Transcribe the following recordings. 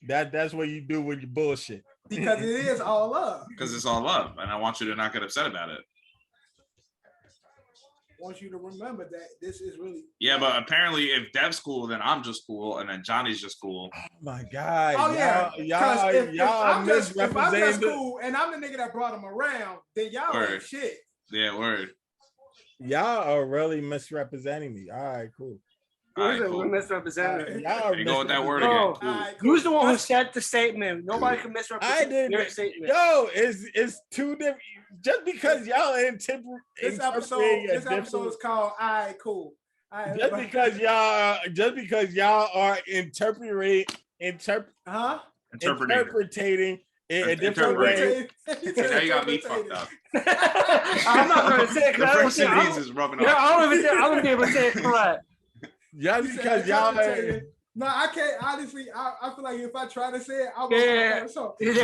That's what you do when you bullshit. Because it is all love. Because it's all love, and I want you to not get upset about it. I want you to remember that this is really. Yeah, but apparently, if Dev's cool, then I'm just cool, and then Johnny's just cool. Oh my God! Oh yeah, y'all if I'm just cool and I'm the nigga that brought him around, then y'all ain't shit. Yeah, word. Y'all are really misrepresenting me. All right, cool. We're misrepresenting. Y'all go with that word again. Cool. Who's the one who said the statement? Nobody can misrepresent your statement. Yo, it's two different. Just because y'all this episode is called "All right, cool." Just because y'all are interpreting in a different way. Now you got me fucked up. I'm not going to say it because I don't think is rubbing off. I don't be able to say it correct. Just because y'all. No, I can't. Honestly, I feel like if I try to say it, I can't say it. Just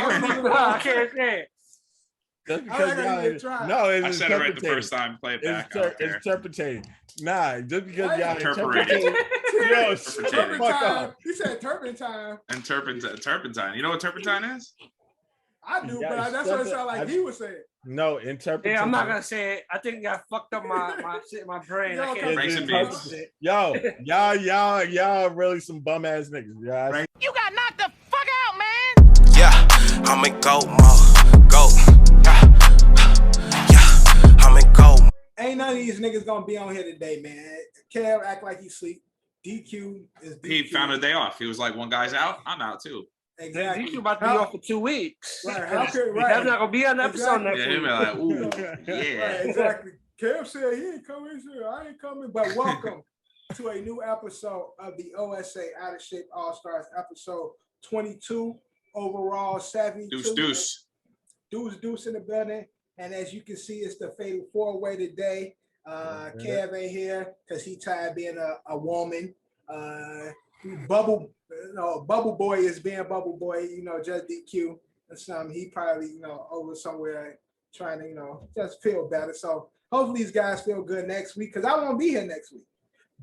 because I said it right the first time. Play it back. It's interpreting. Nah, just because y'all interpreting. Yo, turpentine. He said turpentine. And turpentine. You know what turpentine is? I do, but that's what it sounded like he was saying. No, interpreting. Yeah, I'm not gonna say it. I think I fucked up my shit in my brain. Yo, I can't. Y'all really some bum ass niggas. Yeah, you got knocked the fuck out, man. Yeah, I'm in go mode. Go. I'm in go. Ain't none of these niggas gonna be on here today, man. Kev act like he sleep. DQ is DQ. He found a day off. He was like, one guy's out, I'm out too. Exactly. DQ about to be off for 2 weeks. Right. That's not gonna be on the episode next week. Like, ooh, yeah. Right, exactly. Kev said he ain't coming. He said I ain't coming. But welcome to a new episode of the OSA Out of Shape All-Stars, episode 22, overall 72. Deuce in the building. And as you can see, it's the fatal four-way today. Kev ain't here because he tired being a woman. Bubble Boy is being Bubble Boy, just DQ or something. He probably, over somewhere trying to, just feel better. So hopefully these guys feel good next week because I won't be here next week.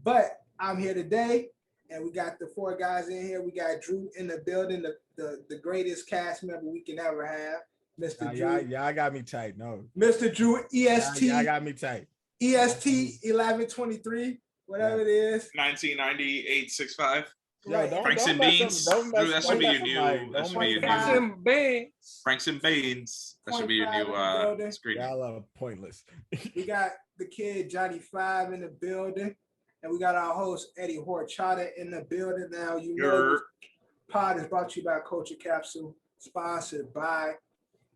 But I'm here today, and we got the four guys in here. We got Drew in the building, the greatest cast member we can ever have. Mr. Drew. Y'all got me tight. No. Mr. Drew, EST. Y'all got me tight. EST 1123, whatever it is. 1998-65. Right. Franks and Beans. That should be your new. Franks and Beans. That should be your new screen. Y'all are pointless. We got the kid Johnny 5 in the building, and we got our host Eddie Horchata in the building. Now this pod is brought to you by Culture Capsule, sponsored by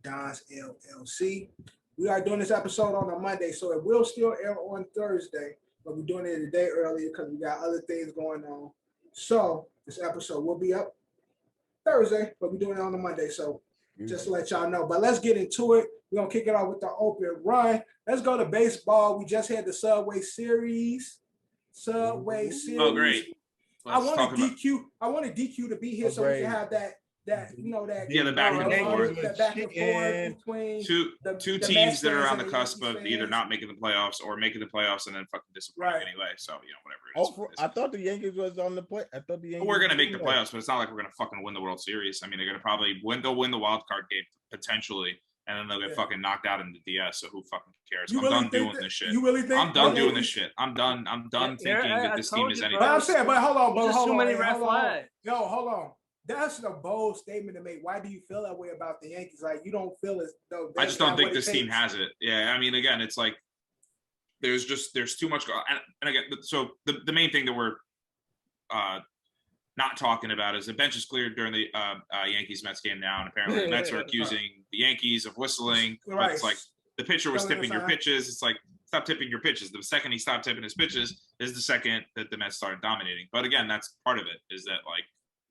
Don's LLC. We are doing this episode on a Monday, so it will still air on Thursday, but we're doing it a day earlier because we got other things going on. So this episode will be up Thursday, but we're doing it on a Monday. So just to let y'all know. But let's get into it. We're going to kick it off with the open run. Let's go to baseball. We just had the Subway Series. Oh, great. I wanted DQ to be here so we can have that the back and forth. That back and forth between two teams that are on the cusp of either not making the playoffs or making the playoffs and then fucking disappointing anyway. So whatever it is. I thought the Yankees was on the play. I thought the Yankees. We're gonna make the playoffs, but it's not like we're gonna fucking win the World Series. I mean, they're gonna probably win. They'll win the wild card game potentially, and then they'll get fucking knocked out in the DS. So who fucking cares? I'm done doing this shit. You really think? I'm done doing this shit. I'm done thinking that this team is anything. But I'm saying, but hold on, there's too many red flags. Yo, hold on. That's a bold statement to make. Why do you feel that way about the Yankees? Like, you don't feel as though I just don't think this team has it. Yeah, I mean, again, it's like there's too much. And again, so the main thing that we're not talking about is the bench is cleared during the Yankees-Mets game now, and apparently the Mets are accusing the Yankees of whistling. Right. But it's like the pitcher was tipping your pitches. It's like, stop tipping your pitches. The second he stopped tipping his pitches is the second that the Mets started dominating. But again, that's part of it, is that like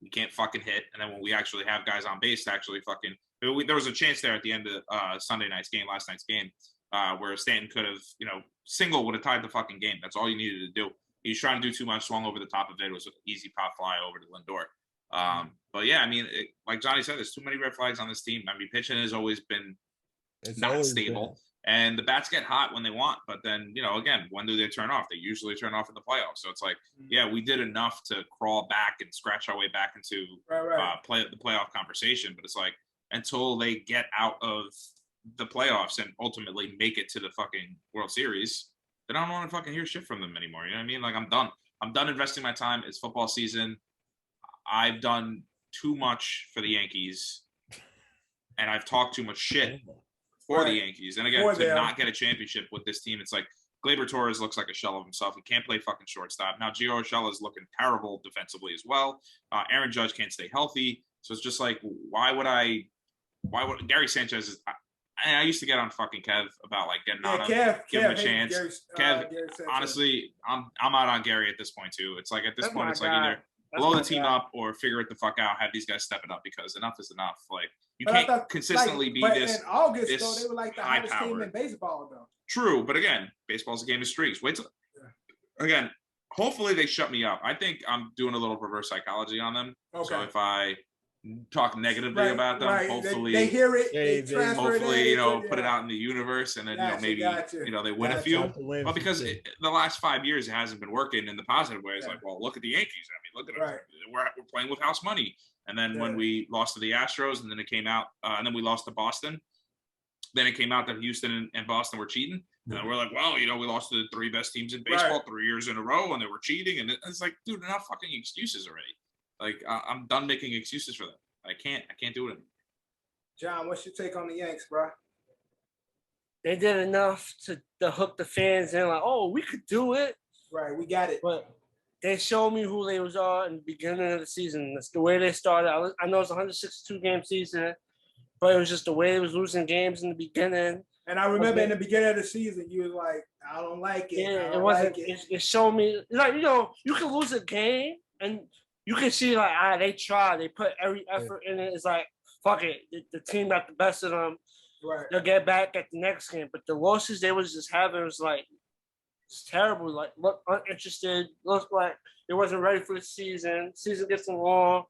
we can't fucking hit, and then when we actually have guys on base to actually fucking, there was a chance there at the end of last night's game, where Stanton could have, single would have tied the fucking game. That's all you needed to do. He was trying to do too much, swung over the top of it. It was an easy pop fly over to Lindor. But yeah, I mean, like Johnny said, there's too many red flags on this team. I mean, pitching has always been not stable. And the bats get hot when they want, but then, again, when do they turn off? They usually turn off in the playoffs. So it's like, yeah, we did enough to crawl back and scratch our way back into the playoff conversation. But it's like, until they get out of the playoffs and ultimately make it to the fucking World Series, then I don't want to fucking hear shit from them anymore. You know what I mean? Like, I'm done. I'm done investing my time. It's football season. I've done too much for the Yankees, and I've talked too much shit for the Yankees. And again, not get a championship with this team, it's like Gleyber Torres looks like a shell of himself. He can't play fucking shortstop. Now Gio Urshela is looking terrible defensively as well. Aaron Judge can't stay healthy. So it's just like, why would Gary Sanchez is, I used to get on fucking Kev about like getting on him, give him a chance. Kev, honestly, I'm out on Gary at this point too. It's like at this point, it's like either blow the team up or figure it the fuck out, have these guys stepping up, because enough is enough. Like, you can't consistently be this. In August, though, they were like the hottest team in baseball, though. True, but again, baseball's a game of streaks. Wait till again. Hopefully, they shut me up. I think I'm doing a little reverse psychology on them. Okay. So if I talk negatively about them, hopefully they hear it. They transfer hopefully, put it out in the universe, and then maybe they win a few. But because the last 5 years it hasn't been working in the positive way. It's like, well, look at the Yankees. I mean, look at them. We're playing with house money. And then when we lost to the Astros, and then it came out, and then we lost to Boston. Then it came out that Houston and Boston were cheating. And then we're like, well, we lost to the 3 best teams in baseball 3 years in a row, and they were cheating. And it's like, dude, enough fucking excuses already. Like, I'm done making excuses for them. I can't do it anymore. John, what's your take on the Yanks, bro? They did enough to hook the fans in, like, oh, we could do it. Right, we got it. But they showed me who they are in the beginning of the season. That's the way they started. I know it's a 162-game season, but it was just the way they was losing games in the beginning. And I remember in the beginning of the season, you was like, I don't like it. Yeah, it wasn't. It showed me, like, you can lose a game, and you can see, like, they tried. They put every effort in it. It's like, fuck it. The team got the best of them. Right. They'll get back at the next game. But the losses they was just having was like, it's terrible. Like, look uninterested. Look like they wasn't ready for the season. Season gets along.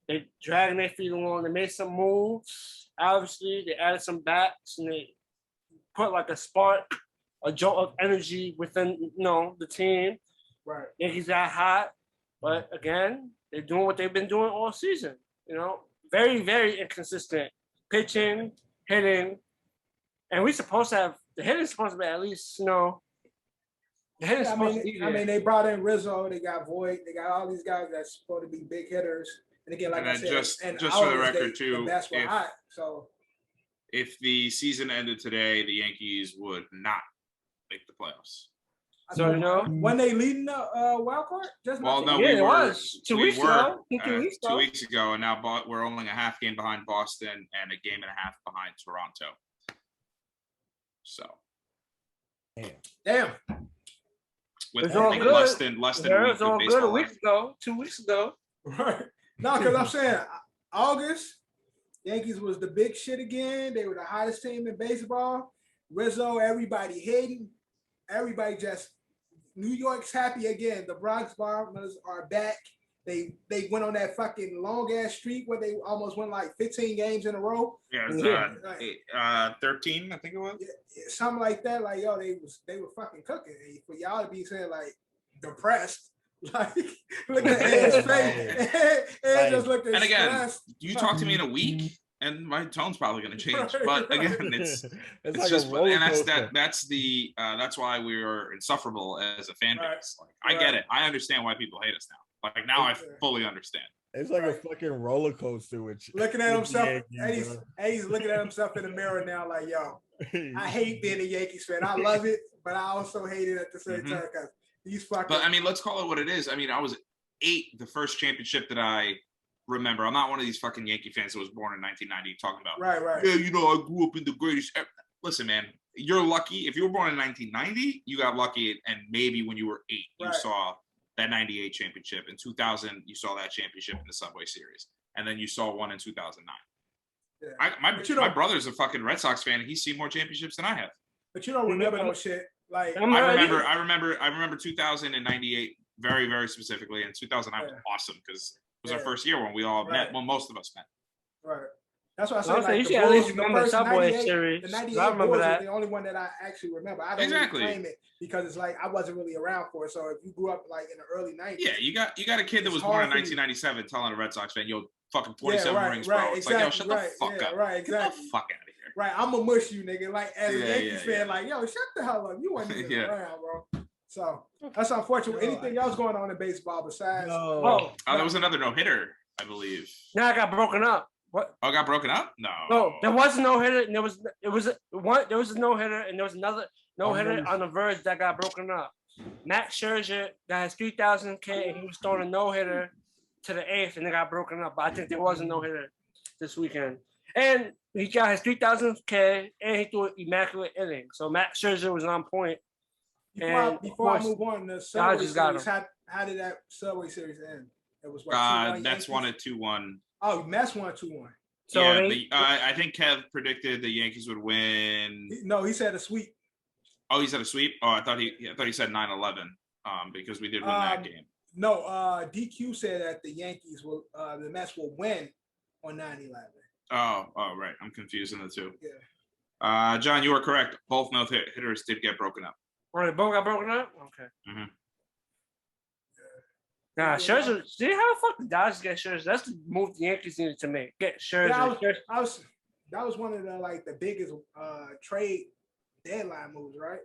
They dragging their feet along. They made some moves. Obviously, they added some bats, and they put like a spark, a jolt of energy within, the team. Right. Yankees got hot. But again, they're doing what they've been doing all season. Very, very inconsistent pitching, hitting, and we supposed to have the hitting supposed to be at least, the hitting supposed to be there. I mean, they brought in Rizzo, they got Voit, they got all these guys that's supposed to be big hitters. And again, like I said, just for the record too, that's why hot. So if the season ended today, the Yankees would not make the playoffs. So when they leading the wild card? It was 2 weeks ago. 2 weeks ago, and now we're only a half game behind Boston and a game and a half behind Toronto. So, damn. With I think less than a week of baseball. A week ago, 2 weeks ago. Right. No, because I'm saying August, Yankees was the big shit again. They were the hottest team in baseball. Rizzo, everybody hating. Everybody just. New York's happy again. The Bronx Bombers are back. They went on that fucking long ass streak where they almost won like 15 games in a row. Yeah, it was 13, I think it was. Yeah, something like that. Like, yo, they were fucking cooking. And for y'all to be saying like depressed, like look at Ed's face. Ed just looked at. And again, you talk to me in a week, and my tone's probably going to change. But again, it's like just, and that's why we are insufferable as a fan base. Like, I get it. I understand why people hate us now. Like, now I fully understand. It's like a fucking roller coaster. Looking at himself, he's looking at himself in the mirror now, like, yo, I hate being a Yankees fan. I love it, but I also hate it at the same time because these fucking. But I mean, let's call it what it is. I mean, I was 8, the first championship that I remember. I'm not one of these fucking Yankee fans that was born in 1990 talking about. Right. Yeah, I grew up in the greatest. Listen, man, you're lucky. If you were born in 1990, you got lucky, and maybe when you were 8, you saw that 98 championship. In 2000, you saw that championship in the Subway Series. And then you saw one in 2009. Yeah. My brother's a fucking Red Sox fan, and he's seen more championships than I have. But you don't remember no shit. Like I remember 2098 very, very specifically. And 2009 was awesome because it was our first year when we all met. Well, most of us met. Right. That's what I said. I'm saying Like you the should at Bulls, least the remember the first Subway 98, series. the I 98 remember Bulls that. was the only one that I actually remember. I don't Exactly. really claim it because it's like I wasn't really around for it. So if you grew up like in the early 90s, Yeah, you got a kid that It's was born in hard for you. 1997 telling a Red Sox fan, "Yo, fucking 27 right, rings, right, bro." It's exactly, like, yo, shut right, the fuck yeah, up. right, Get exactly. the fuck out of here. Right, I'm gonna mush you, nigga. Like as a Yeah, Yankees yeah, fan, like yo, shut the hell up. You weren't even Yeah. around, bro. So that's unfortunate. Anything else going on in baseball besides? Oh, There was another no hitter, I believe. now I got broken up. What? Oh, it got broken up? No. No, there was a no hitter, and there was a no hitter, and there was another no hitter on the verge that got broken up. Max Scherzer got his 3,000 K, and he was throwing a no hitter to the eighth, and it got broken up. But I think there was a no hitter this weekend, and he got his 3,000 K, and he threw an immaculate inning. So Max Scherzer was on point. Before I move on, the Subway just got series, how did that Subway series end? It was what? 2-1 Mets Yankees? won it 2-1. Oh, Mets won 2-1. So Yeah, they, I think Kev predicted the Yankees would win. No, he said a sweep. Oh, he said a sweep. Oh, I thought he said 9-11. Because we did win that game. No, DQ said that the Yankees will, the Mets will win on 9/11. Oh, right. I'm confusing the two. Yeah. John, you are correct. Both no hitters did get broken up. or they both got broken up. Okay. Mhm. Nah, Scherzer. See how the fuck the Dodgers get Scherzer? That's the move the Yankees needed to make. Get Scherzer. Yeah, that was one of the biggest trade deadline moves, right?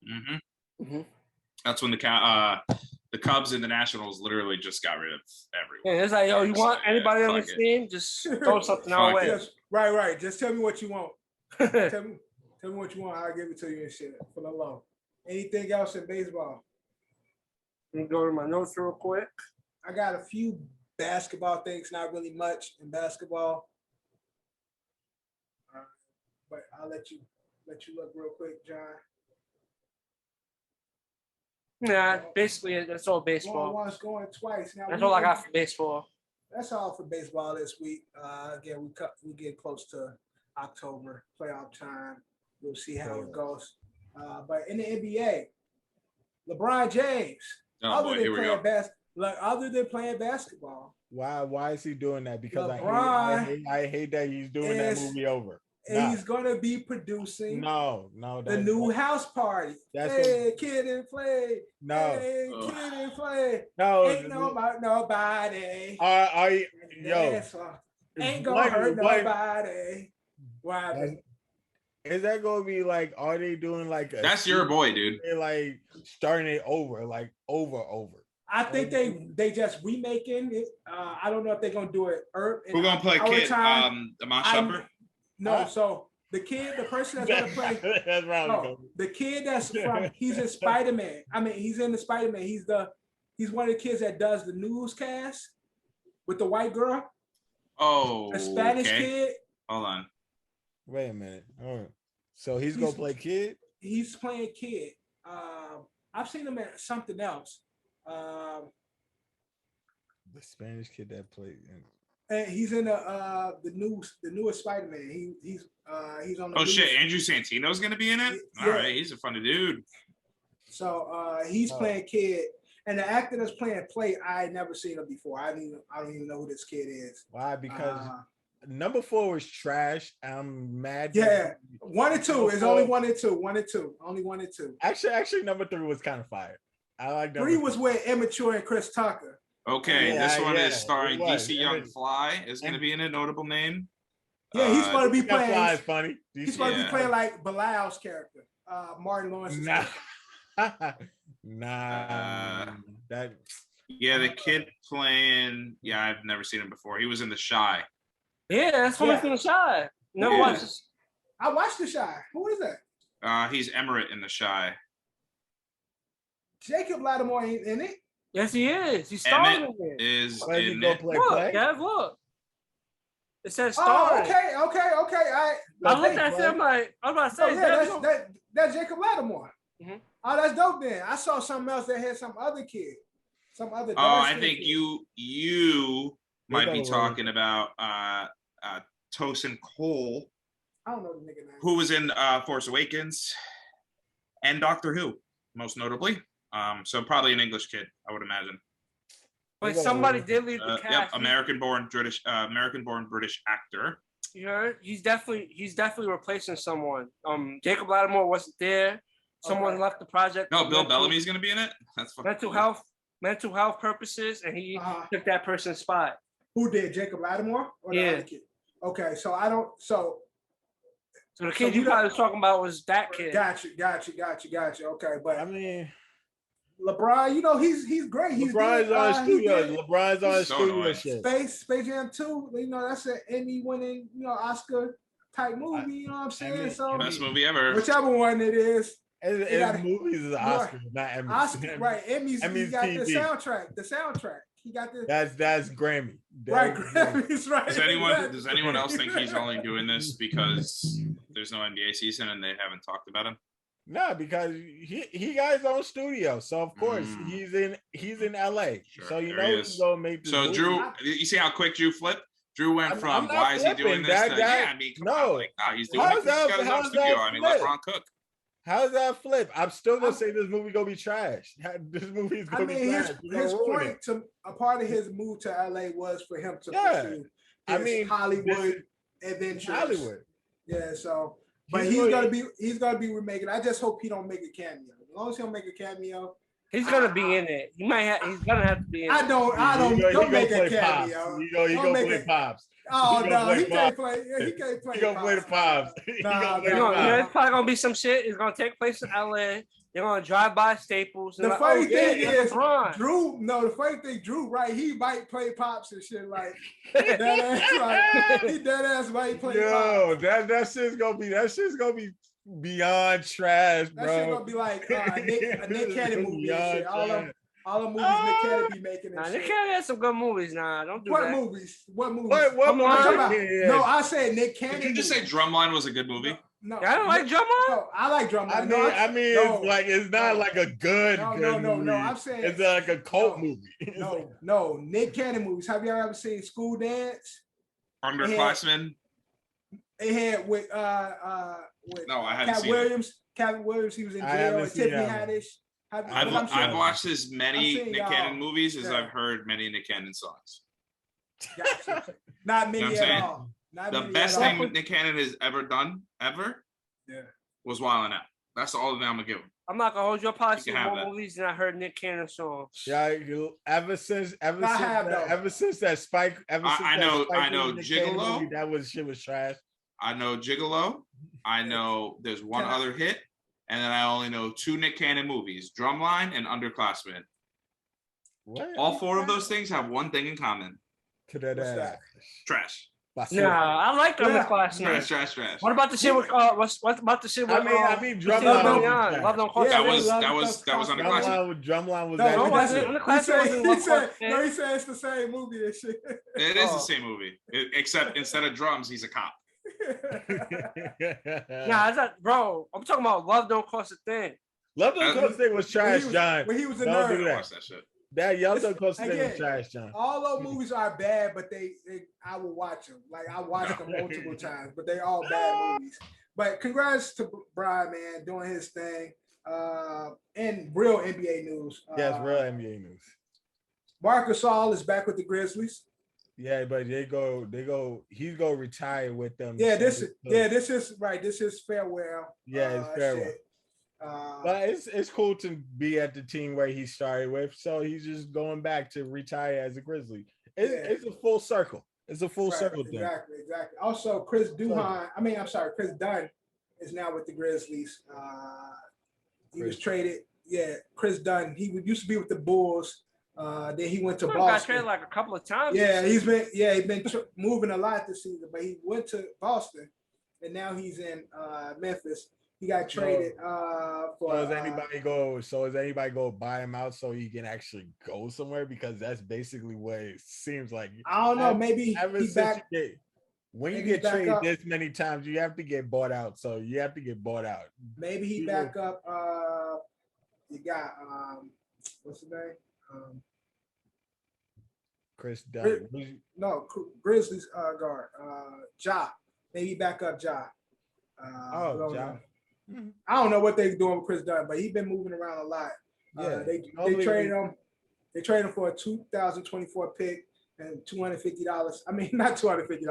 Mm-hmm. Mhm. That's when the Cubs and the Nationals literally just got rid of everyone. Yeah, it's like, yo, you want anybody on fuck this it. team? Just throw something our Fuck way. Yes, right. Just tell me what you want. tell me what you want. I'll give it to you and shit for the low. Anything else in baseball? Let me go to my notes real quick. I got a few basketball things, not really much in basketball. But I'll let you look real quick, John. Nah, basically that's all baseball. Going once, going twice. Now That's all I got for baseball. That's all for baseball this week. Again, we get close to October playoff time. We'll see how it goes. But in the NBA, LeBron James, other than playing basketball, Why is he doing that? Because LeBron I hate that he's doing that movie over. and he's gonna be producing the new house party. Hey, kid and play. No. Hey, kid and play. No. Ain't nobody. Ain't gonna hurt nobody. Why? Is that gonna be like? Are they doing like? That's your boy, dude. They're like starting it over, like over. I think they just remaking it. I don't know if they're gonna do it. Who gonna play kid? Amon Shumpert? No, so the person that's gonna play. That's right. No, the kid that's from. He's in Spider-Man. I mean, he's in the Spider-Man. He's one of the kids that does the newscast with the white girl. Oh, a Spanish kid. Hold on. Wait a minute. All right. So he's gonna play kid. He's playing kid. I've seen him at something else. The Spanish kid that played. And he's in the newest Spider-Man. He's on the Oh shit, Andrew Santino's gonna be in it? Yeah. All right, he's a funny dude. So he's playing kid. And the actor that's playing play, I never seen him before. I don't even know who this kid is. Why? Because number 4 was trash. I'm mad. Yeah, 1 and 2. It's only 1 and 2. 1 and 2. Only 1 and 2. Actually, number 3 was kind of fire. I like that. 3 was with Immature and Chris Tucker. Okay, this one is starring DC Young Fly. Is going to be in a notable name. Yeah, he's going to be playing. Fly is funny. He's going to be playing like Bilal's character, Martin Lawrence. Nah. The kid playing. Yeah, I've never seen him before. He was in The Shy. Yeah, that's from The Shy. Never watched this. I watched The Shy. Who is that? He's Emirate in The Shy. Jacob Lattimore ain't in it. Yes, he is. He's starring in it. Is in it. it. Look, Gav, look. It says Oh, starring. okay. I looked at him like, I was about to say, that's Jacob Lattimore. Mm-hmm. Oh, that's dope then. I saw something else that had some other kid. Some other I think you might be talking about Tosin Cole. I don't know the nigga name. Who was in Force Awakens and Doctor Who, most notably. So probably an English kid, I would imagine. But somebody did leave the cast. Yep, American-born British actor. You heard? He's definitely replacing someone. Jacob Lattimore wasn't there. Someone left the project. No, Bill Bellamy's gonna be in it. That's fucking mental health purposes, and he took that person's spot. Who did? Jacob Lattimore or the other kid? Okay, so I don't. So the kid you probably was talking about was that kid. Got you. Okay, but I mean, LeBron, you know he's great. LeBron's on studio. LeBron's on studio shit. Space Jam 2. You know that's an Emmy-winning, Oscar type movie. You know what I'm saying? So best movie ever. Whichever one it is. Movies is Oscar, not Emmy. Oscar, right? Emmys. He got TV. the soundtrack. He got the. That's Grammy. Right, Grammys. Right. Does anyone else think he's only doing this because there's no NBA season and they haven't talked about him? No, because he got his own studio, so of course he's in LA. Sure, so he's gonna make this. So movie. Drew, you see how quick Drew flipped? Drew went from why is he doing this to he's doing it because he's got his own studio. I mean, let Ron cook. How's that flip? I'm still gonna say this movie gonna be trash. This movie is gonna be trash. His point to a part of his move to LA was for him to pursue Hollywood adventures. Hollywood. Yeah, so but he's gonna be remaking. I just hope he don't make a cameo. As long as he don't make a cameo. He's gonna be in it. He's gonna have to be in it. Don't make a cameo. He gonna play Pops. Oh no, he can't play. He can't play. He gonna play the Pops. It's probably gonna be some shit. It's gonna take place in LA. They're gonna drive by Staples. The funny thing is, Drew. No, the funny thing, Drew. Right, he might play Pops and shit. Like that ass. He dead ass might play. Yo, Pops. That shit's gonna be beyond trash, bro. That shit gonna be like a Nick Cannon movie and shit. All the movies Nick Cannon be making. Nick Cannon has some good movies. Don't do that. What movies? What No, I said Nick Cannon. Did you just say Drumline was a good movie? No, I don't like Drumline. No, I like Drumline. It's not like a good. No. I'm saying it's like a cult movie. No. Nick Cannon movies. Have you ever seen School Dance? Underclassmen. It had with no, I haven't seen Williams. Captain Williams. He was in jail. And Tiffany Haddish. I've watched as many Nick Cannon movies as I've heard many Nick Cannon songs. Gotcha. Not many at all. The best thing Nick Cannon has ever done, was Wildin' Out. That's all that I'm gonna give him. I'm not gonna hold you. I've probably seen more movies than I heard Nick Cannon songs. Yeah, ever since that Spike. I know Gigolo. Movie, shit was trash. I know Gigolo. I know there's one other hit. And then I only know 2 Nick Cannon movies, Drumline and Underclassmen. What? All 4 of those things have one thing in common. Trash. Nah, I like Underclassmen. Trash. What about the shit with what's about the shit with Drumline? Love Don't Cost. That was Underclassmen. Drumline was No, he said it's the same movie and shit. It is the same movie. Except instead of drums, he's a cop. Nah, it's not, bro. I'm talking about Love Don't Cost a Thing. Love Don't Cost a Thing was trash, John. When he was a nerd. Do that Love Don't Cost a Thing was trash, John. All those movies are bad, but I will watch them. Like I watched them multiple times, but they all bad movies. But congrats to Brian, man, doing his thing. And real NBA news. Yes, real NBA news. Marc Gasol is back with the Grizzlies. Yeah, but he's gonna retire with them. This is farewell. Yeah, it's farewell. But it's cool to be at the team where he started with, so he's just going back to retire as a Grizzly. It's a full circle. It's a full circle thing. Exactly. Also, Chris Dunn is now with the Grizzlies. He was traded. Yeah, Chris Dunn. He used to be with the Bulls. Then he went to Boston. Got traded like a couple of times. Yeah, he's been moving a lot this season, but he went to Boston, and now he's in Memphis. He got traded for. So is anybody go buy him out so he can actually go somewhere? Because that's basically what it seems like. I don't know. Maybe he's back. When you get traded this many times, you have to get bought out. So you have to get bought out. Maybe he back up. You got what's his name? Chris Dunn. Grizzlies guard. Ja. Maybe back up Ja. Ja. I don't know what they're doing with Chris Dunn, but he's been moving around a lot. They traded him. They traded him for a 2024 pick and $250. I mean, not $250.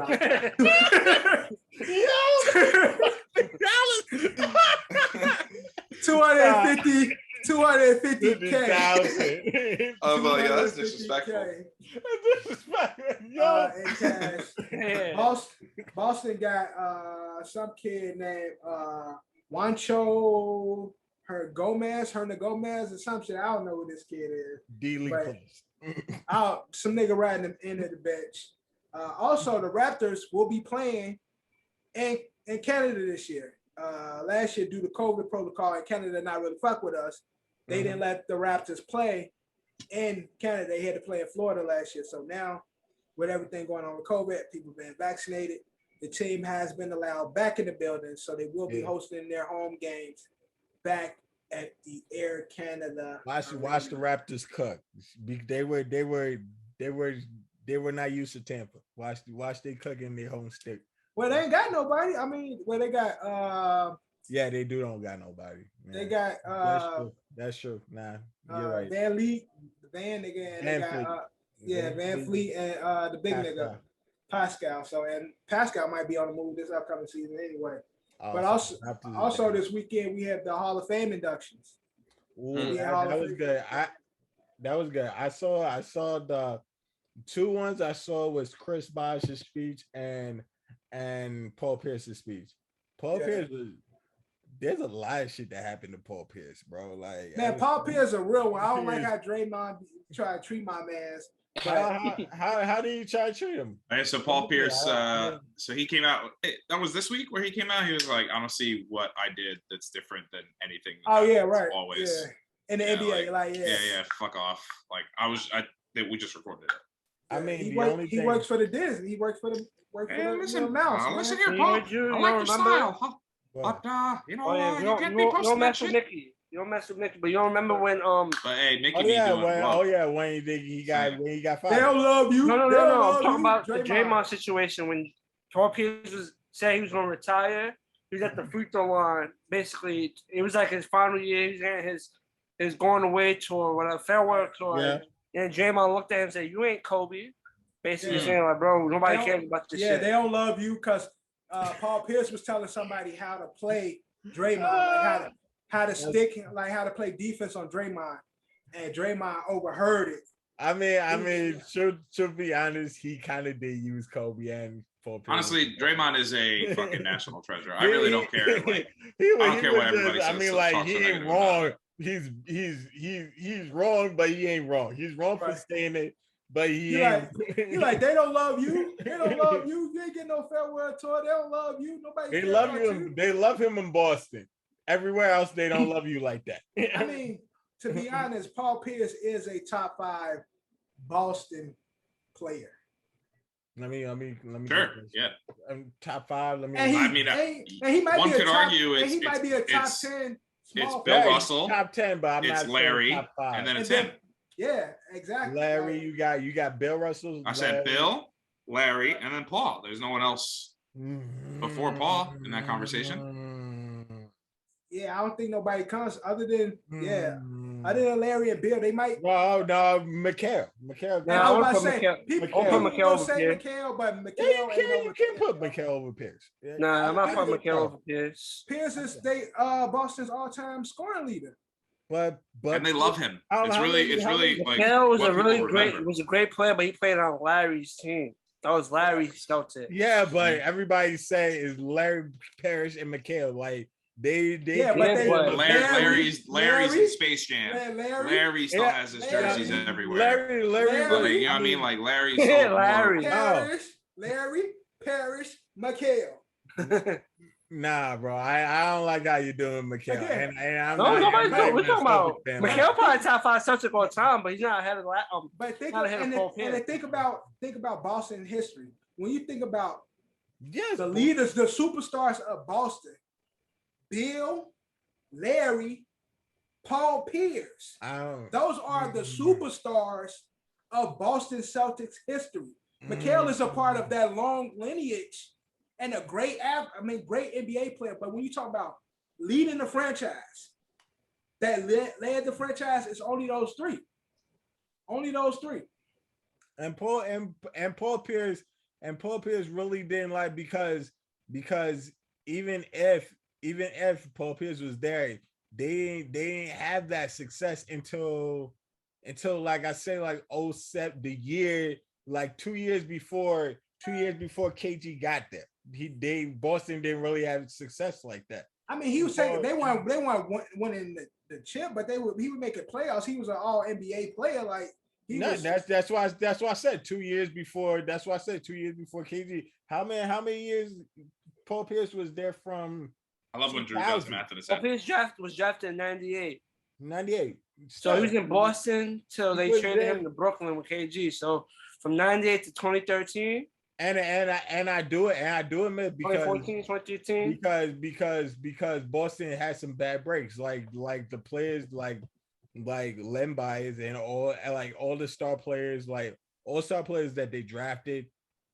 $250K. Oh my God, that's disrespectful. In cash. Boston got some kid named Juancho Hernan Gomez or some shit. I don't know who this kid is. Some nigga riding him into the bench. Also, the Raptors will be playing in Canada this year. Last year, due to COVID protocol in Canada, not really fuck with us. They didn't let the Raptors play in Canada. They had to play in Florida last year. So now, with everything going on with COVID, people being vaccinated, the team has been allowed back in the building. So they will be hosting their home games back at the Air Canada. Watch the Raptors cook. They were not used to Tampa. Watch they cook in their home stick. Well, they ain't got nobody. I mean, they got they don't got nobody. Man. They got that's true. Nah, you're right. Van Lee, the Van nigga, and they got Van Fleet and the big nigga Pascal. So and Pascal might be on the move this upcoming season anyway. But also this weekend we have the Hall of Fame inductions. Ooh, that was good. That was good. I saw the two ones I saw was Chris Bosh's speech and Paul Pierce's speech. Pierce was. There's a lot of shit that happened to Paul Pierce, bro. Like, man, Paul Pierce is a real one. I don't like how Draymond try to treat my man. How do you try to treat him? Right, so Paul Pierce, so he came out. That was this week where he came out. He was like, "I don't see what I did that's different than anything." Always in the NBA, fuck off. Like we just recorded it. I mean, he works for the Disney. He works for the mouse. Listen here, Paul. I like your style. Huh? But you can't be posting that shit. Mickey. You don't mess with Mickey, but you don't remember when But hey, Mickey when he got fired. They don't love you. No. I'm talking about the Draymond situation when Paul Pierce said he was gonna retire. He was at the free throw line. Basically, it was like his final year. He was getting his going away tour, whatever, farewell tour. Yeah. And Draymond looked at him and said, "You ain't Kobe." Basically saying like, "Bro, nobody cares about this shit." Yeah, they don't love you because Paul Pierce was telling somebody how to play Draymond, like how to stick, like how to play defense on Draymond, and Draymond overheard it. I mean, to be honest, he kind of did use Kobe and Paul Pierce. Honestly, Draymond is a fucking national treasure. I really don't care. Like, I don't care what everybody says. I mean, like he ain't wrong. He's wrong, but he ain't wrong. He's wrong for saying it. But he like they don't love you. They don't love you. You ain't getting no farewell tour. They don't love you. Nobody. They love you. They love him in Boston. Everywhere else, they don't love you like that. I mean, to be honest, Paul Pierce is a top 5 Boston player. Let me. Sure. Yeah. Top 5. Let me. And he might one be could argue he might be a top 10. It's Bill Russell. Top 10, but I'm not Larry, top 5. and then it's him. Yeah, exactly. Larry, you got Bill Russell. I said Bill, Larry, and then Paul. There's no one else before Paul in that conversation. Yeah, I don't think nobody comes other than Larry and Bill. They might. Well, no, Mikal. Yeah, I was about to say people don't say Mikal, but Mikal. You can't put Mikal over Pierce. Yeah. Nah, I'm not putting Mikal over Pierce. Pierce is Boston's all-time scoring leader. But and they love him. It's really like Mikal was a great player, but he played on Larry's team. That was Larry's Celtic. Yeah, but everybody say is Larry Parrish and Mikal. Like Larry's in Space Jam. Larry still has his jerseys everywhere. Larry, you know what I mean? Like Larry. Larry Parrish, Mikal. Nah, bro. I don't like how you're doing Mikal. And we're talking about Mikal probably top 5 Celtic all time, but he's not ahead of but think about Boston history. When you think about the leaders, the superstars of Boston, Bill, Larry, Paul Pierce. Those are the superstars of Boston Celtics history. Mikal is a part of that long lineage. And a great NBA player. But when you talk about leading the franchise, that led the franchise, it's only those 3. Only those 3. And Paul Pierce really didn't like because even if Paul Pierce was there, they didn't have that success until like I say, like 07, the year, like 2 years before KG got there. Boston didn't really have success like that. I mean, he was saying they weren't winning the chip, but he would make it playoffs. He was an all NBA player. Like that's why I said 2 years before. That's why I said 2 years before KG. How many years Paul Pierce was there from? I love when Drew does math in his head. Paul Pierce was drafted in 98. 98. So he was in Boston till they traded him to Brooklyn with KG. So from 98 to 2013. And I do admit because 2014, 2015. Because Boston had some bad breaks, like the players like Len Bias and all the star players, like all-star players that they drafted,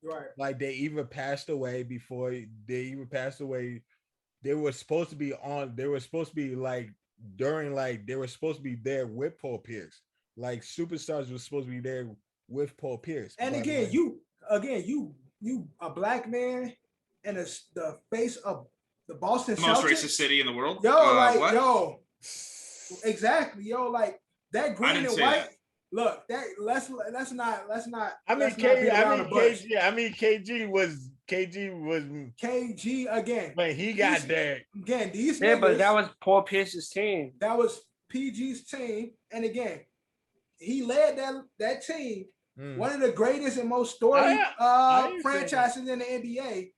right? Like they either passed away before they were supposed to be like during, like they were supposed to be there with Paul Pierce. Like superstars were supposed to be there with Paul Pierce. And but again, you a black man and the face of the Boston Celtics, most racist city in the world. Yo, exactly, yo, like that green and white. That. Look, let's not. I mean, KG was again. But he got there again. These niggas, but that was Paul Pierce's team. That was PG's team, and again, he led that team. One of the greatest and most storied franchises in the NBA.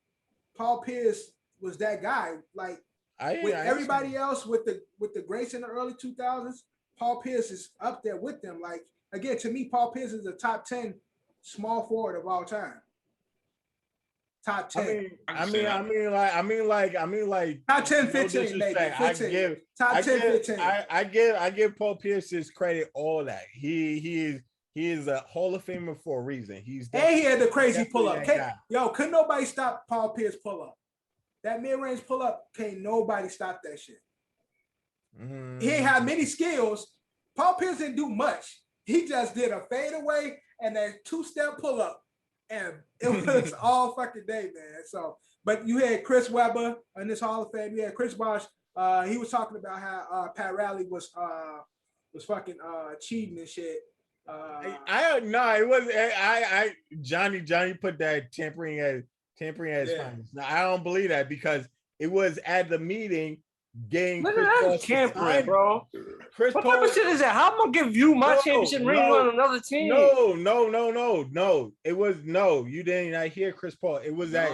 Paul Pierce was that guy. Like everybody else with the greats in the early 2000s, Paul Pierce is up there with them. Like again, to me, Paul Pierce is a top 10 small forward of all time. Top 10. I mean like top 10, 15, maybe 15. Top 10, 15. I give Paul Pierce his credit, all that. He is a Hall of Famer for a reason. He had the crazy pull up. Couldn't nobody stop Paul Pierce pull up. That mid-range pull up, can't nobody stop that shit. He ain't have many skills. Paul Pierce didn't do much. He just did a fadeaway and a two-step pull up. And it was all fucking day, man. So, but you had Chris Webber in this Hall of Fame. You had Chris Bosh. He was talking about how Pat Riley was fucking cheating and shit. Johnny put that tampering as finest. Now I don't believe that because it was at the meeting getting Chris Paul tampering, bro. Chris what Paul, type of shit is that? How am I gonna give you my championship ring on another team? No. It was you did not hear Chris Paul. It was at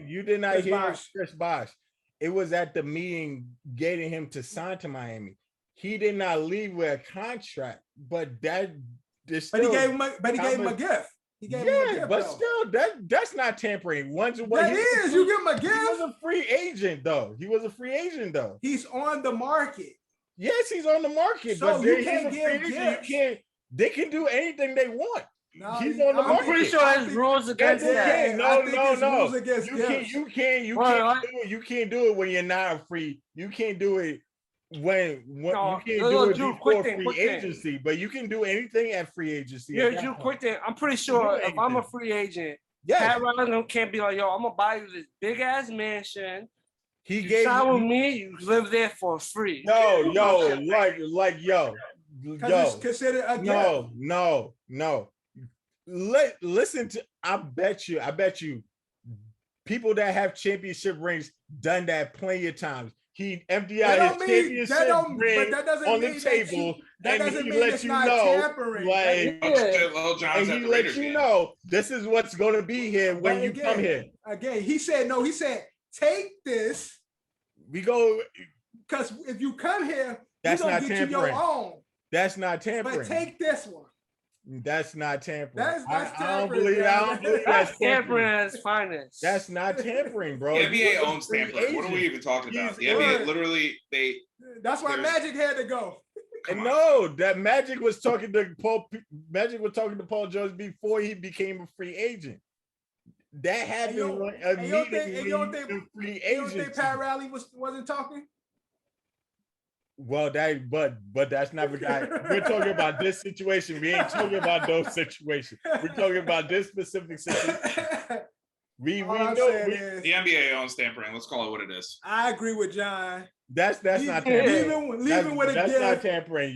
you did not hear Chris Bosh. It was at the meeting getting him to sign to Miami. He did not leave with a contract, but he gave him a gift. He gave him a gift, but still, that's not tampering. You give him a gift. He was a free agent, though. He's on the market. Yes, he's on the market, so but you can't give gifts. They can do anything they want. No, he's on the market. I'm pretty sure there's rules against that. No. You can't do it when you're not free. You can't do it when you can't do it before free agency, but you can do anything at free agency. Yeah, Drew, quick thing. I'm pretty sure if I'm a free agent, Pat Riley can't be like, yo, I'm gonna buy you this big ass mansion. You sign with me, you live there for free. It's considered a gift. No. Listen to. I bet you, people that have championship rings done that plenty of times. He emptied out his championship ring on the table, and he let you know, this is what's going to be here when you come here. Again, he said, take this. We go because if you come here, that's you're not gonna get tampering. You your own. That's not tampering. But take this one. That's not tampering. I don't believe that's tampering at its finest. That's not tampering, bro. The NBA owns tampering. What are we even talking about? The NBA literally That's why Magic had to go. No, that Magic was talking to Paul. Magic was talking to Paul George before he became a free agent. That happened immediately. You don't think Pat Riley wasn't talking? Well, but that's not the guy. We're talking about this situation. We ain't talking about those situations. We're talking about this specific situation. We know the NBA owns tampering. Let's call it what it is. I agree with John. That's not tampering. Leaving with a gift. That's not tampering.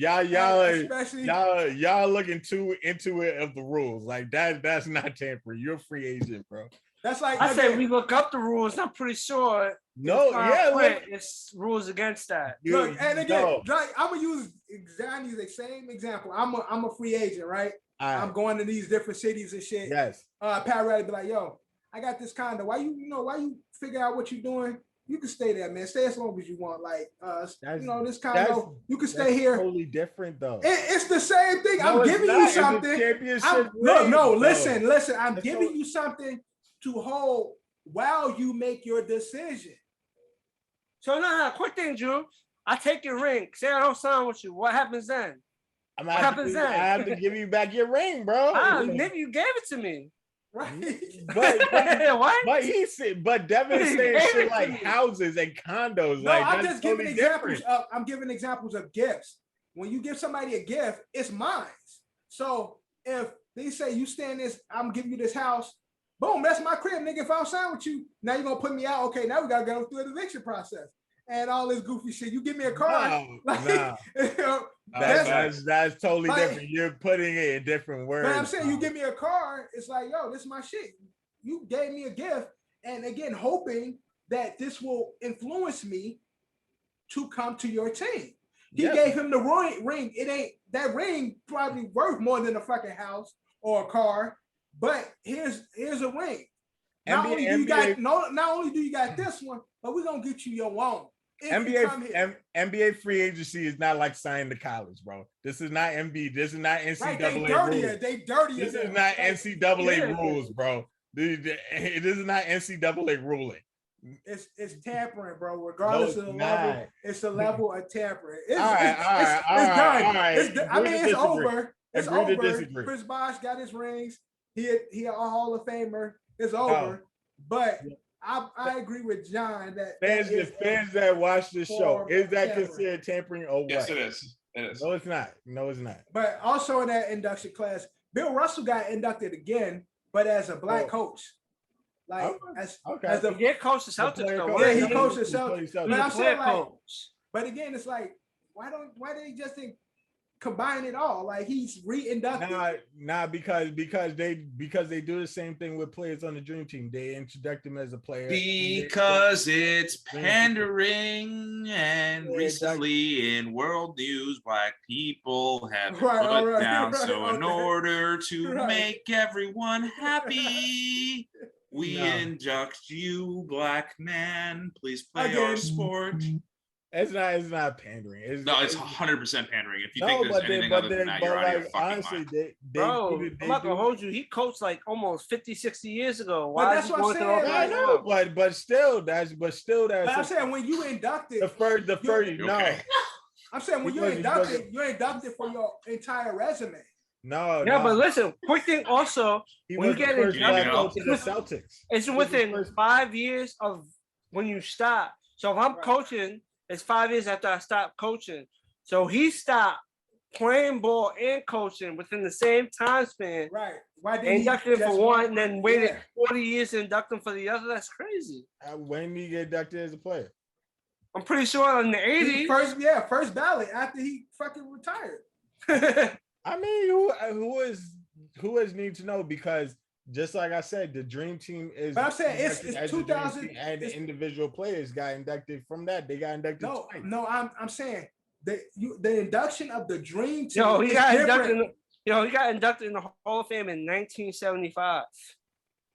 Y'all looking too into it of the rules. Like that's not tampering. You're a free agent, bro. That's like I said we look up the rules. I'm pretty sure. It's rules against that. Look, and again, like, I'm gonna use exactly the same example. I'm a free agent, right? I'm going to these different cities and shit. Yes. Pat Riley be like, yo, I got this condo. Why you figure out what you're doing? You can stay there, man. Stay as long as you want. Like, this condo, you can stay here. Totally different though. It's the same thing. I'm giving you something. Listen. I'm giving you something to hold while you make your decision. So no, quick thing, Drew. I take your ring. Say I don't sign with you. What happens then? I have to give you back your ring, bro. Nigga, you gave it to me. Right. But what? But Devin is saying shit like houses and condos. No, like, I'm just giving examples. I'm giving examples of gifts. When you give somebody a gift, it's mine. So if they say you stay in this, I'm giving you this house. Boom, that's my crib, nigga. If I don't sign with you, now you're gonna put me out. Okay, now we gotta go through the eviction process and all this goofy shit. You give me a car. That's totally different. You're putting it in different words. But I'm saying you give me a car, it's like, yo, this is my shit. You gave me a gift, and again, hoping that this will influence me to come to your team. He gave him the ring. It ain't that ring probably worth more than a fucking house or a car. But here's a ring. Not only do you got this one, but we're gonna get you your own. NBA free agency is not like signing to college, bro. This is not NBA. This is not NCAA rules. They dirtier. This is not NCAA rules, bro. This is not NCAA ruling. It's tampering, bro. Regardless of the level, it's a level of tampering. It's done. I mean, it's over. It's over. Chris Bosh got his rings. He a Hall of Famer. It's over. But I agree with John that fans that watch this show, is that considered tampering or what? Yes, it is. It is. No, it's not. No, it's not. But also in that induction class, Bill Russell got inducted again, but as a black coach. Like as the coach the Celtics though. Yeah, he coached the Celtics. But I'm saying but again, it's like why did he just combine it all? Like he's re-inducted. Because they do the same thing with players on the Dream Team. They introduce them as a player because it's pandering. And recently in world news, black people have put down. So in order to make everyone happy, we induct you, black man. Please play our sport. It's not pandering. It's 100% pandering. If you think there's anything other than that, you're out of your fucking mind. I'm not gonna hold you. He coached like almost 50, 60 years ago. Why that's what I'm saying. I know, but still that's. But I'm saying when you inducted the first. No, I'm saying when you're inducted for your entire resume. No. But listen, quick thing also, when you get inducted to the Celtics, it's within 5 years of when you stop. So if I'm coaching, it's 5 years after I stopped coaching. So he stopped playing ball and coaching within the same time span. Right. Why did inducted him for one and then waited 40 years to induct him for the other? That's crazy. When did he get inducted as a player? I'm pretty sure in the 80s. First ballot after he fucking retired. I mean, who is need to know, because just like I said, the Dream Team is. But I'm saying it's 2000, and the individual players got inducted from that. They got inducted. No, I'm saying the induction of the Dream Team. He got inducted in the Hall of Fame in 1975.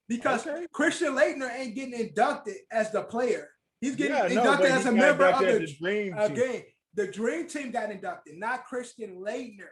Because Christian Laettner ain't getting inducted as the player. He's getting inducted as a member of the Dream Team. The Dream Team got inducted, not Christian Laettner.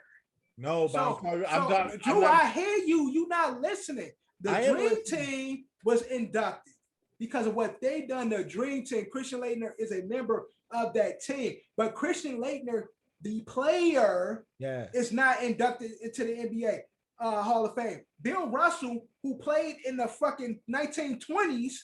No, but I'm talking. Drew, I hear you. You not listening. The Dream Team was inducted because of what they done. The Dream Team. Christian Laettner is a member of that team, but Christian Laettner, the player, is not inducted into the NBA Hall of Fame. Bill Russell, who played in the fucking 1920s,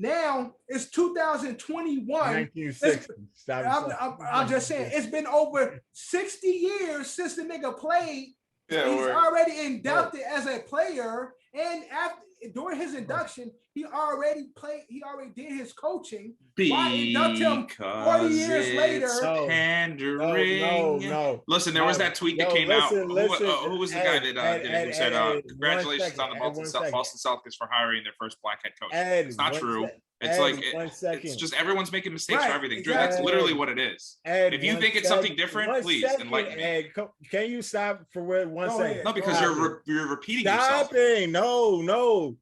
Now it's 2021. 1960. I'm just saying it's been over 60 years since the nigga played. Yeah, he's already inducted as a player, and after during his induction, he already played. He already did his coaching. Why induct him 40 years later? Pandering. No. Listen, there was that tweet that came out. Who was the guy that did it? Who said, "Congratulations on the Boston Celtics for hiring their first black head coach." It's not true. It's like it's just everyone's making mistakes for everything. Drew, that's literally what it is. If you think it's something different, please enlighten me. Can you stop for 1 second? No, because you're repeating yourself. No.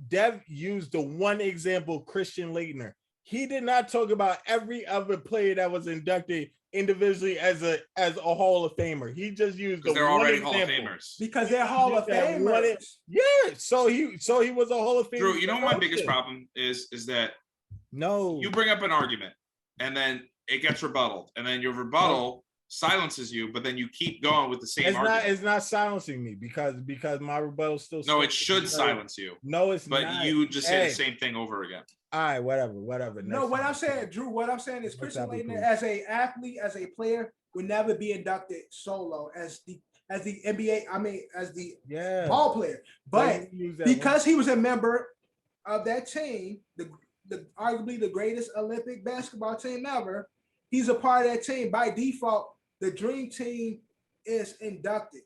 Dev used the one example, Christian Laettner. He did not talk about every other player that was inducted individually as a Hall of Famer. He just used the they're one already example. Hall of Famers. Because they're Hall of Famers. Yeah, so he was a Hall of Famer. Drew, you know my biggest problem is that you bring up an argument and then it gets rebutted, and then your rebuttal silences you, but then you keep going with the same argument. It's not silencing me because my rebuttal still. No, it should silence you. No, it's but not. But you just say the same thing over again. All right, whatever. No, what I'm saying, Drew, what I'm saying is Christian Laettner, as an athlete, as a player, would never be inducted solo as the NBA. I mean, as the ball player, but because he was a member of that team, the arguably the greatest Olympic basketball team ever, he's a part of that team. By default, the Dream Team is inducted.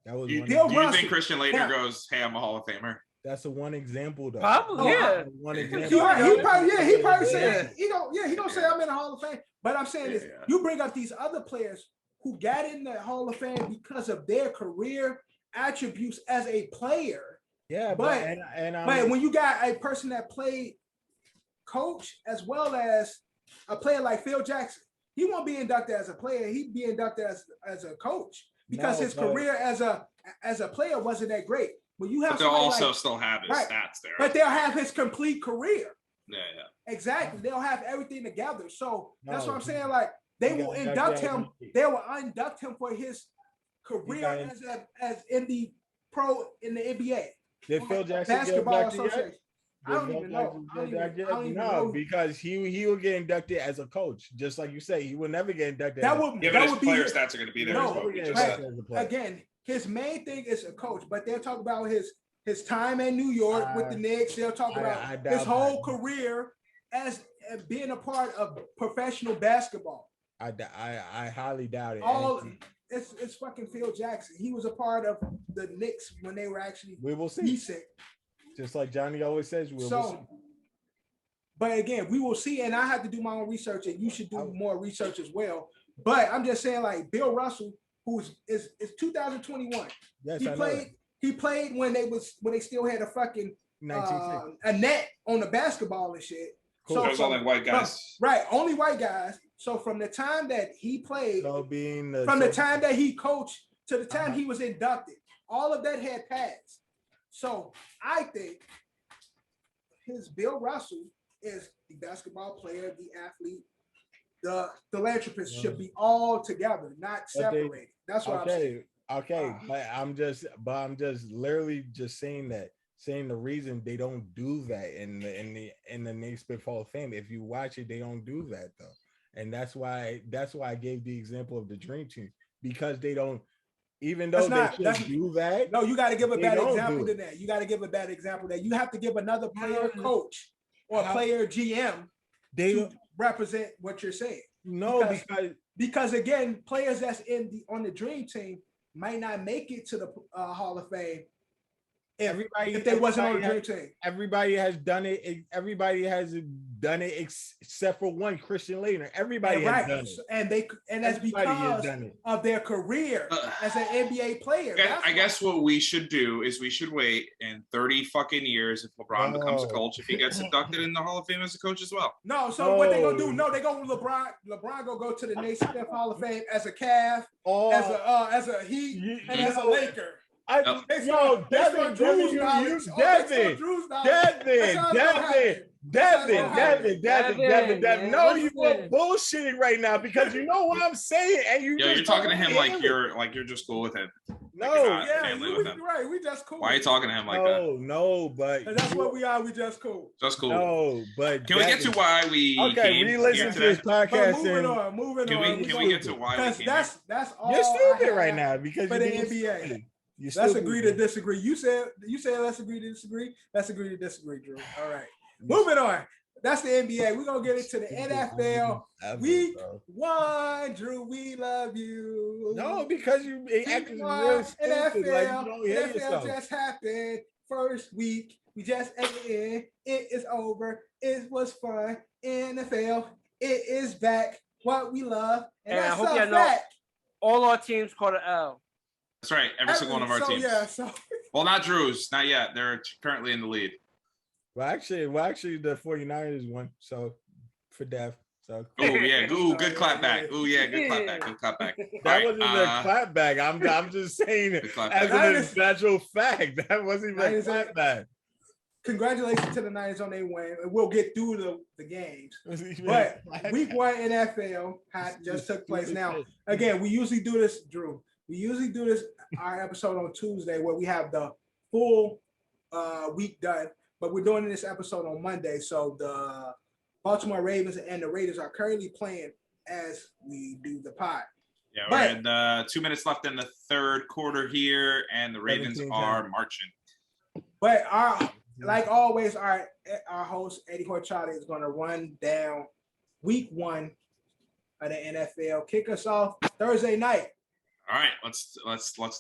That was do you think Christian Laettner goes, "Hey, I'm a Hall of Famer"? That's a one example, though. Probably, one example. He probably said he don't say I'm in the Hall of Fame. But I'm saying is you bring up these other players who got in the Hall of Fame because of their career attributes as a player. Yeah, but when you got a person that played coach as well as a player like Phil Jackson, he won't be inducted as a player. He'd be inducted as a coach because his career as a player wasn't that great. But you have, but they'll also still have his stats there. But they'll have his complete career. Yeah. Exactly. They'll have everything together. So that's what I'm saying. Like they will induct him. They will induct him for his career as in the NBA. Did Phil Jackson basketball association? I don't even know. No, because he will get inducted as a coach, just like you say. He will never get inducted. But his player stats are going to be there. Again, his main thing is a coach, but they'll talk about his time in New York with the Knicks. They'll talk about his whole career as being a part of professional basketball. I highly doubt it. It's fucking Phil Jackson. He was a part of the Knicks when they were actually decent. Just like Johnny always says, we will see. But again, we will see, and I have to do my own research, and you should do more research as well. But I'm just saying, like Bill Russell, who's is 2021. Yes, he played when they still had a fucking a net on the basketball and shit. Cool. So there's only white guys. Right, only white guys. So from the time that he played, the time that he coached to the time he was inducted, all of that had passed. So I think Bill Russell is the basketball player, the athlete, the philanthropist should be all together, not separated. That's what I'm saying. Okay, but I'm just literally just saying the reason they don't do that in the Naismith Hall of Fame. If you watch it, they don't do that though, and that's why I gave the example of the Dream Team, because they don't. Even though they should do that, no, you got to give a bad example to that. You got to give a bad example that you have to give another player coach or player GM to represent what you're saying. No, because again, players that's on the Dream Team might not make it to the Hall of Fame if they wasn't on the Dream Team. Everybody has done it. Everybody has done it except for one, Christian Laettner. Everybody has done it, and that's because of their career as an NBA player. I guess what we should do is we should wait in 30 fucking years if LeBron becomes a coach, if he gets inducted in the Hall of Fame as a coach as well. No, so what they gonna do? No, they go LeBron. LeBron gonna go to the Naismith Hall of Fame as a Cavs, as a Heat, and as a Laker. Devin, no, you are bullshitting right now because you know what I'm saying, and you're talking to him like you're just cool with him. No, right. We just cool. Why are you talking to him like that? No, but that's what we are. We just cool. Just cool. No, but can we get to why we came re-listen to this podcast? Moving on. Can we get to why we came? That's all. You're stupid right now because for the NBA. Let's agree to disagree. You said let's agree to disagree. Let's agree to disagree, Drew. All right. Moving on. That's the NBA. We're gonna get into the NFL. Week 1, Drew. We love you. No, because you acting real stupid. NFL, like you don't hear NFL yourself. just happened. First week. We just ended. It is over. It was fun. NFL. It is back. What we love. And I hope you know all our teams caught an L. That's right. Every single one of our teams. Yeah, well, not Drew's. Not yet. They're currently in the lead. Well, actually, the 49ers won. So for Dev. So. Oh yeah, good clap back. Oh yeah, good clap back. Good clap back. That wasn't a clap back. I'm just saying as an natural fact. That wasn't even a clap back. Congratulations to the Niners on their win. We'll get through the games. But week 1 NFL just took place. Now, again, we usually do this, Drew. We usually do this our episode on Tuesday where we have the full week done. But we're doing this episode on Monday. So the Baltimore Ravens and the Raiders are currently playing as we do the pod. Yeah, we're at 2 minutes left in the third quarter here, and the Ravens are marching. But like always, our host, Eddie Horchata, is going to run down week 1 of the NFL. Kick us off Thursday night. All right, let's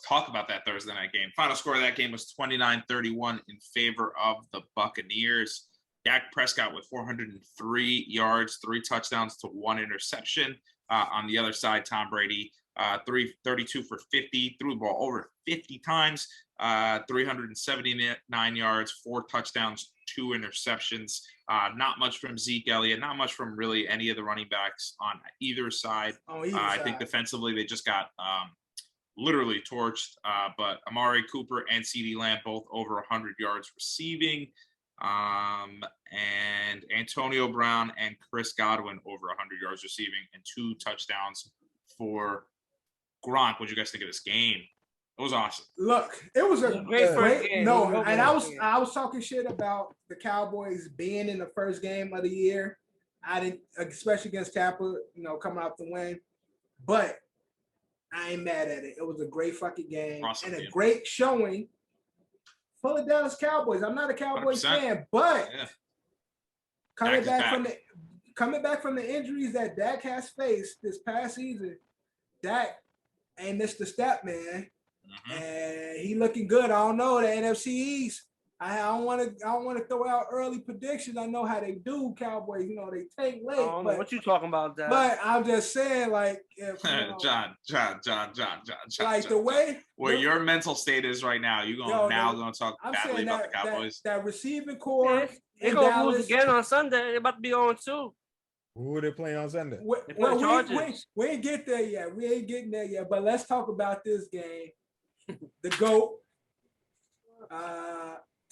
talk about that Thursday night game. Final score of that game was 29-31 in favor of the Buccaneers. Dak Prescott with 403 yards, 3 touchdowns to 1 interception. On the other side, Tom Brady, 332 for 50, threw the ball over 50 times, 379 yards, 4 touchdowns, 2 interceptions. Not much from Zeke Elliott, not much from really any of the running backs on either side. I think defensively they just got literally torched, but Amari Cooper and CeeDee Lamb both over 100 yards receiving, and Antonio Brown and Chris Godwin over 100 yards receiving and 2 touchdowns for Gronk. What did you guys think of this game? It was awesome. Look, it was a great game. No, and I was talking shit about the Cowboys being in the first game of the year. I didn't, especially against Tampa, coming out the win. But I ain't mad at it. It was a great fucking game and a great showing for the Dallas Cowboys. I'm not a Cowboys 100%. Fan, but coming back from the injuries that Dak has faced this past season, Dak ain't missed a step, man. Mm-hmm. And he looking good. I don't know the NFC East. I don't want to throw out early predictions. I know how they do, Cowboys. They take late. I don't know what you talking about, Dad. But I'm just saying, like, if, John. Like the way where your mental state is right now, you're gonna talk badly about the Cowboys. That receiving core. They're gonna lose again on Sunday. They're about to be on 2. Who are they playing on Sunday? We ain't get there yet. We ain't getting there yet. But let's talk about this game. The GOAT.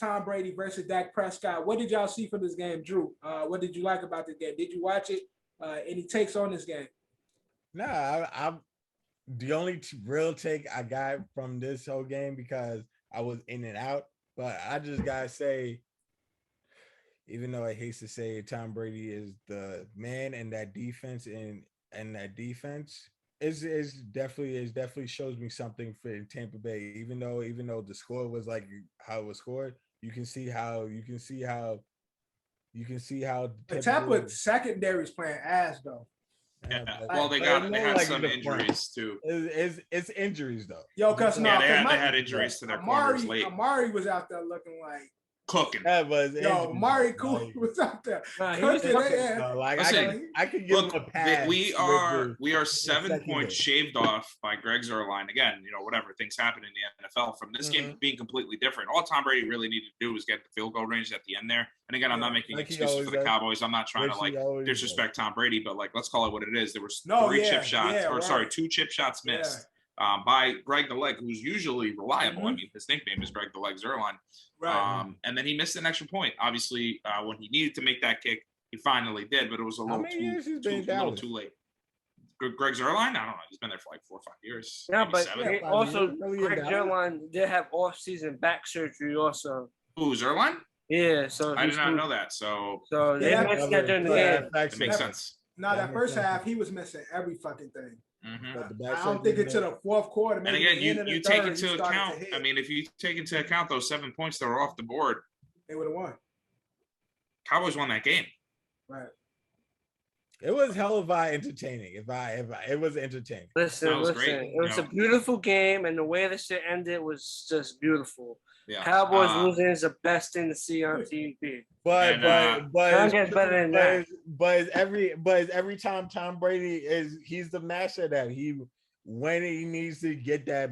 Tom Brady versus Dak Prescott. What did y'all see from this game, Drew? What did you like about this game? Did you watch it? Any takes on this game? Nah, I'm the only real take I got from this whole game because I was in and out. But I just gotta say, even though I hate to say it, Tom Brady is the man, and that defense and that defense is definitely shows me something for Tampa Bay. Even though the score was like how it was scored. You can see how the Tampa secondary is playing ass though. Yeah. Well, they had some injuries too. It's injuries though. Yo, cause they had injuries to their corners late. Amari was out there looking like cooking. That was Amari Cooper was out there. I could give him a pass. We are 7 points shaved off by Greg Zuerlein. Again, whatever things happen in the NFL from this game being completely different. All Tom Brady really needed to do was get the field goal range at the end there. And again, I'm not making excuses for the Cowboys. I'm not trying to disrespect Tom Brady, but let's call it what it is. There was 2 chip shots missed. by Greg the Leg, who's usually reliable. I mean, his nickname is Greg the Leg Zuerlein. Right. And then he missed an extra point. Obviously, when he needed to make that kick, he finally did, but it was a little too late. Greg Zuerlein? I don't know. He's been there for like 4 or 5 years. Yeah, but also Really Greg Zuerlein did have off-season back surgery also. Who, Zuerlein? Yeah, so I did not know that. So they missed that during the game. It makes sense. No, that first half he was missing every fucking thing. Mm-hmm. I don't think until the fourth quarter. And again, you take into account. I mean, if you take into account those 7 points that were off the board, they would have won. Cowboys won that game. Right. It was hell of entertaining. If it was entertaining. Listen, it was a beautiful game, and the way this shit ended was just beautiful. Yeah. Cowboys losing is the best thing to see on TV. But every time Tom Brady he's the master of that. When he needs to get that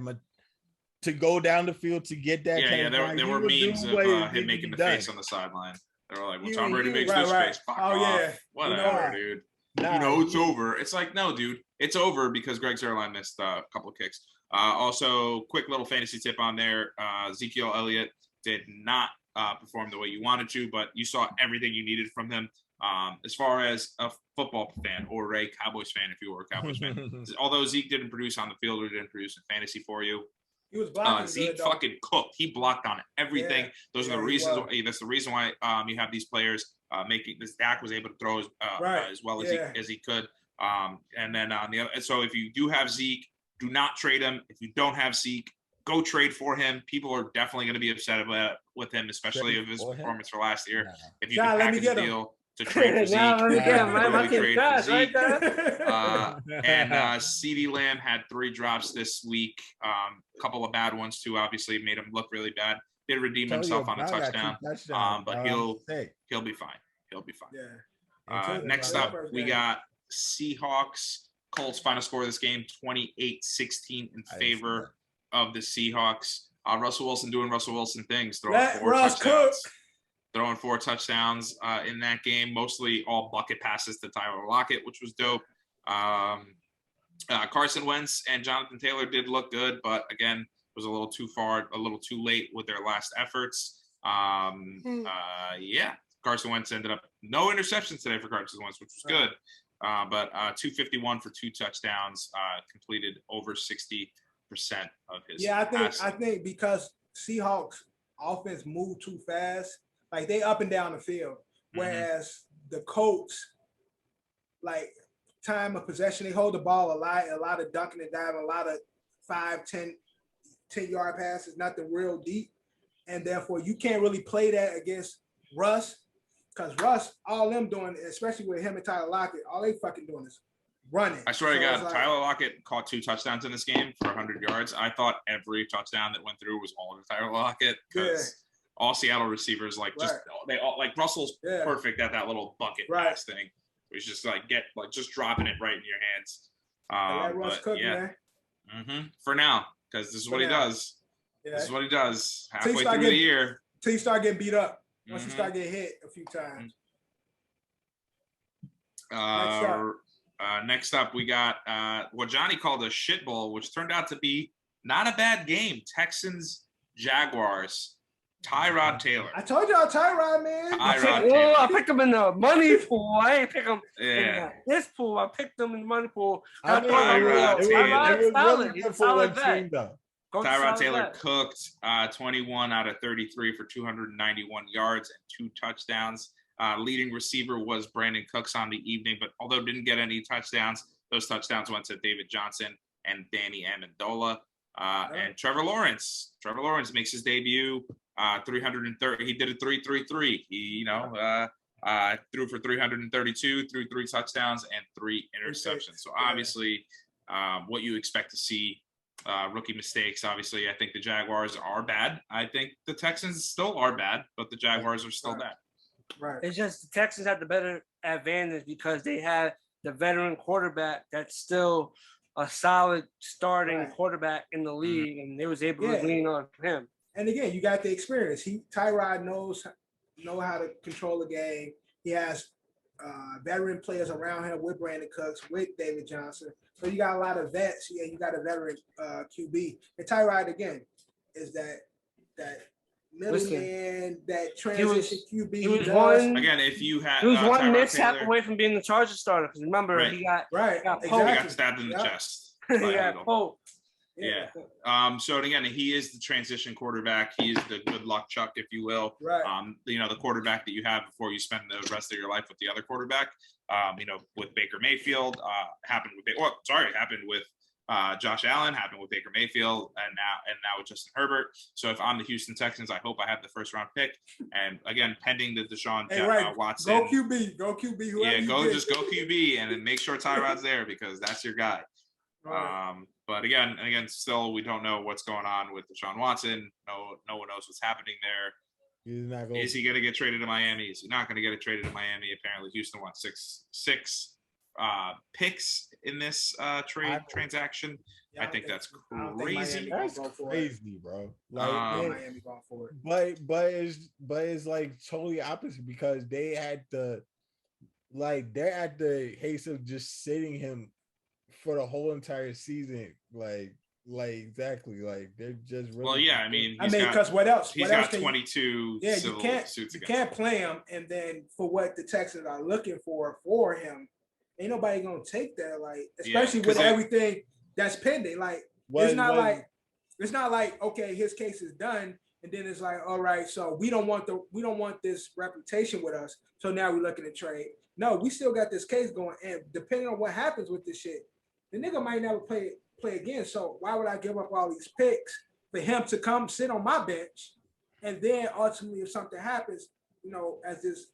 to go down the field to get that. Yeah. There were memes of him making the face on the sideline. They were like, "Well, Tom Brady makes this face. Fuck off. Yeah. Whatever, dude. It's over." It's like, no, dude, it's over because Greg Zuerlein missed a couple of kicks. Also, quick little fantasy tip on there. Ezekiel Elliott did not perform the way you wanted to, but you saw everything you needed from him. As far as a football fan or a Cowboys fan, if you were a Cowboys fan, although Zeke didn't produce on the field or didn't produce in fantasy for you, he was blocking. Zeke fucking cooked. He blocked on everything. Yeah. Those are the reasons. That's the reason why you have these players making this. Dak was able to throw as well as he could. And then on the other, so if you do have Zeke, do not trade him. If you don't have Zeke, go trade for him. People are definitely going to be upset with him, especially of his performance for last year. If you can package a deal to trade for Zeke, and CeeDee Lamb had 3 drops this week. A couple of bad ones too. Obviously, made him look really bad. Did redeem himself on a touchdown, but he'll be fine. He'll be fine. Yeah. Next up, we got Seahawks. Colts final score of this game 28-16 in favor of the Seahawks. Russell Wilson doing Russell Wilson things, throwing 4 touchdowns in that game, mostly all bucket passes to Tyler Lockett, which was dope. Carson Wentz and Jonathan Taylor did look good, but again, was a little too late with their last efforts. Carson Wentz ended up no interceptions today for Carson Wentz, which was good. But 251 for 2 touchdowns, completed over 60% of his. Yeah, I think because Seahawks offense moved too fast, like they up and down the field, whereas the Colts, like time of possession, they hold the ball a lot of dunking and diving, a lot of 5, 10-yard passes, nothing real deep, and therefore you can't really play that against Russ. Because Russ, all them doing, especially with him and Tyler Lockett, all they fucking doing is running. I swear to God, Tyler Lockett caught 2 touchdowns in this game for 100 yards. I thought every touchdown that went through was all of Tyler Lockett because all Seattle receivers they all like Russell's perfect at that little bucket pass thing. It's just like just dropping it right in your hands. Russ Cook, man. For now, because this is what he does. Yeah. This is what he does halfway through the year. Till you start getting beat up. Once you start getting hit a few times. Next up, we got what Johnny called a shit bowl, which turned out to be not a bad game. Texans, Jaguars. Tyrod Taylor. I told y'all Tyrod, man. I picked him in the money pool. I ain't pick him in this pool. I picked him in the money pool. Tyrod Taylor cooked 21 out of 33 for 291 yards and 2 touchdowns. Leading receiver was Brandon Cooks on the evening, but although didn't get any touchdowns, those touchdowns went to David Johnson and Danny Amendola. And Trevor Lawrence makes his debut. 330. He did a 3-3-3. He, threw for 332, threw 3 touchdowns and 3 interceptions. So obviously, what you expect to see. Rookie mistakes. Obviously, I think the Jaguars are bad. I think the Texans still are bad, but the Jaguars are still bad. Right. It's just the Texans had the better advantage because they had the veteran quarterback that's still a solid starting quarterback in the league, and they was able to lean on him. And again, you got the experience. Tyrod knows how to control the game. He has veteran players around him with Brandon Cooks, with David Johnson. So you got a lot of vets. Yeah, you got a veteran QB. And Tyrod again is that middleman, that transition QB. He was one again. If you had he was one Tyrod mishap Taylor, away from being the Chargers starter. Because remember, he got he got stabbed in the chest. He got poked. Yeah. So again, he is the transition quarterback. He is the good luck Chuck, if you will. Right. The quarterback that you have before you spend the rest of your life with the other quarterback. With Baker Mayfield, happened with Josh Allen, happened with Baker Mayfield, and now with Justin Herbert. So if I'm the Houston Texans, I hope I have the first round pick. And again, pending the Deshaun Watson. Go QB. Go QB. Just go QB and then make sure Tyrod's there because that's your guy. Right. But again, still we don't know what's going on with Deshaun Watson. No one knows what's happening there. He's not going. Is he going to get traded to Miami? Is he not going to get traded to Miami? Apparently, Houston wants six picks in this transaction. Yeah, I think that's crazy. That's crazy, bro. Like, Miami going for it. But it's like totally opposite because they're at the haste of just sitting him for the whole entire season, like exactly, like they're just really. Because what else? He's got 22. Yeah, you can't play him, and then for what the Texans are looking for him, ain't nobody gonna take that. Like, especially with everything that's pending. Like, it's not like okay, his case is done, and then it's like, all right, so we don't want this reputation with us, so now we're looking to trade. No, we still got this case going, and depending on what happens with this shit, the nigga might never play again. So why would I give up all these picks for him to come sit on my bench? And then ultimately, if something happens, as this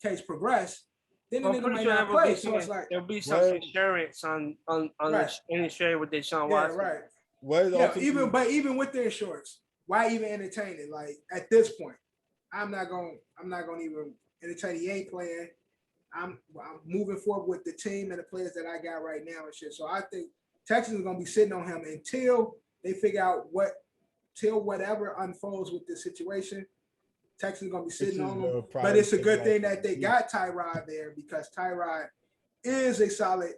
case progresses, then the nigga might not play. So it's like there'll be some insurance on any trade with Deshaun Watson. Yeah, right. Even with the insurance, why even entertain it? Like at this point, I'm not gonna even entertain. He ain't playing. I'm moving forward with the team and the players that I got right now and shit. So I think Texans are gonna be sitting on him until they figure out whatever unfolds with this situation. Texans are gonna be sitting on him. But it's a good thing that they got Tyrod there because Tyrod is a solid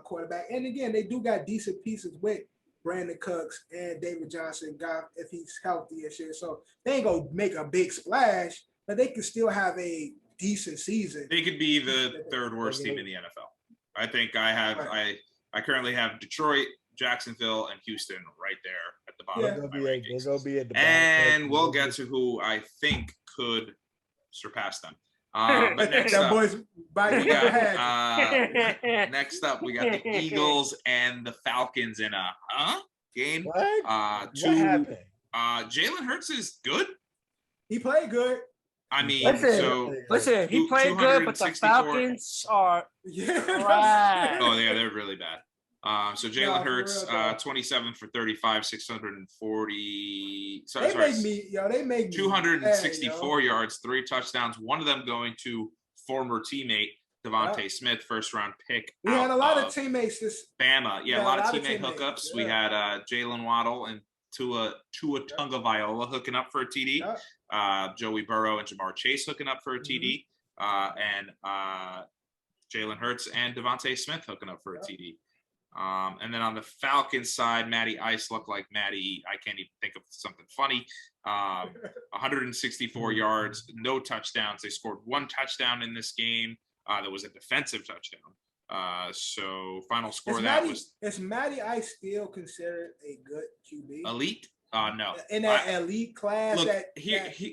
quarterback. And again, they do got decent pieces with Brandon Cooks and David Johnson, if he's healthy and shit. So they ain't gonna make a big splash, but they can still have a decent season. They could be the third worst team in the NFL. I think I currently have Detroit, Jacksonville, and Houston right there at the bottom. They're gonna be at the bottom. And we'll get to who I think could surpass them. But next up, next up, we got the Eagles and the Falcons in a game. What happened? Jalen Hurts is good. He played good. I mean, listen, he played good, but the Falcons are right. Oh yeah, they're really bad. So Jalen Hurts, 27 for 35, 640. They make me 264 yards, 3 touchdowns. One of them going to former teammate Devontae Smith, first round pick. We had a lot of teammates. Bama, a lot of teammate hookups. Yeah. We had Jalen Waddle and Tua Tagovailoa hooking up for a TD. Yeah. Joey Burrow and Jamar Chase hooking up for a TD. And Jalen Hurts and Devontae Smith hooking up for a TD. And then on the Falcons side, Matty Ice looked like Matty. I can't even think of something funny. 164 yards, no touchdowns. They scored 1 touchdown in this game. That was a defensive touchdown. So final score is Matty Ice still considered a good QB? Elite? No. In that elite class. Look,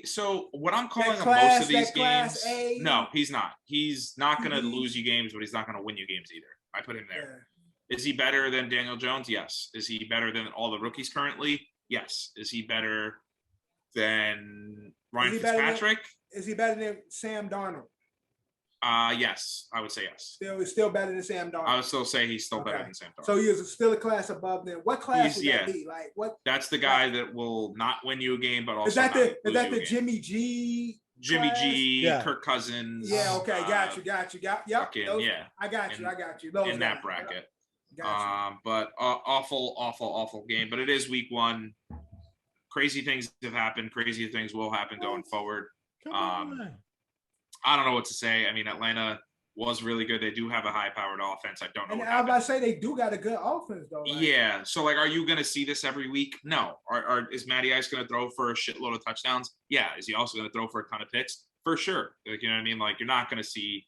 so what I'm calling most of these games. No, he's not. He's not going to lose you games, but he's not going to win you games either. I put him there. Yeah. Is he better than Daniel Jones? Yes. Is he better than all the rookies currently? Yes. Is he better than Ryan Fitzpatrick? Is he better than Sam Darnold? Yes, I would say yes. Still better than Sam Darnold. I would still say he's still better than Sam Darnold. So he is still a class above them. What class would that be? Like what? That's the guy that will not win you a game, but also is that the Jimmy G? Jimmy G, Kirk Cousins. Yeah. Okay. Got you. Yep. I got you. Those in that bracket. But awful game. But it is week 1. Crazy things have happened. Crazy things will happen going forward. I don't know what to say. I mean, Atlanta was really good. They do have a high-powered offense. I don't know. And I was about to say they do got a good offense though. Like. Yeah. So like, are you going to see this every week? No. Is Matty Ice going to throw for a shitload of touchdowns? Yeah. Is he also going to throw for a ton of picks? For sure. Like, you know what I mean? Like, you're not going to see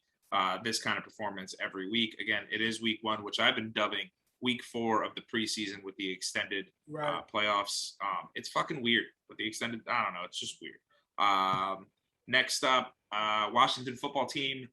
this kind of performance every week. Again, it is week 1, which I've been dubbing week 4 of the preseason with the extended playoffs. It's fucking weird with the extended. I don't know. It's just weird. Next up, Washington football team,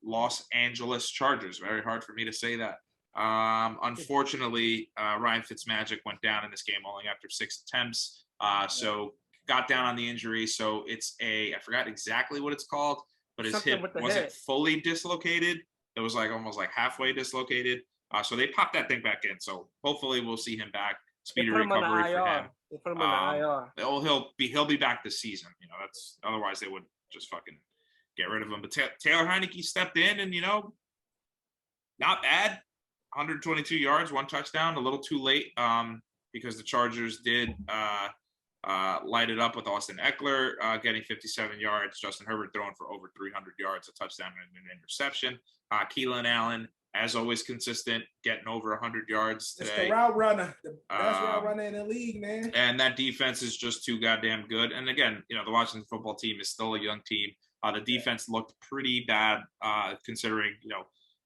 Los Angeles Chargers. Very hard for me to say that. Unfortunately, Ryan Fitzmagic went down in this game only after 6 attempts. So got down on the injury. So it's I forgot exactly what it's called, but his hip wasn't fully dislocated. It was like almost like halfway dislocated. So they popped that thing back in. So hopefully we'll see him back. Speedy recovery for him. They put him on the IR. He'll be back this season. You know, that's otherwise they would just fucking get rid of him. But Taylor Heineke stepped in and, you know, not bad. 122 yards, 1 touchdown, a little too late because the Chargers did light it up with Austin Eckler getting 57 yards. Justin Herbert throwing for over 300 yards, a touchdown and an interception. Keelan Allen, as always, consistent, getting over 100 yards today. It's the route runner, the best route runner in the league, man. And that defense is just too goddamn good. And again, you know, the Washington football team is still a young team. The defense looked pretty bad considering, you know,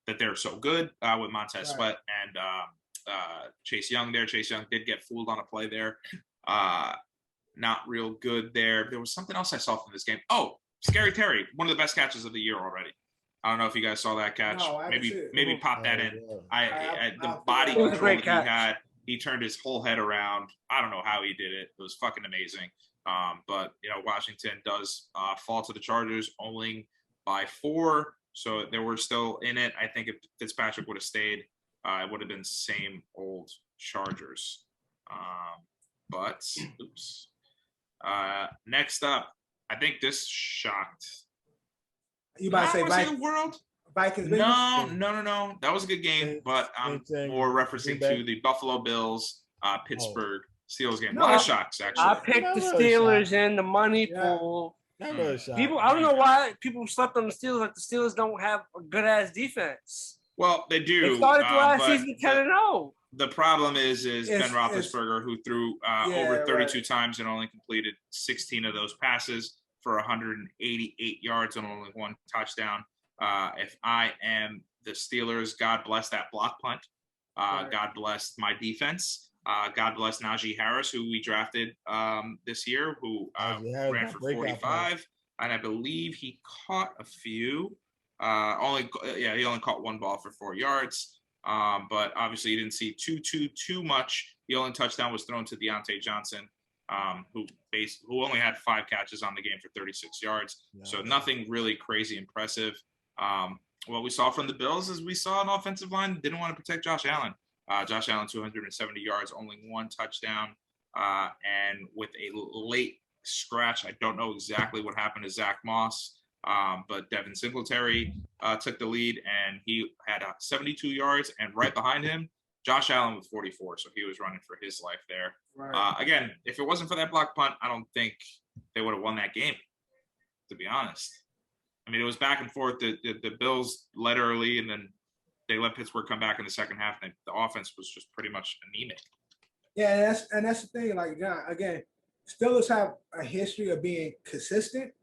that they're so good with Montez Sweat and Chase Young there. Chase Young did get fooled on a play there. Not real good there. There was something else I saw from this game. Oh, Scary Terry, one of the best catches of the year already. I don't know if you guys saw that catch. No, maybe pop that in. Yeah. The body control that he had, he turned his whole head around. I don't know how he did it. It was fucking amazing. But, you know, Washington does fall to the Chargers only by 4. So they were still in it. I think if Fitzpatrick would have stayed, it would have been same old Chargers. But, oops. Next up, I think this shocked. You about to say Vikings? Vikings? No. That was a good game, but I'm more referencing to the Buffalo Bills, Pittsburgh Steelers game. A lot of shocks, actually. I picked the Steelers in the money pool. People, I don't know why people slept on the Steelers. Like the Steelers don't have a good ass defense. Well, they do. They started the last season 10-0. The problem is Ben Roethlisberger, who threw over 32 times and only completed 16 of those passes for 188 yards and only 1 touchdown. If I am the Steelers, God bless that block punt. God bless my defense. God bless Najee Harris, who we drafted this year, who ran for 45, and I believe he caught a few. He only caught 1 ball for 4 yards. But obviously, you didn't see too much. The only touchdown was thrown to Deontay Johnson, who only had 5 catches on the game for 36 yards. So nothing really crazy impressive. What we saw from the Bills is we saw an offensive line that didn't want to protect Josh Allen. Josh Allen, 270 yards, only 1 touchdown. And with a late scratch, I don't know exactly what happened to Zach Moss, but Devin Singletary took the lead, and he had 72 yards. And right behind him, Josh Allen with 44. So he was running for his life there. Right. Again, if it wasn't for that block punt, I don't think they would have won that game, to be honest. I mean, it was back and forth. The Bills led early, and then they let Pittsburgh come back in the second half, and the offense was just pretty much anemic. Yeah, and that's the thing. Like, again, Steelers have a history of being consistent,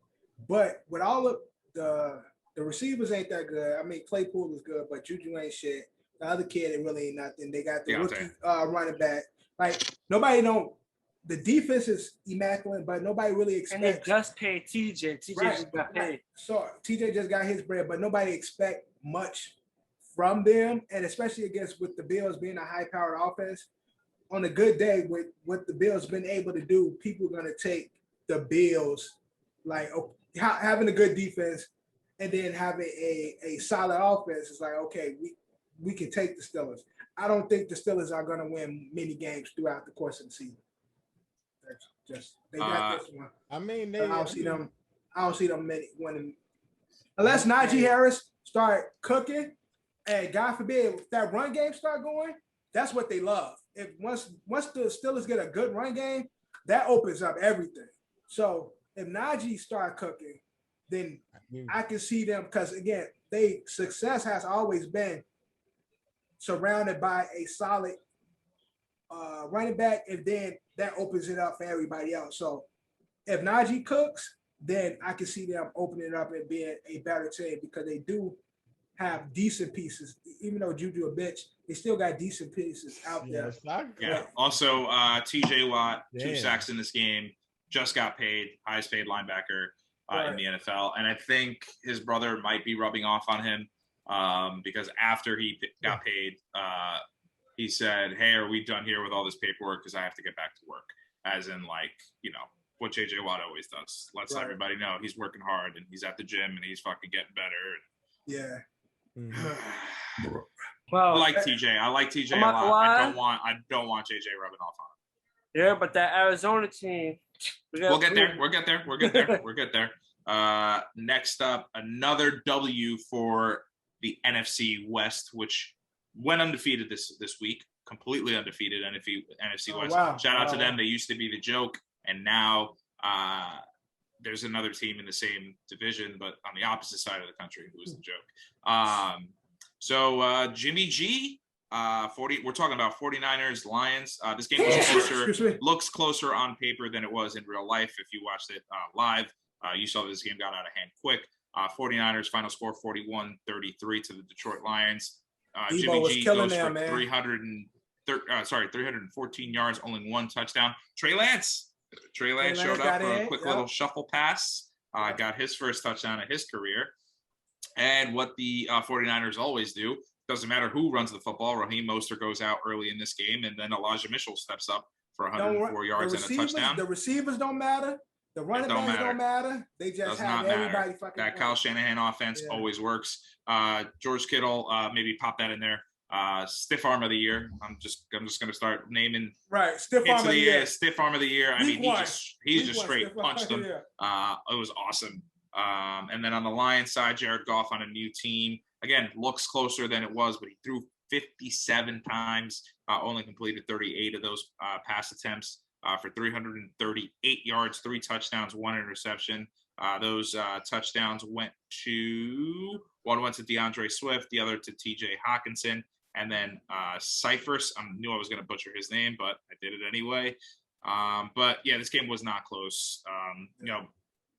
but with all of the receivers ain't that good. I mean, Claypool is good, but Juju ain't shit. The other kid, it really ain't nothing. They got the rookie running back. Like, nobody don't. The defense is immaculate, but nobody really expects. And they just paid TJ. TJ just got paid. So TJ just got his bread, but nobody expect much from them, and especially with the Bills being a high-powered offense. On a good day, with what the Bills been able to do, people are going to take the Bills, like having a good defense and then having a solid offense. It's like, okay, we can take the Steelers. I don't think the Steelers are going to win many games throughout the course of the season. They got this one. I mean, I don't see them many winning unless Najee Harris start cooking. And God forbid, if that run game start going, that's what they love. If once the Steelers get a good run game, that opens up everything. So if Najee start cooking, then I can see them, because again, success has always been surrounded by a solid running back, and then that opens it up for everybody else. So if Najee cooks, then I can see them opening it up and being a better team, because they do have decent pieces. Even though Juju a bitch, they still got decent pieces out there. Yeah. Also, TJ Watt, 2 sacks in this game, just got paid, highest paid linebacker in the NFL. And I think his brother might be rubbing off on him because after he got paid, he said, "Hey, are we done here with all this paperwork? Because I have to get back to work." As in, like, you know, what JJ Watt always does. Lets everybody know he's working hard and he's at the gym and he's fucking getting better. Yeah. Well, I like TJ. I like TJ a lot. I don't want JJ rubbing off on him. Yeah, but that Arizona team. We'll get there. We'll get there. Next up, another W for the NFC West, which went undefeated this week. Completely undefeated NFC West. Wow. Shout out to them. They used to be the joke, and now there's another team in the same division, but on the opposite side of the country, who was the joke. So Jimmy G, 40. We're talking about 49ers, Lions. This game was closer, looks closer on paper than it was in real life. If you watched it live, you saw this game got out of hand quick. 49ers final score 41-33 to the Detroit Lions. Jimmy G goes for 314 yards, only 1 touchdown. Trey Lance showed up for a quick little shuffle pass. Got his first touchdown of his career. And what the 49ers always do, doesn't matter who runs the football, Raheem Mostert goes out early in this game, and then Elijah Mitchell steps up for 104 yards and a touchdown. The receivers don't matter. The running backs don't matter. They just have everybody fucking. That Kyle Shanahan offense always works. George Kittle, maybe pop that in there. Stiff arm of the year. I'm just going to start naming. Right, stiff arm of the year. Stiff arm of the year. I mean, he just straight punched them. Yeah. It was awesome. And then on the Lions side, Jared Goff on a new team. Again, looks closer than it was, but he threw 57 times, only completed 38 of those pass attempts for 338 yards, 3 touchdowns, 1 interception. Those touchdowns one went to DeAndre Swift, the other to TJ Hawkinson, and then Cyphers. I knew I was going to butcher his name, but I did it anyway. But yeah, this game was not close. You know,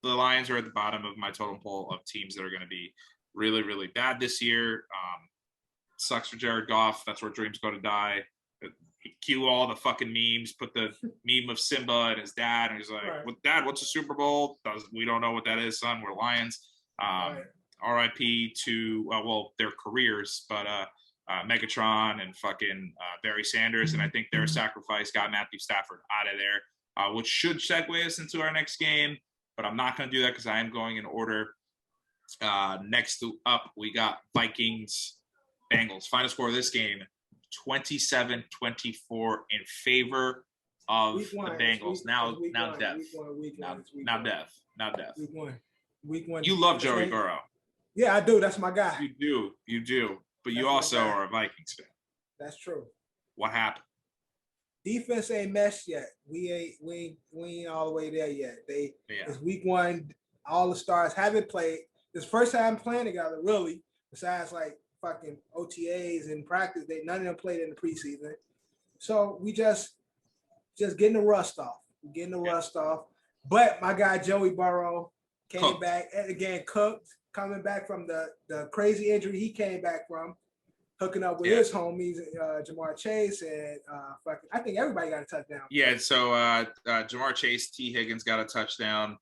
the Lions are at the bottom of my totem pole of teams that are going to be really, really bad this year. Sucks for Jared Goff. That's where dreams go to die. Cue all the fucking memes. Put the meme of Simba and his dad, and he's like, "Dad, what's a Super Bowl?" We don't know what that is, son. We're Lions. R.I.P. to their careers, but Megatron and fucking Barry Sanders, and I think their sacrifice got Matthew Stafford out of there, which should segue us into our next game. But I'm not going to do that because I am going in order. Next up, we got Vikings, Bengals. Final score of this game, 27-24 in favor of the Bengals. Now Dev. Week one. You love Joey Burrow. Yeah, I do. That's my guy. You do. But you also are a Vikings fan. That's true. What happened? Defense ain't meshed yet. We ain't all the way there yet. It's week 1. All the stars haven't played. This first time playing together, really. Besides like fucking OTAs and practice, none of them played in the preseason. So we just getting the rust off. But my guy Joey Burrow came back and again cooked, coming back from the crazy injury he came back from. Hooking up with his homies, Jamar Chase, and I think everybody got a touchdown. Yeah, so Jamar Chase, T. Higgins got a touchdown.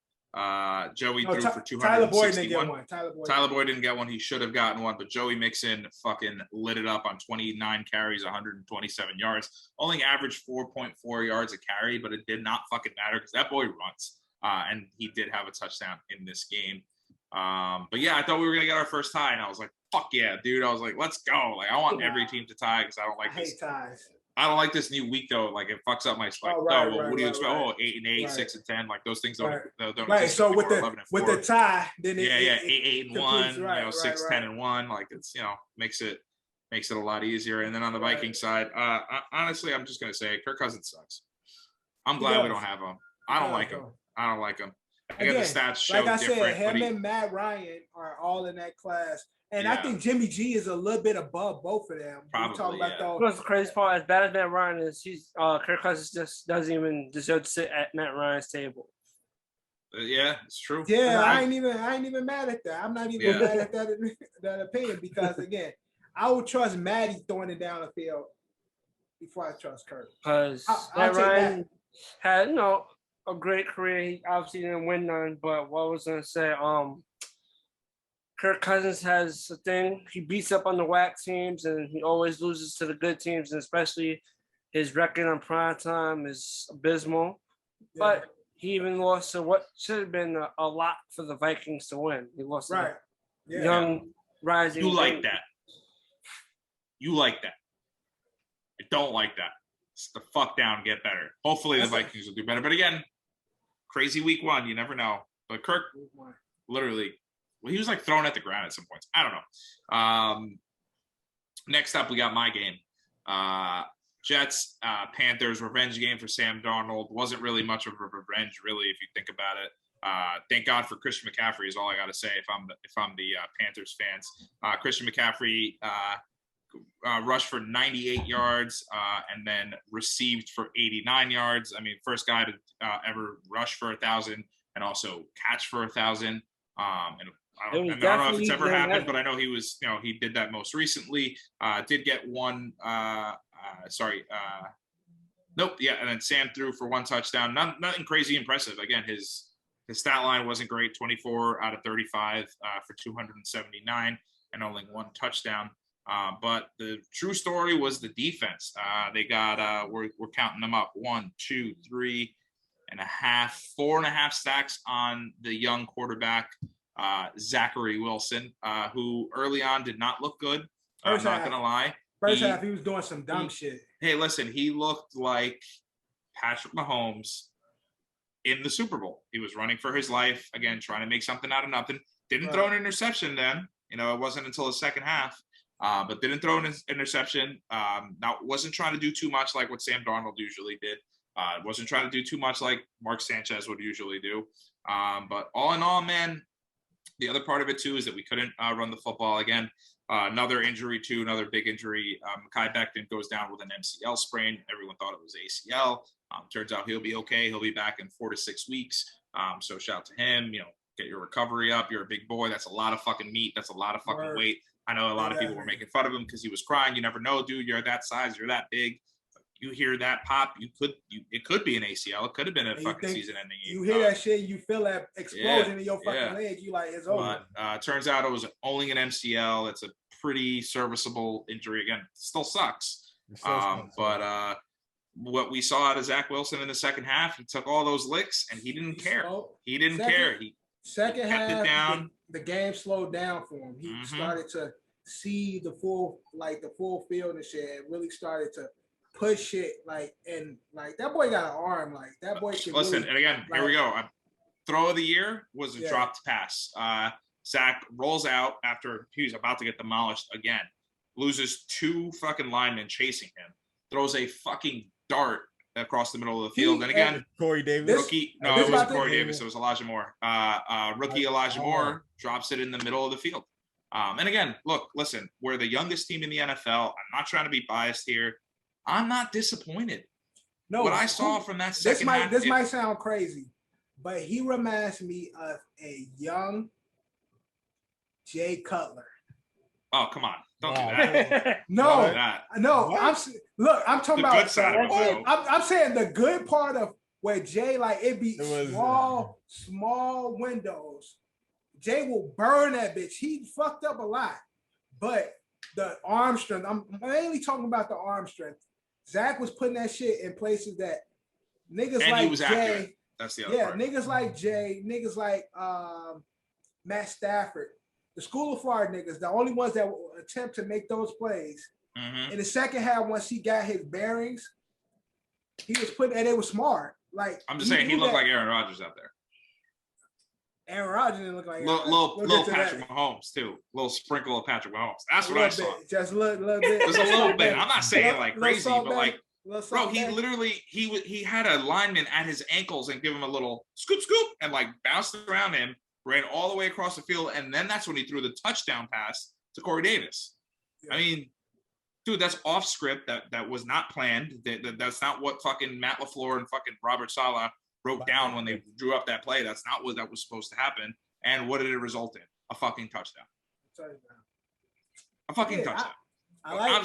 Joey threw for 261. Tyler Boyd didn't get one. Tyler Boyd didn't get one. He should have gotten one, but Joey Mixon fucking lit it up on 29 carries, 127 yards. Only averaged 4.4 yards a carry, but it did not fucking matter because that boy runs. And he did have a touchdown in this game. But yeah, I thought we were gonna get our first tie, and I was like, "Fuck yeah, dude!" I was like, "Let's go!" Like, I want every team to tie because I don't like this. Hate ties. I don't like this new week though. Like, it fucks up my what do you expect? 8-8, 6-10. Like those things don't. Right. So with the tie, then 8-1. 6-10-1. Like it's makes it a lot easier. And then on the Vikings side, honestly, I'm just gonna say Kirk Cousins sucks. I'm glad we don't have him. I don't like him. Again, the stats show like I said, him but and Matt Ryan are all in that class. And I think Jimmy G is a little bit above both of them. Probably, What's the crazy part? As bad as Matt Ryan is, Kirk Cousins just doesn't even deserve to sit at Matt Ryan's table. Yeah, it's true. Yeah, I ain't even mad at that. I'm not even mad at that opinion because again, I would trust Matty throwing it down the field before I trust Kirk. Because Matt Ryan had a great career. He obviously didn't win none, but what I was gonna say, Kirk Cousins has a thing. He beats up on the whack teams, and he always loses to the good teams, and especially his record on prime time is abysmal. Yeah. But he even lost to what should have been a lot for the Vikings to win. He lost to young rising. You like that. You like that. I don't like that. Sit the fuck down, get better. Hopefully the Vikings will do better. But again, crazy week one. You never know. But Kirk literally, he was like thrown at the ground at some points. I don't know. Next up, we got my game. Jets, Panthers, revenge game for Sam Darnold. Wasn't really much of a revenge, really, if you think about it. Thank God for Christian McCaffrey is all I got to say if I'm the Panthers fans. Christian McCaffrey rushed for 98 yards and then received for 89 yards. I mean, first guy to ever rush for 1,000 and also catch for 1,000. And I don't know if it's ever happened, but I know he was, he did that most recently. Did get one. Nope. Yeah. And then Sam threw for one touchdown. Nothing crazy impressive. Again, his stat line wasn't great. 24 out of 35 for 279 and only one touchdown. But the true story was the defense. They got, we're counting them up. 1, 2, 3 and a half, 4.5 sacks on the young quarterback, Zachary Wilson, who early on did not look good. I'm not going to lie. First half, he was doing some dumb shit. Hey, listen, he looked like Patrick Mahomes in the Super Bowl. He was running for his life, again, trying to make something out of nothing. Didn't throw an interception then. It wasn't until the second half. But didn't throw an interception. Now wasn't trying to do too much like what Sam Darnold usually did. Wasn't trying to do too much like Mark Sanchez would usually do. But all in all, man, the other part of it too is that we couldn't run the football again. Another injury too, another big injury. Mekhi Becton goes down with an MCL sprain. Everyone thought it was ACL. Turns out he'll be okay. He'll be back in 4 to 6 weeks. So shout out to him. Get your recovery up. You're a big boy. That's a lot of fucking meat. That's a lot of fucking weight. I know a lot of people were making fun of him because he was crying. You never know, dude. You're that size. You're that big. You hear that pop, it could be an ACL. It could have been a fucking season-ending. You hear that shit, you feel that explosion in your fucking leg. You like it's over. But turns out it was only an MCL. It's a pretty serviceable injury. Again, still sucks. But what we saw out of Zach Wilson in the second half, he took all those licks and he didn't care. He didn't care. Second half, the game slowed down for him. He started to see the full field and shit. And really started to push it that boy got an arm. Like that boy can listen. And again, here we go. Throw of the year was a dropped pass. Zach rolls out after he was about to get demolished again. Loses 2 fucking linemen chasing him. Throws a fucking dart across the middle of the field. And again, Corey Davis. Rookie. No, it wasn't Corey Davis. It was Elijah Moore. Rookie Elijah Moore drops it in the middle of the field. And again, listen, we're the youngest team in the NFL. I'm not trying to be biased here. I'm not disappointed. No, what I saw from that second half. This might sound crazy, but he reminds me of a young Jay Cutler. Oh, come on. Don't do that. No. I'm talking the about good side of it, I'm saying the good part of where Jay, it be small windows. Jay will burn that bitch. He fucked up a lot. But the arm strength, I'm mainly talking about the arm strength. Zach was putting that shit in places that niggas and like he was Jay. Accurate. That's the other part. Niggas like Jay, niggas like Matt Stafford, the School of Fire niggas, the only ones that will attempt to make those plays. In the second half, once he got his bearings, he was putting, and they were smart. I'm just saying, he looked like Aaron Rodgers out there. Aaron Rodgers didn't look like little Patrick Mahomes too. Little sprinkle of Patrick Mahomes. That's what I saw. Just a little bit. There's a little bit. I'm not saying crazy, but Bro, he had a lineman at his ankles and give him a little scoop, and like bounced around him, ran all the way across the field, and then that's when he threw the touchdown pass to Corey Davis. Yeah. I mean, dude, that's off script. That was not planned. That's not what fucking Matt LaFleur and fucking Robert Saleh wrote down when they drew up that play. That's not what that was supposed to happen. And what did it result in? A fucking touchdown. A fucking touchdown. I like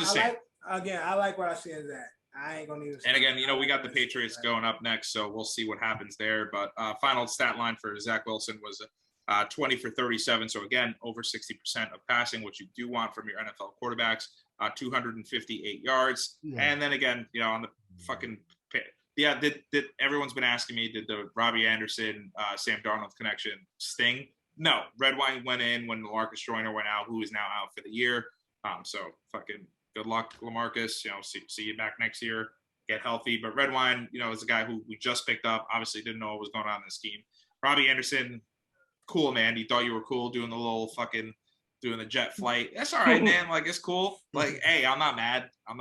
what I see as that. I ain't gonna even. And again, we got the Patriots going up next, so we'll see what happens there. But final stat line for Zach Wilson was 20 for 37. So again, over 60% of passing, which you do want from your NFL quarterbacks. 258 yards, and then again, on the fucking did everyone's been asking me, did the Robbie Anderson, Sam Darnold connection sting? No, Red Wine went in when LaMarcus Joyner went out, who is now out for the year. So fucking good luck, LaMarcus. See you back next year. Get healthy. But Red Wine, is a guy who we just picked up. Obviously, didn't know what was going on in the scheme. Robbie Anderson, cool man. He thought you were cool doing the little fucking. Doing the jet flight. That's all right, man. Like, it's cool. Like, hey, I'm not mad. I'm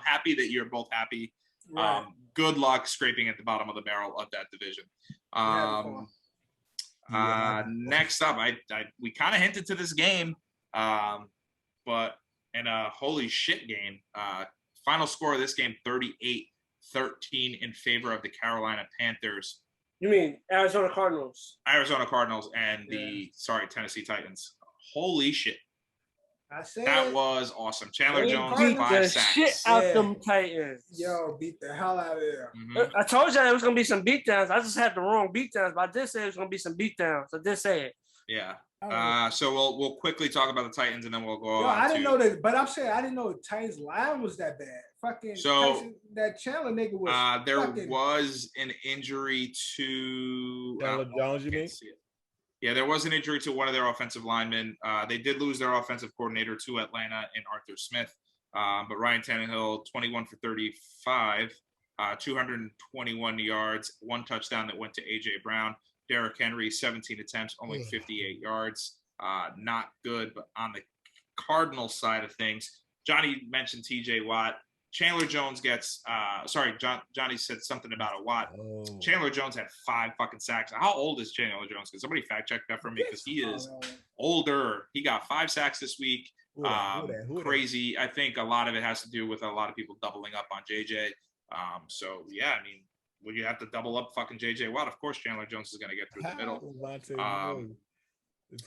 happy that you're both happy. Right. Good luck scraping at the bottom of the barrel of that division. Next up, we kind of hinted to this game, but in a holy shit game, final score of this game, 38-13 in favor of the Carolina Panthers. You mean Arizona Cardinals? Arizona Cardinals and Tennessee Titans. Holy shit. That was awesome. Chandler Jones, 5 sacks. Shit out them Titans. Yo, beat the hell out of there. Mm-hmm. I told you there was going to be some beatdowns. I just had the wrong beatdowns, but I did say there was going to be some beatdowns. I did say it. Yeah. So we'll quickly talk about the Titans and then we'll go on. I didn't know that, but I'm saying I didn't know the Titans line was that bad. Fucking Tyson, that Chandler nigga was. There was an injury to Chandler Jones, you mean? Yeah, there was an injury to one of their offensive linemen. They did lose their offensive coordinator to Atlanta in Arthur Smith. But Ryan Tannehill, 21 for 35, 221 yards, 1 touchdown that went to A.J. Brown. Derrick Henry, 17 attempts, only 58 yards. Not good, but on the Cardinals side of things, Johnny mentioned T.J. Watt. Chandler Jones gets, Johnny said something about a Watt. Oh. Chandler Jones had 5 fucking sacks. How old is Chandler Jones? Can somebody fact check that for me? Because he is older. He got 5 sacks this week. Crazy. I think a lot of it has to do with a lot of people doubling up on JJ. When you have to double up fucking JJ Watt, of course Chandler Jones is going to get through the middle.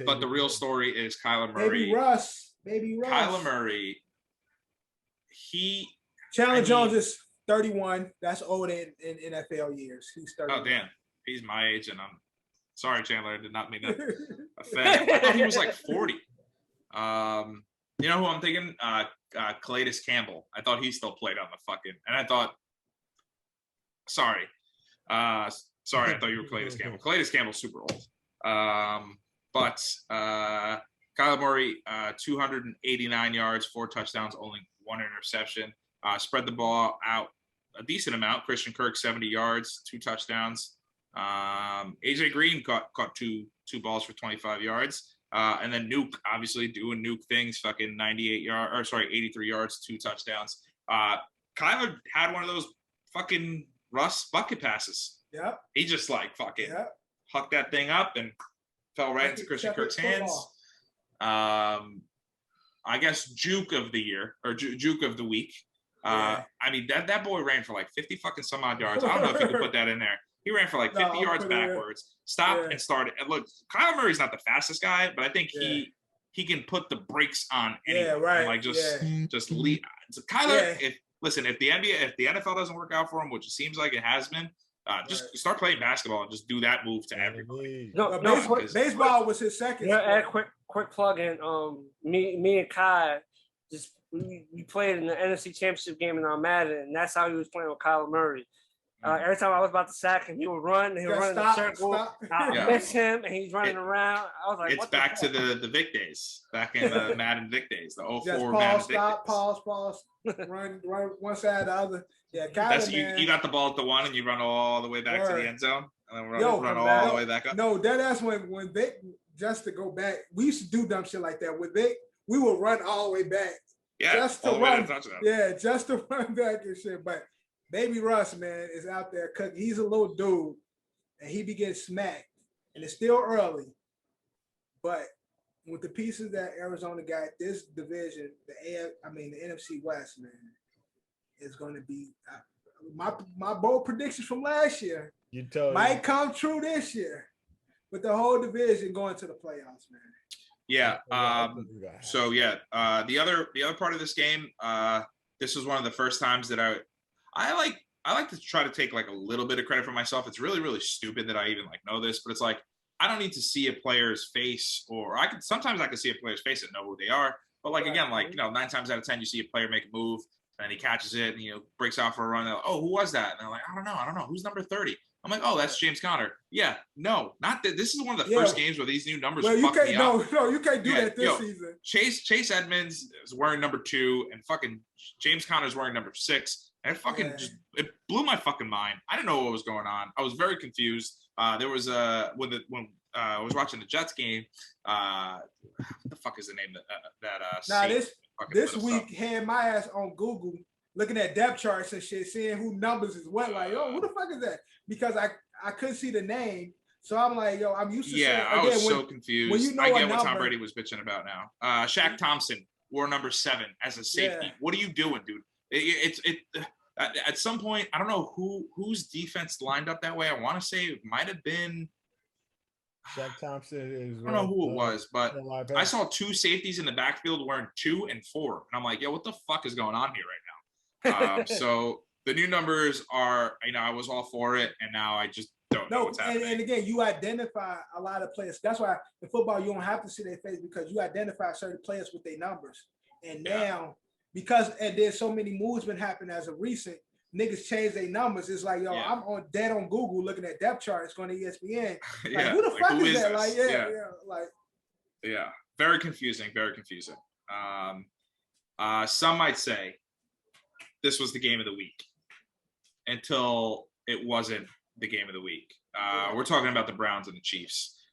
But the real story is Kyler Murray. Baby Russ. Kyler Murray. Chandler Jones is 31. That's old in NFL years. He's 31. Oh, damn. He's my age, and I'm sorry, Chandler. I did not mean to offend. I thought he was like 40. You know who I'm thinking? Calais Campbell. I thought he still played on the fucking. And I thought, sorry, I thought you were Calais Campbell. Calais Campbell's super old. But Kyler Murray, 289 yards, 4 touchdowns, only 1 interception. Spread the ball out a decent amount. Christian Kirk, 70 yards, 2 touchdowns. AJ Green caught two balls for 25 yards. And then Nuke, obviously doing Nuke things, fucking 83 yards, 2 touchdowns. Kyler had one of those fucking Russ bucket passes. Yeah. He just fucking hucked that thing up and fell right into Christian Kirk's hands. I guess Juke of the year or Juke of the week. I mean, that boy ran for 50 fucking some odd yards. I don't know if you could put that in there. He ran for 50 yards backwards, stopped and started. And look, Kyler Murray's not the fastest guy, but I think he can put the brakes on anything. Yeah, right. Just lead. So Kyler, if the NFL doesn't work out for him, which it seems like it has been, just start playing basketball and just do that move to everybody. Baseball was his second. Yeah, quick plug in. Me and Kai we played in the NFC Championship game in our Madden, and that's how he was playing with Kyler Murray. Every time I was about to sack him, he would run in a circle. I miss him, and he's running around. I was like, it's back to the Vic days, back in the Madden Vic days, the 04 Madden Vic days. Pause, run one side, the other. Yeah, Kyler, you got the ball at the 1, and you run all the way back to the end zone, and then run all the way back up. No, that's when Vic, just to go back, we used to do dumb shit like that. With Vic, we would run all the way back Yeah, just to all the way to run. the touchdown. Yeah, just to run back and shit. But Baby Russ, man, is out there cooking. He's a little dude, and he be getting smacked, and it's still early. But with the pieces that Arizona got, this division, the NFC West, man, is going to be my bold predictions from last year might come true this year, with the whole division going to the playoffs, man. Yeah. So yeah, the other part of this game, this was one of the first times that I like to try to take like a little bit of credit for myself. It's really, really stupid that I even like know this, but it's like I don't need to see a player's face, or sometimes I can see a player's face and know who they are. But like again, like 9 times out of 10, you see a player make a move and he catches it and breaks off for a run. Like, oh, who was that? And they're like, I don't know. Who's number 30? I'm like, oh, that's James Conner. Yeah, no, not that. This is one of the first games where these new numbers fuck me up. No, you can't do that this season. Chase Edmonds is wearing number 2, and fucking James Conner is wearing number 6. And it blew my fucking mind. I didn't know what was going on. I was very confused. There was when I was watching the Jets game. What the fuck is the name this week had my ass on Google looking at depth charts and shit, seeing who numbers is what. Like, who the fuck is that? Because I couldn't see the name, so I'm like, I'm used to. Yeah, I was so confused. When you know I get what Tom Brady was bitching about now. Shaq Thompson wore number 7 as a safety. Yeah. What are you doing, dude? At some point, I don't know whose defense lined up that way. I want to say it might have been Shaq Thompson. I don't know who it was, but I saw 2 safeties in the backfield wearing 2 and 4, and I'm like, what the fuck is going on here right now? So the new numbers are, I was all for it, and now I just don't know what's happening. And again, you identify a lot of players. That's why in football you don't have to see their face, because you identify certain players with their numbers. And now, because there's so many moves been happening as of recent, niggas change their numbers. It's like, I'm on Google looking at depth charts, going to ESPN. Like, who the fuck is that? This? Like, very confusing, very confusing. Some might say this was the game of the week until it wasn't the game of the week. We're talking about the Browns and the Chiefs.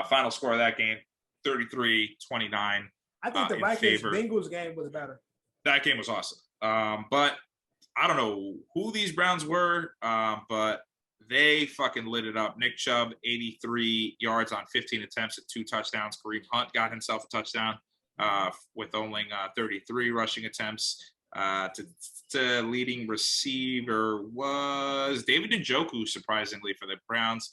Final score of that game, 33-29. I think the Vikings-Bengals game was better. That game was awesome. But I don't know who these Browns were, but they fucking lit it up. Nick Chubb, 83 yards on 15 attempts at 2 touchdowns. Kareem Hunt got himself a touchdown with only 33 rushing attempts. To leading receiver was David Njoku, surprisingly, for the Browns.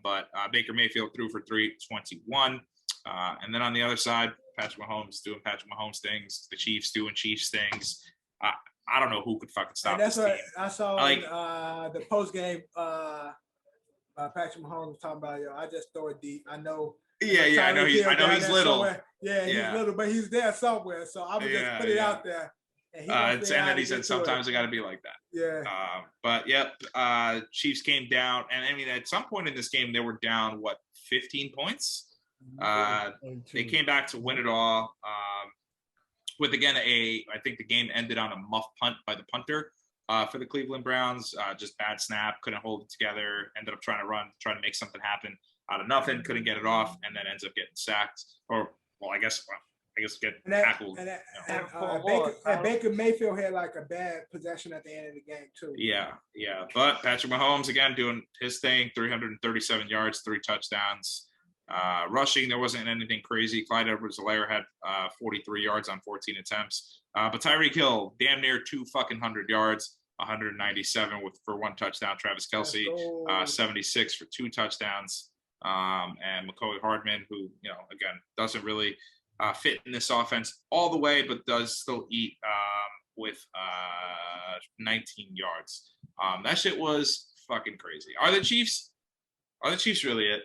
But Baker Mayfield threw for 321. And then on the other side, Patrick Mahomes doing Patrick Mahomes things, the Chiefs doing Chiefs things. I don't know who could fucking stop this team. I saw in the post game. Patrick Mahomes was talking about, I just throw it deep. I know. Yeah, I know he's little. Somewhere. Yeah, he's little, but he's there somewhere. So I'm gonna just put it out there. And then he said sometimes it got to be like that. Yeah. But Chiefs came down, and I mean at some point in this game they were down 15 points. They came back to win it all. With again I think the game ended on a muff punt by the punter for the Cleveland Browns. Just bad snap, couldn't hold it together. Ended up trying to make something happen out of nothing, couldn't get it off, and then ends up getting sacked. I guess get tackled. Baker Mayfield had like a bad possession at the end of the game too. Yeah. But Patrick Mahomes again doing his thing, 337 yards, 3 touchdowns. Rushing, there wasn't anything crazy. Clyde Edwards-Helaire had 43 yards on 14 attempts. But Tyreek Hill, damn near 200 yards, 197 for 1 touchdown. Travis Kelce, 76 for 2 touchdowns. And McCoy Hardman, who again doesn't really fit in this offense all the way, but does still eat with 19 yards. That shit was fucking crazy. Are the Chiefs really it?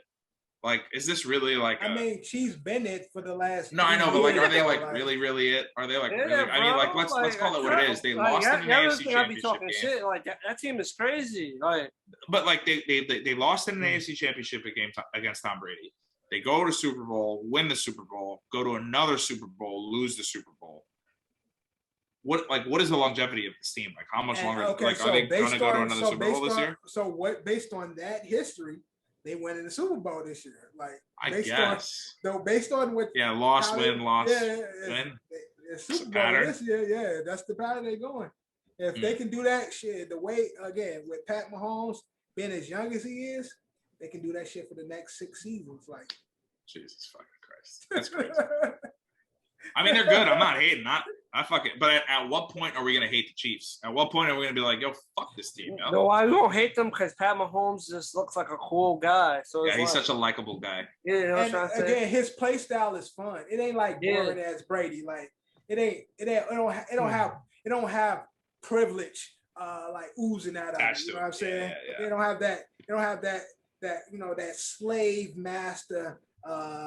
Like, is this really like? Chiefs been it for the last. No, I know, but are they really it? Are they really? Bro, I mean, let's call it what it is. They lost in the AFC Championship game. Shit. Like that team is crazy. Like, but they lost in an AFC Championship game against Tom Brady. They go to Super Bowl, win the Super Bowl, go to another Super Bowl, lose the Super Bowl. What is the longevity of this team? Like, how much longer? Are they going to go to another Super Bowl this year? So based on that history, they went in the Super Bowl this year. Like, I guess. Based on what. Yeah, win. It's Super Bowl this year. Yeah, that's the pattern they're going. If they can do that shit, the way again with Pat Mahomes being as young as he is, they can do that shit for the next 6 seasons. Like, Jesus fucking Christ, that's crazy. I mean, they're good. I'm not hating. I fucking. But at what point are we gonna hate the Chiefs? At what point are we gonna be like, yo, fuck this team? Yo? No, I don't hate them because Pat Mahomes just looks like a cool guy. So yeah, he's such a likable guy. Yeah, you know what I'm saying? Again, his play style is fun. It ain't like boring as Brady. Like it don't have privilege like oozing out of it. You know what I'm saying? Yeah. They don't have that. They don't have that that slave master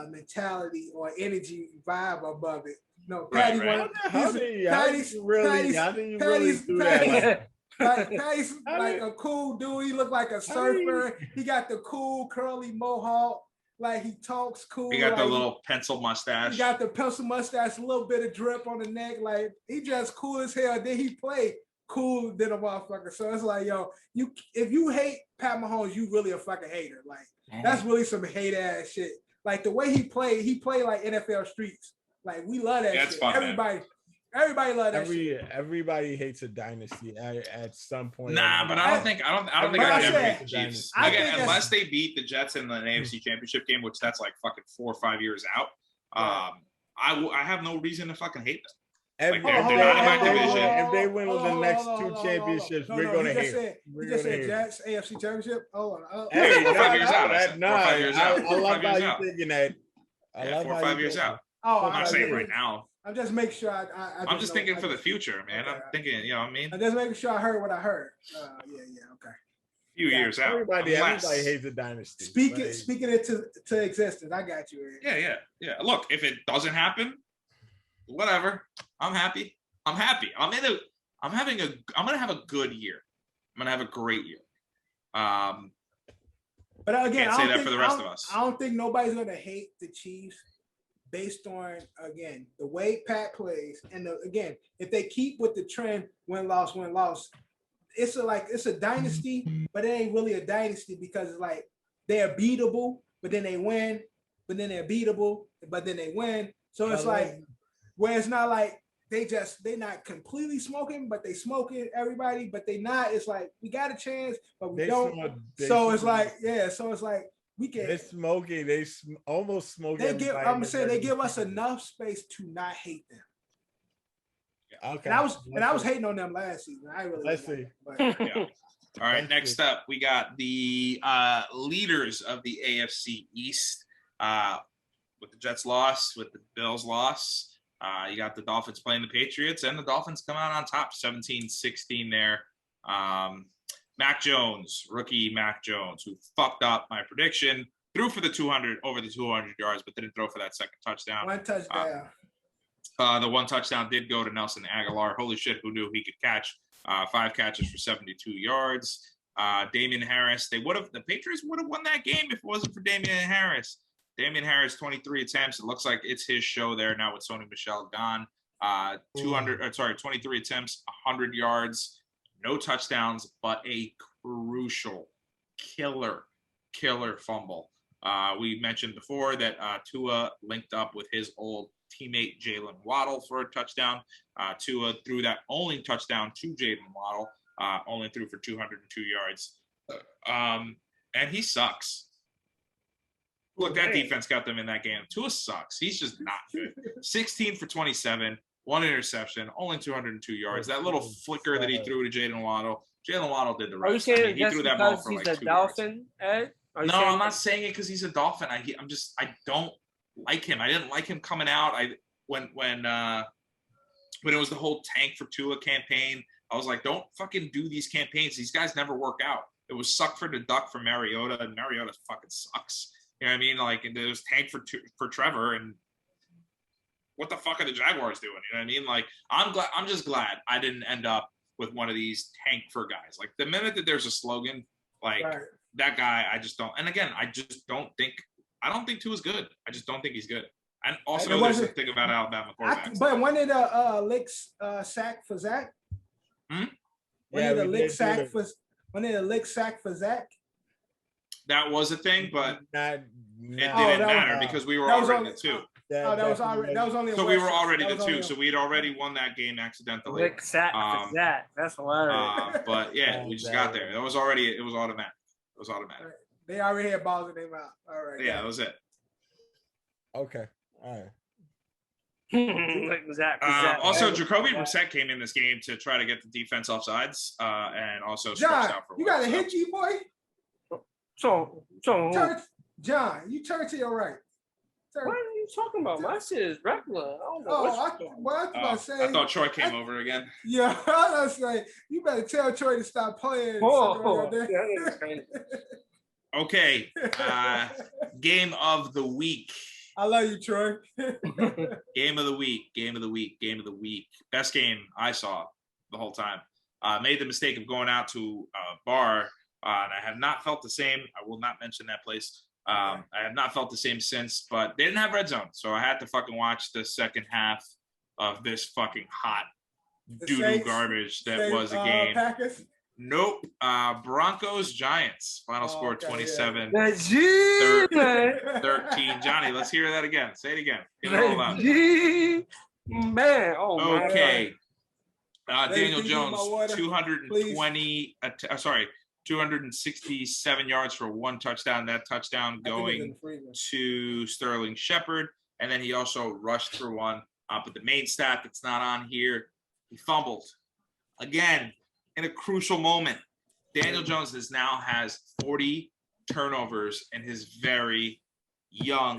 mentality or energy vibe above it. No, Patty Patty's like a cool dude. He look like a surfer. He got the cool curly mohawk. Like he talks cool. He got like, the little pencil mustache. He got the pencil mustache, a little bit of drip on the neck. Like he just cool as hell. Then he play cool than a motherfucker. So it's like, yo, if you hate Pat Mahomes, you really a fucking hater. Like that's really some hate ass shit. Like the way he played like NFL streets. Like we love that shit. Fun, everybody love that shit. Everybody hates a dynasty at some point. Nah, but I don't think I can ever hate the Chiefs. Again, unless they beat the Jets in the AFC Championship game, which that's like fucking 4 or 5 years out. I have no reason to fucking hate them. If they win the next 2 championships, we're gonna hate them. You just said Jets AFC Championship. Hey, 4 or 5 years out. I love how you thinking that. 4 or 5 years out. I'm not saying right now. I'm just making sure I'm just thinking for the future, man. I'm thinking, you know what I mean? I'm just making sure I heard what I heard. Okay. Few years out. Everybody hates a dynasty. Speaking it to existence. I got you, Aaron. Yeah. Look, if it doesn't happen, whatever. I'm happy. I'm gonna have a good year. I'm gonna have a great year. But again, can't say that for the rest of us. I don't think nobody's gonna hate the Chiefs based on, again, the way Pat plays, and again, if they keep with the trend, win-loss, it's a dynasty, but it ain't really a dynasty because it's like they're beatable, but then they win, but then they're beatable, but then they win. So it's like where it's not like they're not completely smoking, but they smoking everybody, but they not. It's like we got a chance, but we don't. So it's like we can. They're smoking. Almost smoking. I'm gonna say they give us enough space to not hate them. Okay. And I was hating on them last season. I really. Let's see. All right. Next up, we got the leaders of the AFC East. With the Jets loss, with the Bills loss. You got the Dolphins playing the Patriots, and the Dolphins come out on top, 17-16 there. Mac Jones, rookie Mac Jones, who fucked up my prediction, threw for over the 200 yards, but didn't throw for that second touchdown. One touchdown. The one touchdown did go to Nelson Aguilar. Holy shit, who knew he could catch 5 catches for 72 yards. Damian Harris, the Patriots would have won that game if it wasn't for Damian Harris. Damian Harris, 23 attempts. It looks like it's his show there now with Sony Michel gone. 23 attempts, 100 yards, no touchdowns, but a crucial killer fumble. We mentioned before that Tua linked up with his old teammate Jalen Waddle for a touchdown. Tua threw that only touchdown to Jalen Waddle, only threw for 202 yards. And he sucks. Look, that defense got them in that game. Tua sucks. He's just not good. 16 for 27, 1 interception, only 202 yards. That little flicker that he threw to Jalen Waddle did the rest. Are you saying he threw that ball for like 2 yards? He's a Dolphin, Ed? No, I'm not saying it because he's a Dolphin. I don't like him. I didn't like him coming out. When it was the whole tank for Tua campaign, I was like, don't fucking do these campaigns. These guys never work out. It was suck for the duck for Mariota, and Mariota fucking sucks. You know what I mean? Like, there was tank for Trevor, and what the fuck are the Jaguars doing? You know what I mean? Like, I'm just glad I didn't end up with one of these tank for guys. Like, the minute that there's a slogan, like that guy, I just don't. And again, I don't think Tua's good. I just don't think he's good. And also, there's a thing about Alabama quarterbacks. But when did licks sack for Zach? When did a lick sack for Zach? That was a thing, but it didn't matter because we were already in it too. that was already. That was only. So we were already the two. So we had already won that game accidentally. That's hilarious. But yeah, we just got there. It was automatic. It was automatic. They already had balls in their mouth. All right. Yeah, that was it. Okay. All right. Exactly. Also, Jacoby Brissett came in this game to try to get the defense off sides, and also John, out for you got a hit, G boy. So, John, you turn to your right. What are you talking about? My shit is regular. I don't know. I thought Troy came over again. Yeah, I was saying you better tell Troy to stop playing. Okay, game of the week. I love you, Troy. Game of the week. Best game I saw the whole time. Made the mistake of going out to a bar, and I have not felt the same. I will not mention that place. I have not felt the same since, but they didn't have red zone, so I had to fucking watch the second half of this fucking hot doo-doo garbage that was a game. Packers? Nope. Broncos Giants. Final score 27. 13. Johnny, let's hear that again. Say it again. Get it all out. Man. Oh, okay. Daniel Jones, 267 yards for one touchdown. That touchdown going to Sterling Shepard. And then he also rushed for one. But the main stat that's not on here, he fumbled. Again, in a crucial moment. Daniel Jones now has 40 turnovers in his very young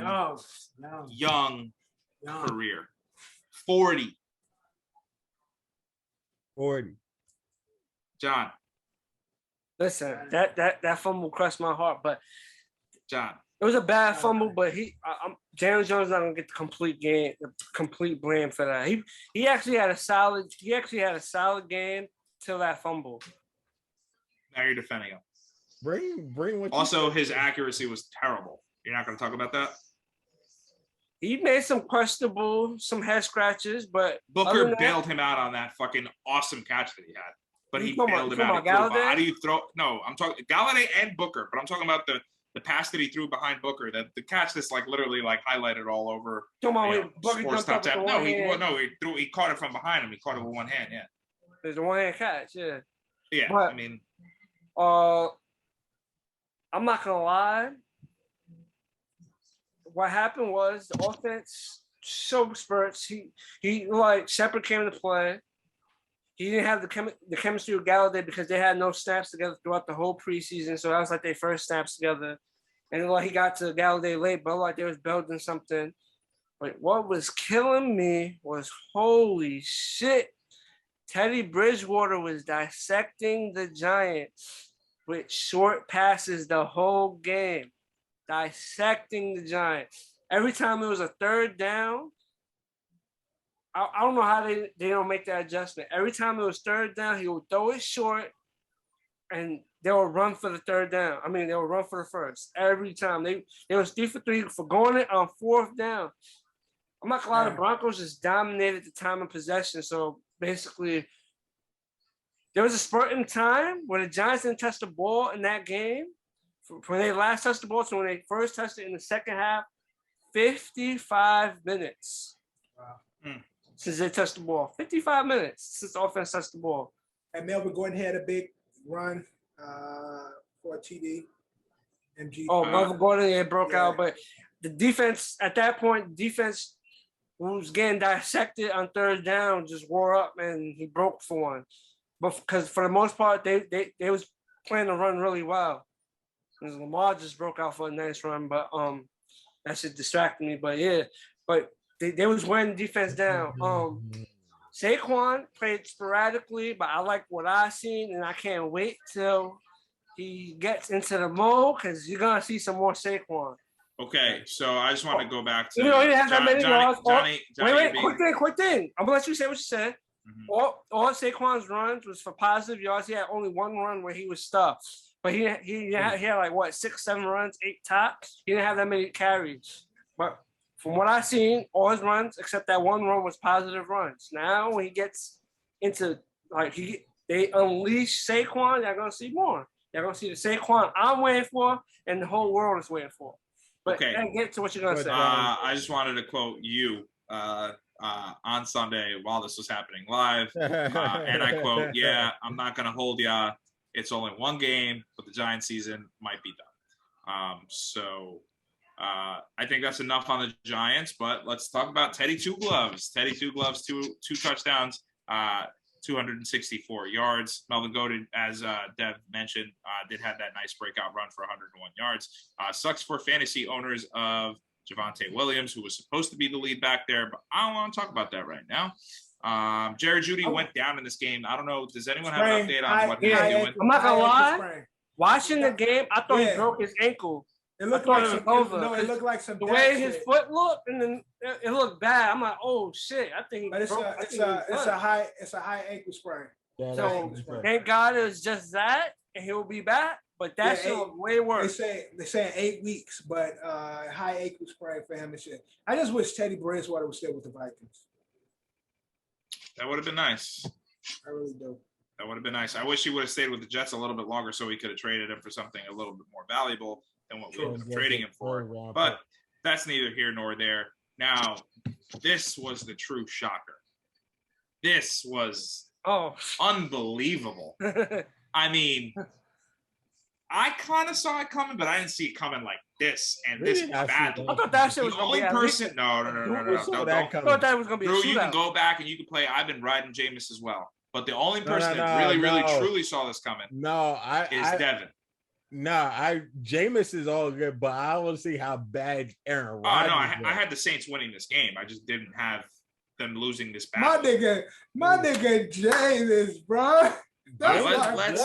career. 40. John. Listen, that fumble crushed my heart, but John. It was a bad fumble, but Daniel Jones not gonna get the complete blame for that. He actually had a solid game till that fumble. Now you're defending him. Bring what. Also, his accuracy was terrible. You're not going to talk about that? He made some head scratches, but Booker bailed him out on that fucking awesome catch that he had. But he bailed him out. How do you throw? No, I'm talking Galladay and Booker, but I'm talking about the pass that he threw behind Booker. The catch that's like literally like highlighted all over. Sports Top Tap. No, he caught it from behind him. He caught it with one hand. Yeah. There's a one-hand catch. Yeah. Yeah, but, I mean. I'm not gonna lie. What happened was the offense showed spurts. He like Shepard came into play. He didn't have the chemistry with Galladay because they had no snaps together throughout the whole preseason. So that was like their first snaps together. And then, like he got to Galladay late, but like they was building something. But what was killing me was holy shit. Teddy Bridgewater was dissecting the Giants with short passes the whole game. Dissecting the Giants. Every time it was a third down, I don't know how they don't make that adjustment. Every time it was third down, he would throw it short and they would run for the third down. I mean, they would run for the first. Every time. They was 3 for 3 for going it on fourth down. I'm not gonna lie, the Broncos just dominated the time of possession. So basically, there was a spurt in time where the Giants didn't touch the ball in that game. When they last touched the ball, so when they first touched it in the second half, 55 minutes. Wow. Since they touched the ball. 55 minutes since the offense touched the ball. And Melvin Gordon had a big run for a TD. MG. Melvin Gordon, broke out. But the defense, at that point, was getting dissected on third down, just wore up, and he broke for one. But because for the most part, they was playing to run really well. And Lamar just broke out for a nice run, but that shit distracted me. But yeah, but they was wearing the defense down. Saquon played sporadically, but I like what I seen, and I can't wait till he gets into the mode because you're gonna see some more Saquon. Okay, so I just want to go back to he didn't have that many yards. Johnny, wait, quick thing. I'm gonna let you say what you said. Mm-hmm. All Saquon's runs was for positive yards. He had only one run where he was stuffed. But he had like what 6, 7 runs, 8 tops. He didn't have that many carries. But from what I've seen, all his runs except that one run was positive runs. Now when he gets into they unleash Saquon, you're gonna see more. You're gonna see the Saquon I'm waiting for, and the whole world is waiting for. But Okay. get to what you're gonna say. I just wanted to quote you on Sunday while this was happening live, and I quote, "Yeah, I'm not gonna hold ya. It's only one game, but the Giants season might be done." I think that's enough on the Giants, but let's talk about Teddy Two Gloves. Teddy Two Gloves, two touchdowns, 264 yards. Melvin Gordon, as Dev mentioned, did have that nice breakout run for 101 yards. Sucks for fantasy owners of Javonte Williams, who was supposed to be the lead back there, but I don't want to talk about that right now. Jerry Jeudy went down in this game. I don't know. Does anyone have an update on what he's doing? I'm not gonna lie. Watching the game, I thought he broke his ankle. It looked like some over. No, it looked like some. The way his foot looked, and then it looked bad. I'm like, oh shit! I think. But it's a high ankle sprain. Yeah, so thank God it's just that, and he'll be back. But that shit was way worse. They say 8 weeks, but high ankle sprain for him and shit. I just wish Teddy Bridgewater was still with the Vikings. That would have been nice. I really do. That would have been nice. I wish he would have stayed with the Jets a little bit longer so we could have traded him for something a little bit more valuable than what we ended up trading him for. But that's neither here nor there. Now, this was the true shocker. This was unbelievable. I mean, I kind of saw it coming, but I didn't see it coming like this and this badly. I thought that shit was the only person. No. I thought that was gonna be a shootout. You can go back and you can play. I've been riding Jameis as well, but the only person that really truly saw this coming, is Devin. Jameis is all good, but I want to see how bad Aaron Rodgers. I had the Saints winning this game. I just didn't have them losing this battle. My nigga Jameis, bro. Let's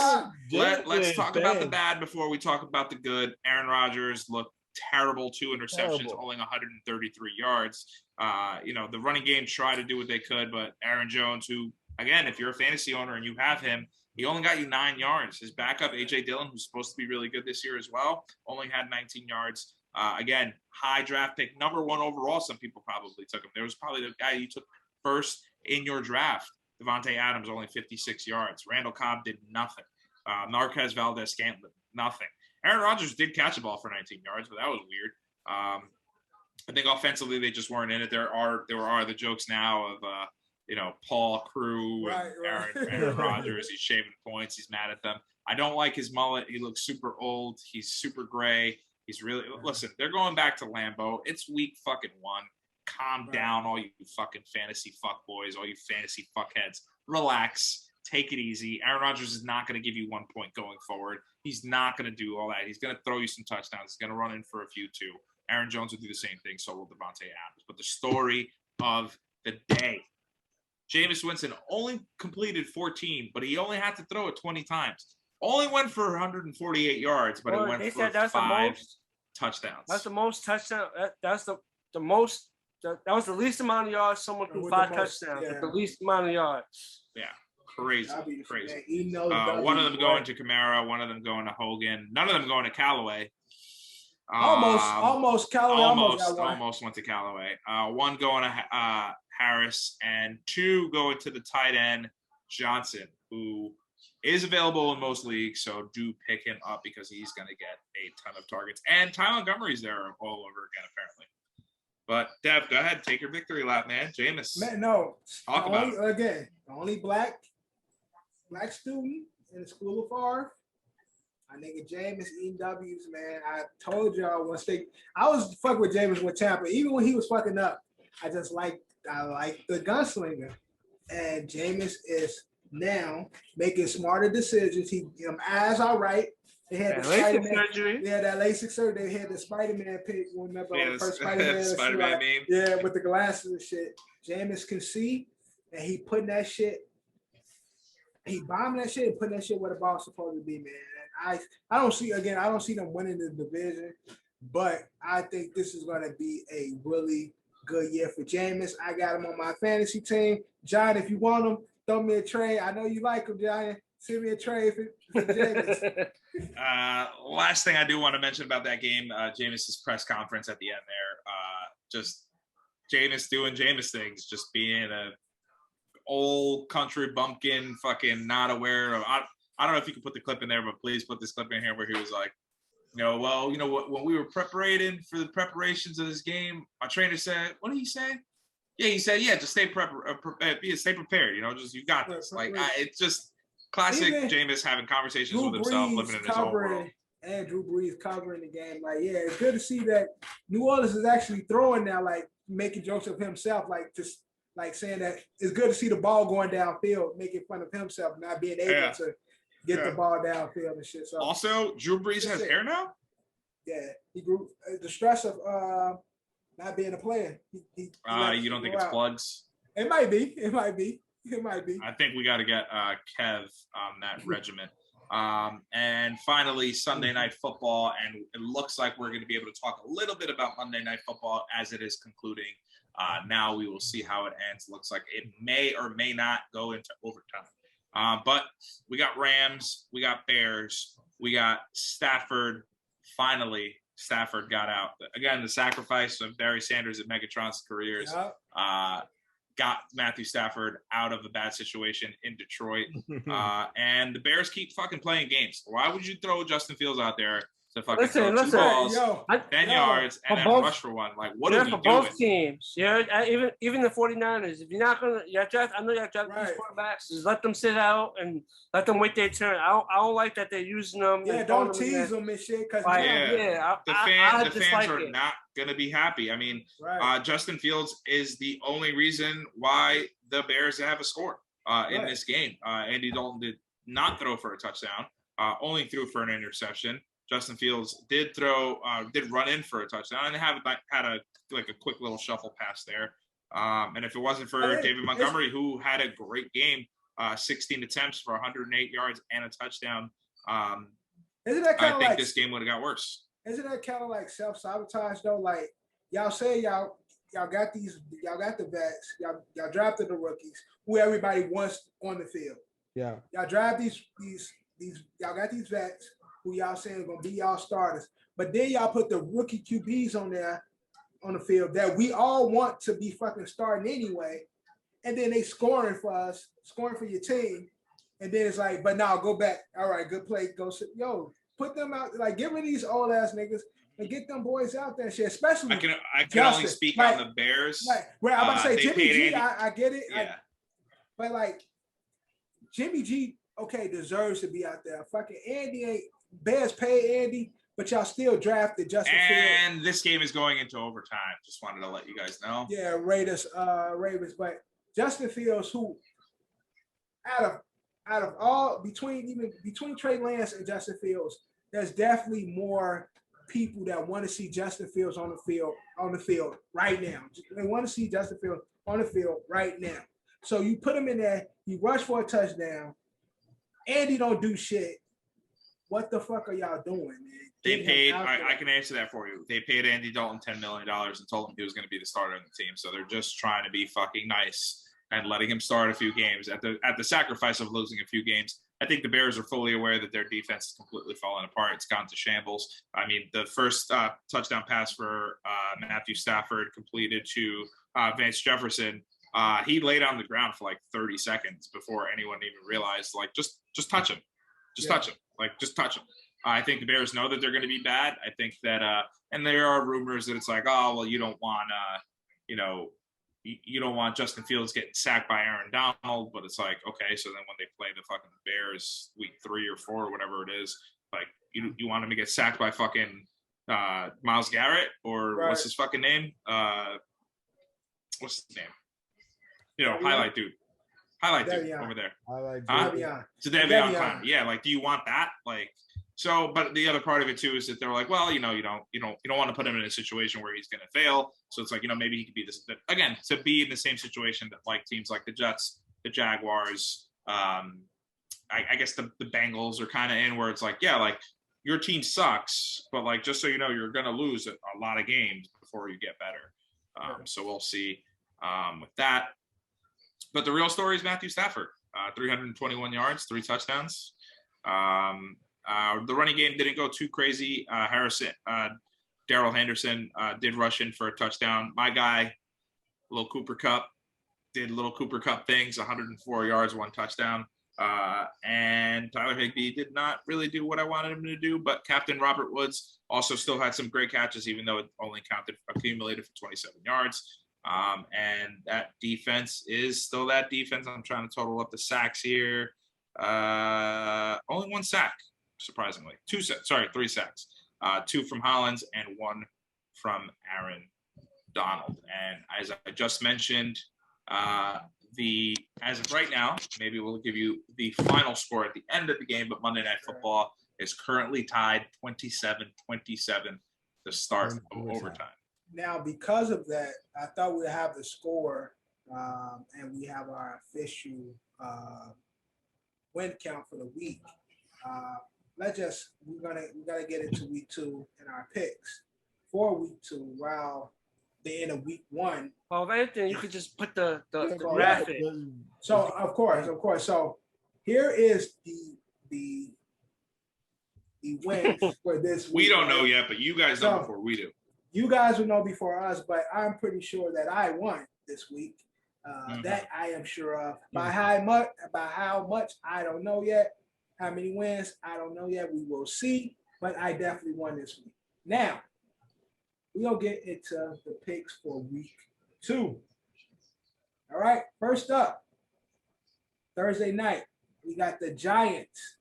talk about the bad before we talk about the good. Aaron Rodgers looked terrible. 2 interceptions, only 133 yards. The running game tried to do what they could, but Aaron Jones, who, again, if you're a fantasy owner and you have him, he only got you 9 yards. His backup, A.J. Dillon, who's supposed to be really good this year as well, only had 19 yards. Again, high draft pick, number 1 overall. Some people probably took him. There was probably the guy you took first in your draft. Devontae Adams, only 56 yards. Randall Cobb did nothing. Marquez Valdez-Scantling, nothing. Aaron Rodgers did catch a ball for 19 yards, but that was weird. I think offensively they just weren't in it. There are the jokes now of Paul Crew and Aaron Rodgers. He's shaving points. He's mad at them. I don't like his mullet. He looks super old. He's super gray. He's really listen. They're going back to Lambeau. It's week fucking 1. Calm down, all you fucking fantasy fuck boys, all you fantasy fuckheads. Relax. Take it easy. Aaron Rodgers is not going to give you 1 point going forward. He's not going to do all that. He's going to throw you some touchdowns. He's going to run in for a few too. Aaron Jones will do the same thing. So will Devontae Adams. But the story of the day. Jameis Winston only completed 14, but he only had to throw it 20 times. Only went for 148 yards, but it went for 5 touchdowns. That's the most touchdown. That's the most. That was the least amount of yards someone threw 5 touchdowns. Yeah. The least amount of yards. Yeah, crazy. One of them going to Kamara, one of them going to Hogan, none of them going to Callaway. Almost Callaway. Almost went to Callaway. One going to Harris, and 2 going to the tight end Johnson, who is available in most leagues. So do pick him up because he's going to get a ton of targets. And Ty Montgomery's there all over again, apparently. But Dev, go ahead, take your victory lap, man. Jameis. Man, no. Talk about it. Again, the only black student in the school of Favre. I nigga Jameis eating W's, man. I told y'all I was fucking with Jameis with Tampa. Even when he was fucking up, I like the gunslinger. And Jameis is now making smarter decisions. Eyes all right. They had the Spider-Man surgery. Yeah, that LASIK surgery. They had the Spider-Man pick. Remember the first Spider-Man? Spider-Man meme. Yeah, with the glasses and shit. Jameis can see, and he putting that shit. He bombing that shit and putting that shit where the ball's supposed to be, man. And I don't see them winning the division, but I think this is going to be a really good year for Jameis. I got him on my fantasy team. John, if you want him, throw me a trade. I know you like him, John. Send me a trade for Jameis. Last thing I do want to mention about that game, Jameis's press conference at the end there, just Jameis doing Jameis things, just being a old country bumpkin, fucking not aware of. I don't know if you can put the clip in there, but please put this clip in here where he was like, when we were preparing for the preparations of this game, my trainer said, what did he say? Yeah, he said, just stay prepared. Just you got this. Like, it's just classic Jameis having conversations with himself, living in his own world. And Drew Brees covering the game. Like, yeah, it's good to see that New Orleans is actually throwing now, like making jokes of himself, like just like saying that it's good to see the ball going downfield, making fun of himself, not being able to get the ball downfield and shit. So also, Drew Brees has hair now? Yeah, he grew the stress of not being a player. You don't think it's plugs? It might be. I think we got to get Kev on that regiment. And finally, Sunday Night Football, and it looks like we're going to be able to talk a little bit about Monday Night Football as it is concluding. Now we will see how it ends. Looks like it may or may not go into overtime. But we got Rams, we got Bears, we got Stafford. Finally, Stafford got out. Again, the sacrifice of Barry Sanders and Megatron's careers got Matthew Stafford out of a bad situation in Detroit. And the Bears keep fucking playing games. Why would you throw Justin Fields out there to fucking throw 2 balls, 10 yards, and then rush for one? Like, what are we doing? Both teams. Even the 49ers. If you're not going to draft, I know you got to draft these quarterbacks. Just let them sit out and let them wait their turn. I don't like that they're using them. Yeah, don't tease them and shit. The fans are not going to be happy. I mean, Justin Fields is the only reason why the Bears have a score in this game. Andy Dalton did not throw for a touchdown, only threw for an interception. Justin Fields did run in for a touchdown and had a quick little shuffle pass there. And if it wasn't for David Montgomery, who had a great game, 16 attempts for 108 yards and a touchdown, isn't that I think this game would have got worse. Isn't that kind of like self-sabotage though? Like y'all say y'all got the vets, y'all drafted the rookies, who everybody wants on the field. Yeah. Y'all draft these y'all got these vets who y'all saying are gonna be y'all starters. But then y'all put the rookie QBs on there on the field that we all want to be fucking starting anyway. And then they scoring for us, scoring for your team. And then it's like, but now go back. All right, good play. Go sit. Yo, put them out. Like, get rid of these old ass niggas and get them boys out there and shit. Especially I can only speak on the Bears. I'm about to say Jimmy G, I get it. Yeah. But like Jimmy G, okay, deserves to be out there. Fucking Andy ain't. Bears pay Andy, but y'all still drafted Justin Fields. And this game is going into overtime. Just wanted to let you guys know. Yeah, Ravens. But Justin Fields, who out of all between Trey Lance and Justin Fields, there's definitely more people that want to see Justin Fields on the field right now. They want to see Justin Fields on the field right now. So you put him in there, he rushed for a touchdown. Andy don't do shit. What the fuck are y'all doing, man? They paid. I can answer that for you. They paid Andy Dalton $10 million and told him he was going to be the starter on the team. So they're just trying to be fucking nice and letting him start a few games at the sacrifice of losing a few games. I think the Bears are fully aware that their defense is completely falling apart. It's gone to shambles. I mean, the first touchdown pass for Matthew Stafford completed to Vance Jefferson. He laid on the ground for like 30 seconds before anyone even realized, like, just touch him. Touch him. Like, just touch him. I think the Bears know that they're going to be bad. I think that, and there are rumors that it's like, oh, well, you don't want, you don't want Justin Fields getting sacked by Aaron Donald. But it's like, okay, so then when they play the fucking Bears week 3 or 4 or whatever it is, like, you want him to get sacked by fucking Myles Garrett or what's his fucking name? What's his name? Highlight dude. Highlight dude over there. It's a Davion Clowney. Yeah, like, do you want that? Like, so, but the other part of it too is that they're like, well, you don't want to put him in a situation where he's going to fail. So it's like, maybe he could be this again, to be in the same situation that like teams like the Jets, the Jaguars, I guess the Bengals are kind of in, where it's like, yeah, like, your team sucks, but like, just so you know, you're going to lose a lot of games before you get better. So we'll see with that. But the real story is Matthew Stafford, 321 yards, 3 touchdowns. The running game didn't go too crazy. Darrell Henderson did rush in for a touchdown. My guy, little Cooper Kupp, did little Cooper Kupp things, 104 yards, 1 touchdown. And Tyler Higbee did not really do what I wanted him to do, but Captain Robert Woods also still had some great catches, even though it only accumulated for 27 yards. And that defense is still that defense. I'm trying to total up the sacks here. Only 1 sack, surprisingly. 3 sacks. 2 from Hollins and 1 from Aaron Donald. And as I just mentioned, as of right now, maybe we'll give you the final score at the end of the game, but Monday Night Football is currently tied 27-27 to start overtime. Now, because of that, I thought we'd have the score and we have our official win count for the week. We gotta get into week 2 and our picks for week 2 while they're in a week 1. Well, if anything, you could just put the graphic. So of course. So here is the wins for this week. We don't know yet, but you guys know before we do. You guys will know before us, but I'm pretty sure that I won this week. That I am sure of. By how much, I don't know yet. How many wins, I don't know yet. We will see, but I definitely won this week. Now, we'll get into the picks for week 2. All right, first up, Thursday night, we got the Giants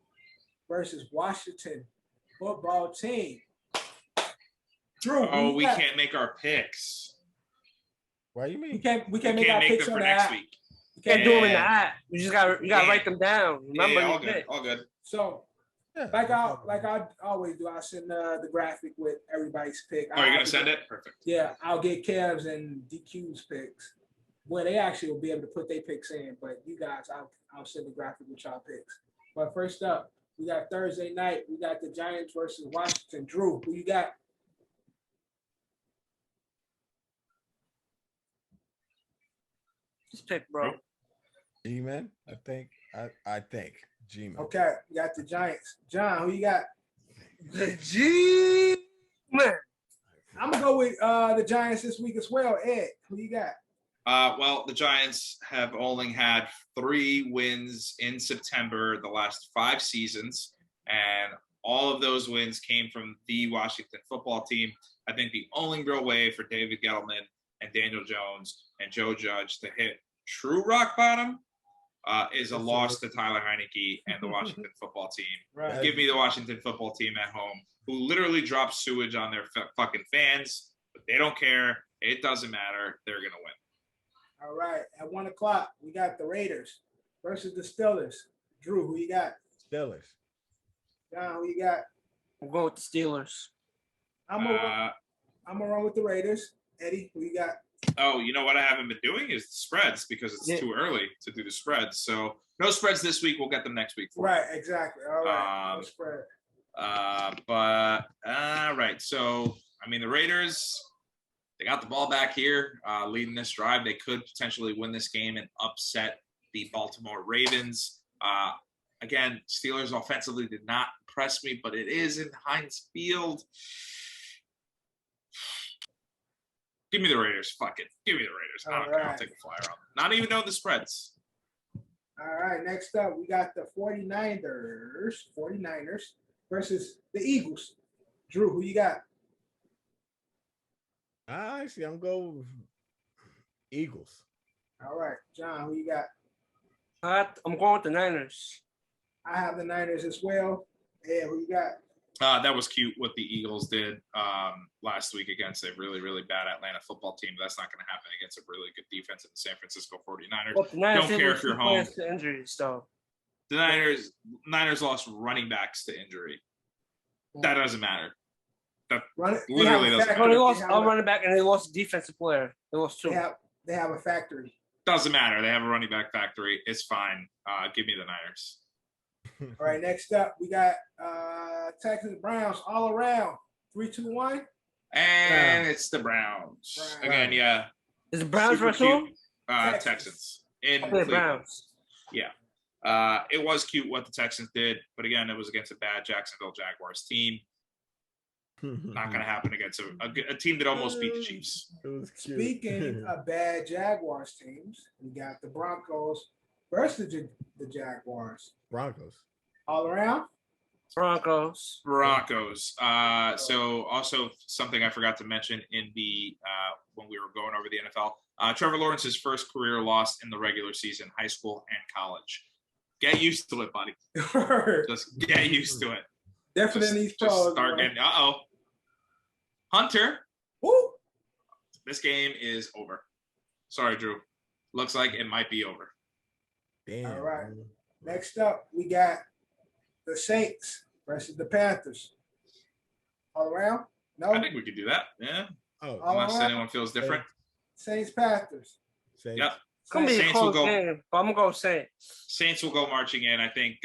versus Washington football team. Drew, we can't make our picks. What do you mean? We can't make our picks them on for the next app. week. You can't do them in the app. You gotta write them down. Remember, all good. So, like I always do, I'll send the graphic with everybody's pick. Oh, you're gonna send it? Perfect. Yeah, I'll get Kev's and DQ's picks. Well, they actually will be able to put their picks in, but you guys, I'll send the graphic with y'all picks. But first up, we got Thursday night. We got the Giants versus Washington. Drew, who you got? Just pick, bro. G-Man, I think Jimi. Okay, you got the Giants. John, who you got? The G-Man. I'm gonna go with the Giants this week as well. Ed, who you got? Well, the Giants have only had 3 wins in September the last 5 seasons, and all of those wins came from the Washington football team. I think the only real way for David Gettleman and Daniel Jones and Joe Judge to hit true rock bottom is a loss to Tyler Heineke and the Washington football team. Right. Give me the Washington football team at home, who literally drop sewage on their fucking fans, but they don't care. It doesn't matter. They're going to win. All right, at 1 o'clock, we got the Raiders versus the Steelers. Drew, who you got? Steelers. John, who you got? I'm going with the Steelers. I'm gonna run with the Raiders. Eddie, who you got? Oh, you know what I haven't been doing is the spreads because it's too early to do the spreads. So no spreads this week. We'll get them next week. Right, exactly. All right, no spread. All right. So, I mean, the Raiders, they got the ball back here, leading this drive. They could potentially win this game and upset the Baltimore Ravens. Again, Steelers offensively did not impress me, but it is in Heinz Field. Give me the Raiders. Fuck it. Give me the Raiders. I don't care. I'll take a flyer on them. Not even know the spreads. All right. Next up, we got the 49ers versus the Eagles. Drew, who you got? Actually, I'm going with Eagles. All right. John, who you got? I'm going with the Niners. I have the Niners as well. Ed, who you got? That was cute what the Eagles did last week against a really, really bad Atlanta football team. That's not going to happen against a really good defense in the San Francisco 49ers. Well, the Niners don't care if you're home. To injuries, so. The Niners lost running backs to injury. That doesn't matter. That literally doesn't matter. They lost a running back and they lost a defensive player. They lost 2. They have a factory. Doesn't matter. They have a running back factory. It's fine. Give me the Niners. All right, next up, we got Texans Browns all around. 3, 2, 1. And it's the Browns. Again, yeah. Is the Browns versus who? Texans. In Browns. Yeah. It was cute what the Texans did, but again, it was against a bad Jacksonville Jaguars team. Not going to happen against a team that almost beat the Chiefs. Speaking of bad Jaguars teams, we got the Broncos versus the Jaguars. Broncos. All around. Broncos. So also something I forgot to mention in the when we were going over the NFL, Trevor Lawrence's first career loss in the regular season, high school and college. Get used to it, buddy. Just get used to it. Definitely just start getting. Hunter. Woo. This game is over. Sorry, Drew. Looks like it might be over. Damn. All right. Next up, we got the Saints versus the Panthers. All around? No. I think we could do that. Yeah. Oh, unless anyone feels different. Saints Panthers. Saints. Yep. It's gonna be a close game, but I'm gonna go Saints. Saints will go marching in. I think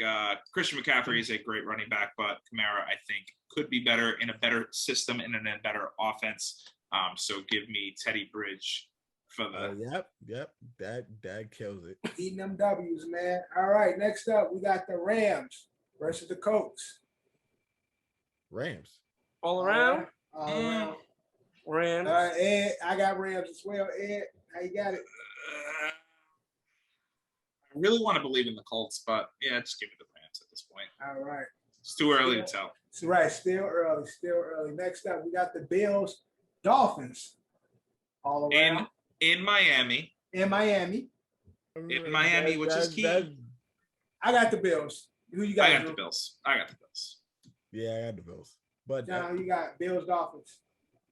Christian McCaffrey is a great running back, but Kamara, I think, could be better in a better system and in a better offense. So give me Teddy Bridge for the. Yep. That kills it. Eating them W's, man. All right. Next up, we got the Rams versus the Colts. Rams. All around. All around. Rams. All right, Ed. I got Rams as well. Ed, how you got it? I really want to believe in the Colts, but yeah, just give it the Rams at this point. All right. It's too early to tell. That's right. Still early. Next up, we got the Bills, Dolphins. All around. In Miami. In Miami, which is key. I got the Bills. Who you got? I got the Bills. Yeah, I got the Bills. But John, you got Bills, Dolphins.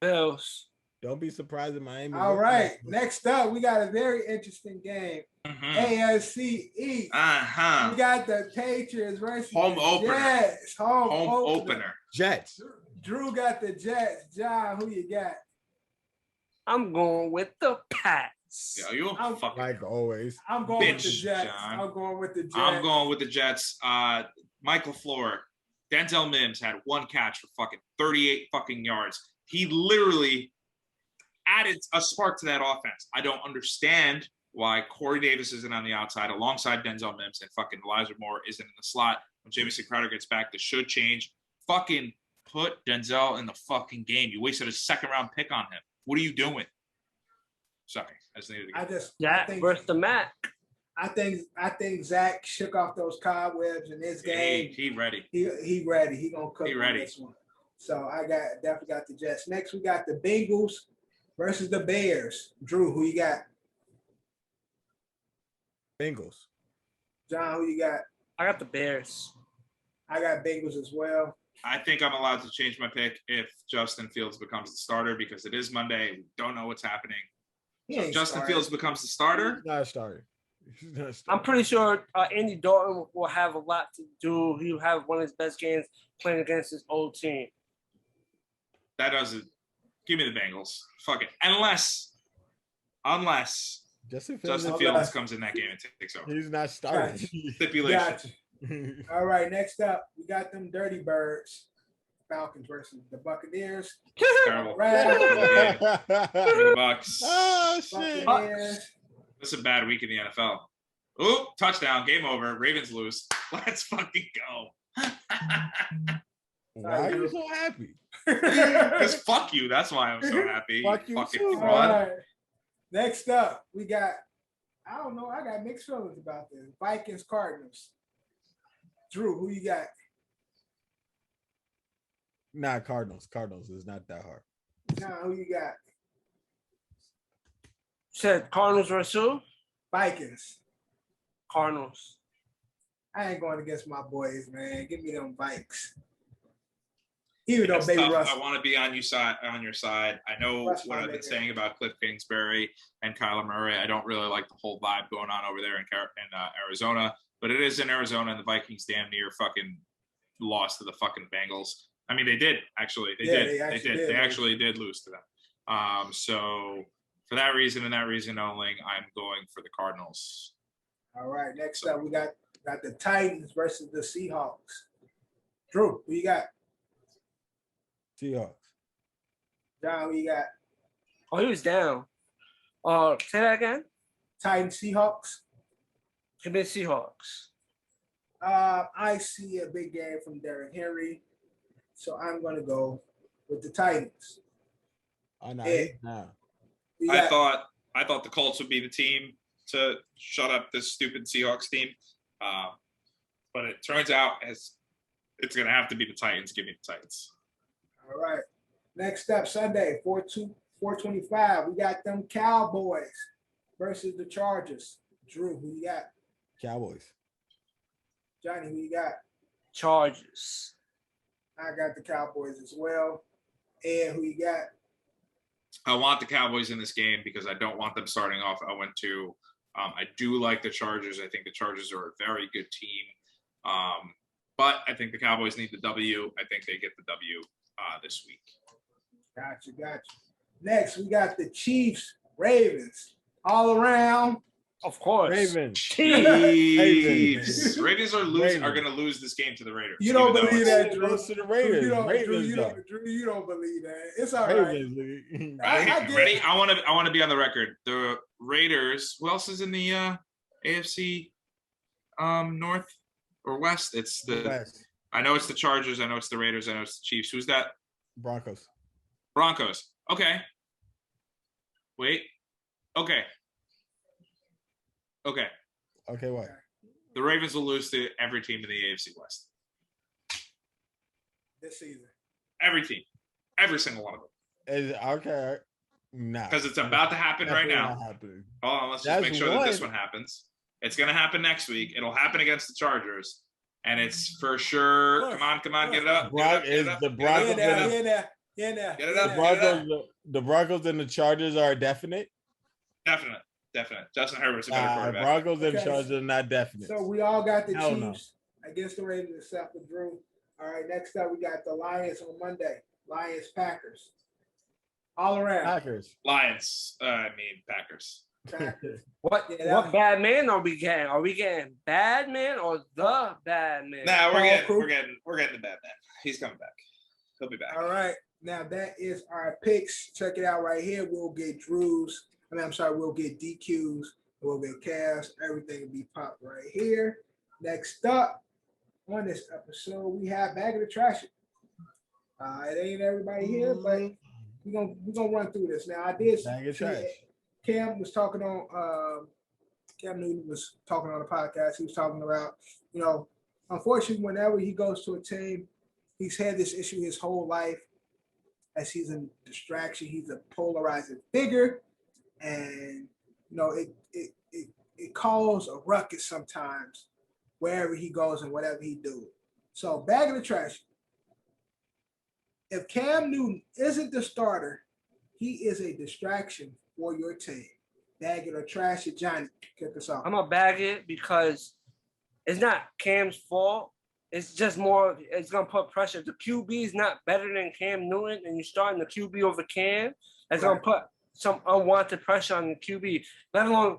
Bills. Don't be surprised if Miami. All right. Next up, we got a very interesting game. AFC East. We got the Patriots versus home the opener. Jets. Home opener. Jets. Drew got the Jets. John, who you got? I'm going with the Pats. Yeah, you fucking like always. I'm going with bitch, the Jets. John. I'm going with the Jets. I'm going with the Jets. Michael Floor, Denzel Mims had one catch for fucking 38 fucking yards. He literally added a spark to that offense. I don't understand why Corey Davis isn't on the outside alongside Denzel Mims and fucking Elijah Moore isn't in the slot. When Jamison Crowder gets back, this should change. Fucking put Denzel in the fucking game. You wasted a second-round pick on him. What are you doing? Sorry, I just needed to get versus the Mac. I think Zach shook off those cobwebs in this game. He ready. He ready. He gonna cook on this one. So I definitely got the Jets. Next we got the Bengals versus the Bears. Drew, who you got? Bengals. John, who you got? I got the Bears. I got Bengals as well. I think I'm allowed to change my pick if Justin Fields becomes the starter because it is Monday. We don't know what's happening. So if Justin Fields becomes the starter. He's not a starter. I'm pretty sure Andy Dalton will have a lot to do. He'll have one of his best games playing against his old team. That doesn't give me the Bengals. Fuck it. Unless Justin Fields comes in that game and takes over. He's not starting. Stipulation. Gotcha. All right, next up, we got them Dirty Birds. Falcons versus the Buccaneers. Terrible. Bucks. Oh, shit. This is a bad week in the NFL. Oh, touchdown. Game over. Ravens lose. Let's fucking go. Why are you so happy? Because fuck you. That's why I'm so happy. Fuck you fucking too. fraud. All right. Next up, we got, I don't know, I got mixed feelings about this. Vikings, Cardinals. Drew, who you got? Nah, Cardinals. Cardinals is not that hard. John, who you got? Said Cardinals versus who? Vikings. Cardinals. I ain't going against my boys, man. Give me them Vikes. Even though That's Baby tough. Russell. I want to be on your side. I know Russ what I've been nigga. saying about Cliff Kingsbury and Kyler Murray. I don't really like the whole vibe going on over there in Arizona, but it is in Arizona, and the Vikings damn near fucking lost to the fucking Bengals. I mean, they did actually. They actually did lose to them. So for that reason and that reason only, I'm going for the Cardinals. All right. Next up, we got the Titans versus the Seahawks. Drew, who you got? Seahawks. John, who you got? Oh, he was down. Say that again. Titans, Seahawks. Give me Seahawks. I see a big game from Derrick Henry, so I'm going to go with the Titans. Oh, no. Ed. Nah. I thought the Colts would be the team to shut up this stupid Seahawks team. But it turns out it's going to have to be the Titans. Give me the Titans. All right. Next up, Sunday, 4/25. We got them Cowboys versus the Chargers. Drew, who you got? Cowboys. Johnny, who you got? Chargers. I got the Cowboys as well. Ed, who you got? I want the Cowboys in this game because I don't want them starting off 0-2. I do like the Chargers. I think the Chargers are a very good team. But I think the Cowboys need the W. I think they get the W this week. Gotcha. Next, we got the Chiefs, Ravens. All around. Of course. Ravens. Chiefs. Ravens are going to lose this game to the Raiders. You don't believe that, Drew. To the Raiders. Drew, Ravens, you don't believe that. It's all right. Ravens. Ready? I want to be on the record. The Raiders. Who else is in the AFC North or West? It's the West. I know it's the Chargers. I know it's the Raiders. I know it's the Chiefs. Who's that? Broncos. Okay. Wait. Okay, what? The Ravens will lose to every team in the AFC West. This season. Every team. Every single one of them. Okay. Nah. Because it's about to happen right now. Hold on, let's just make sure that this one happens. It's going to happen next week. It'll happen against the Chargers. And it's for sure. Come on, get it up. The Broncos the Broncos and the Chargers are definite? Definite. Justin Herbert's a better quarterback. Broncos and Chargers are not definite. So we all got the Chiefs against the Ravens except for Drew. All right, next up we got the Lions on Monday. Lions, Packers. All around. Packers. Lions. Packers. What bad man are we getting? Are we getting bad man or the bad man? Nah, we're getting the bad man. He's coming back. He'll be back. All right. Now that is our picks. Check it out right here. We'll get Drew's. We'll get DQs. We'll get Cavs. Everything will be popped right here. Next up on this episode, we have Bag of the Trash. It ain't everybody here, but we're gonna run through this. Now I did. Bag of Trash. Cam was talking on. Cam Newton was talking on the podcast. He was talking about, unfortunately, whenever he goes to a team, he's had this issue his whole life. As he's a distraction, he's a polarizing figure, and it causes a ruckus sometimes wherever he goes and whatever he do. So, Bag of the Trash. If Cam Newton isn't the starter, he is a distraction for your team. Bag it or trash it. Johnny, kick us off. I'm gonna bag it because it's not Cam's fault. It's just more, it's going to put pressure. The QB is not better than Cam Newton, and you're starting the QB over Cam. It's going to put some unwanted pressure on the QB. Let alone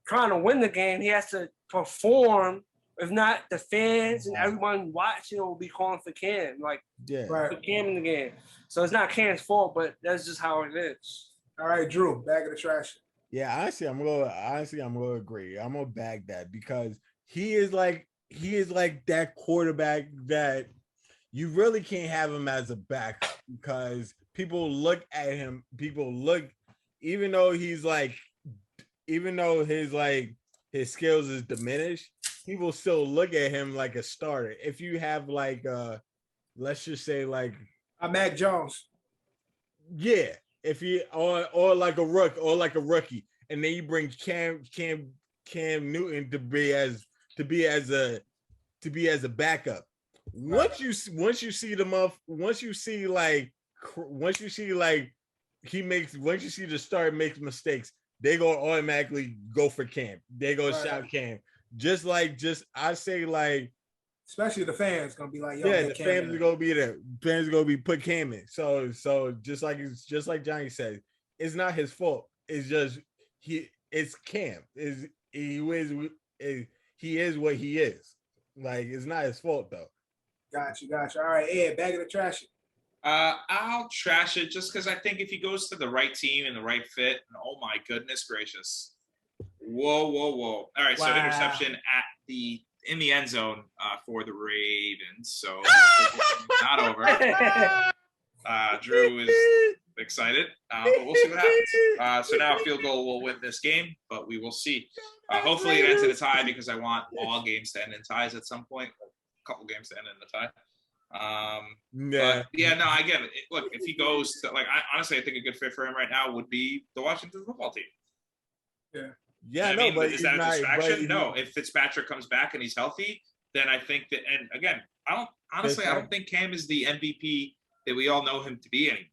trying to win the game, he has to perform. If not, the fans and everyone watching will be calling for Cam. Put Cam in the game. So it's not Cam's fault, but that's just how it is. All right, Drew, bag of the trash. Yeah, honestly, I'm gonna agree. I'm gonna bag that because he is like that quarterback that you really can't have him as a backup because people look at him. Even though his skills is diminished, people still look at him like a starter. If you have let's just say a Mac Jones, yeah. If you or like a rookie, and then you bring Cam Newton to be as a backup. Once you see the start makes mistakes, they go automatically go for Cam. They go shout Cam. I say especially the fans gonna be like, yo, yeah, the fans are gonna be there. Fans are gonna be put Cam in. So just like Johnny said, it's not his fault. It's just it's Cam. He is what he is. It's not his fault though. Gotcha. All right, Ed, bag of the trash. I'll trash it just because I think if he goes to the right team and the right fit, oh my goodness gracious. Whoa. All right, so interception in the end zone for the Ravens. So not over. excited, but we'll see what happens. So now a field goal will win this game, but we will see. Hopefully it ends in a tie because I want all games to end in ties at some point. A couple games to end in a tie. But yeah, no, I get it. Look, if he goes to, like, honestly, I think a good fit for him right now would be the Washington football team. Yeah, I mean, but is that a distraction? No. If Fitzpatrick comes back and he's healthy, then I think that, and again, I don't think Cam is the MVP that we all know him to be anymore.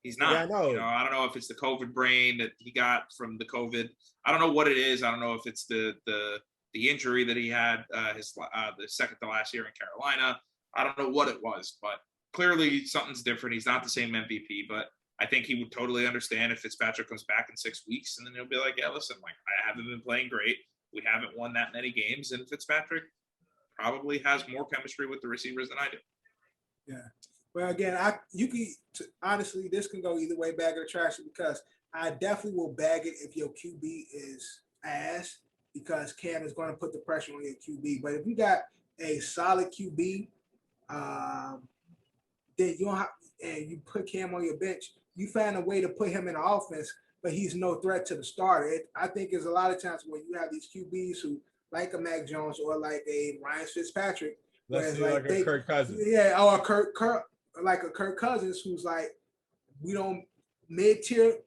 He's not. Yeah, I don't know if it's the COVID brain that he got from the COVID. I don't know what it is. I don't know if it's the injury that he had the second to last year in Carolina. I don't know what it was, but clearly something's different. He's not the same MVP, but I think he would totally understand if Fitzpatrick comes back in 6 weeks, and then he'll be like, yeah, listen, like, I haven't been playing great. We haven't won that many games, and Fitzpatrick probably has more chemistry with the receivers than I do. Yeah. Well, again, honestly, this can go either way, bag or trash, because I definitely will bag it if your QB is ass, because Cam is going to put the pressure on your QB. But if you got a solid QB, then you don't have, and you put Cam on your bench, you find a way to put him in the offense, but he's no threat to the starter. I think there's a lot of times when you have these QBs who, like a Mac Jones or like a Ryan Fitzpatrick, let's say like a Kirk Cousins. Yeah, or a Kirk Cousins, who's like, we don't mid-tier,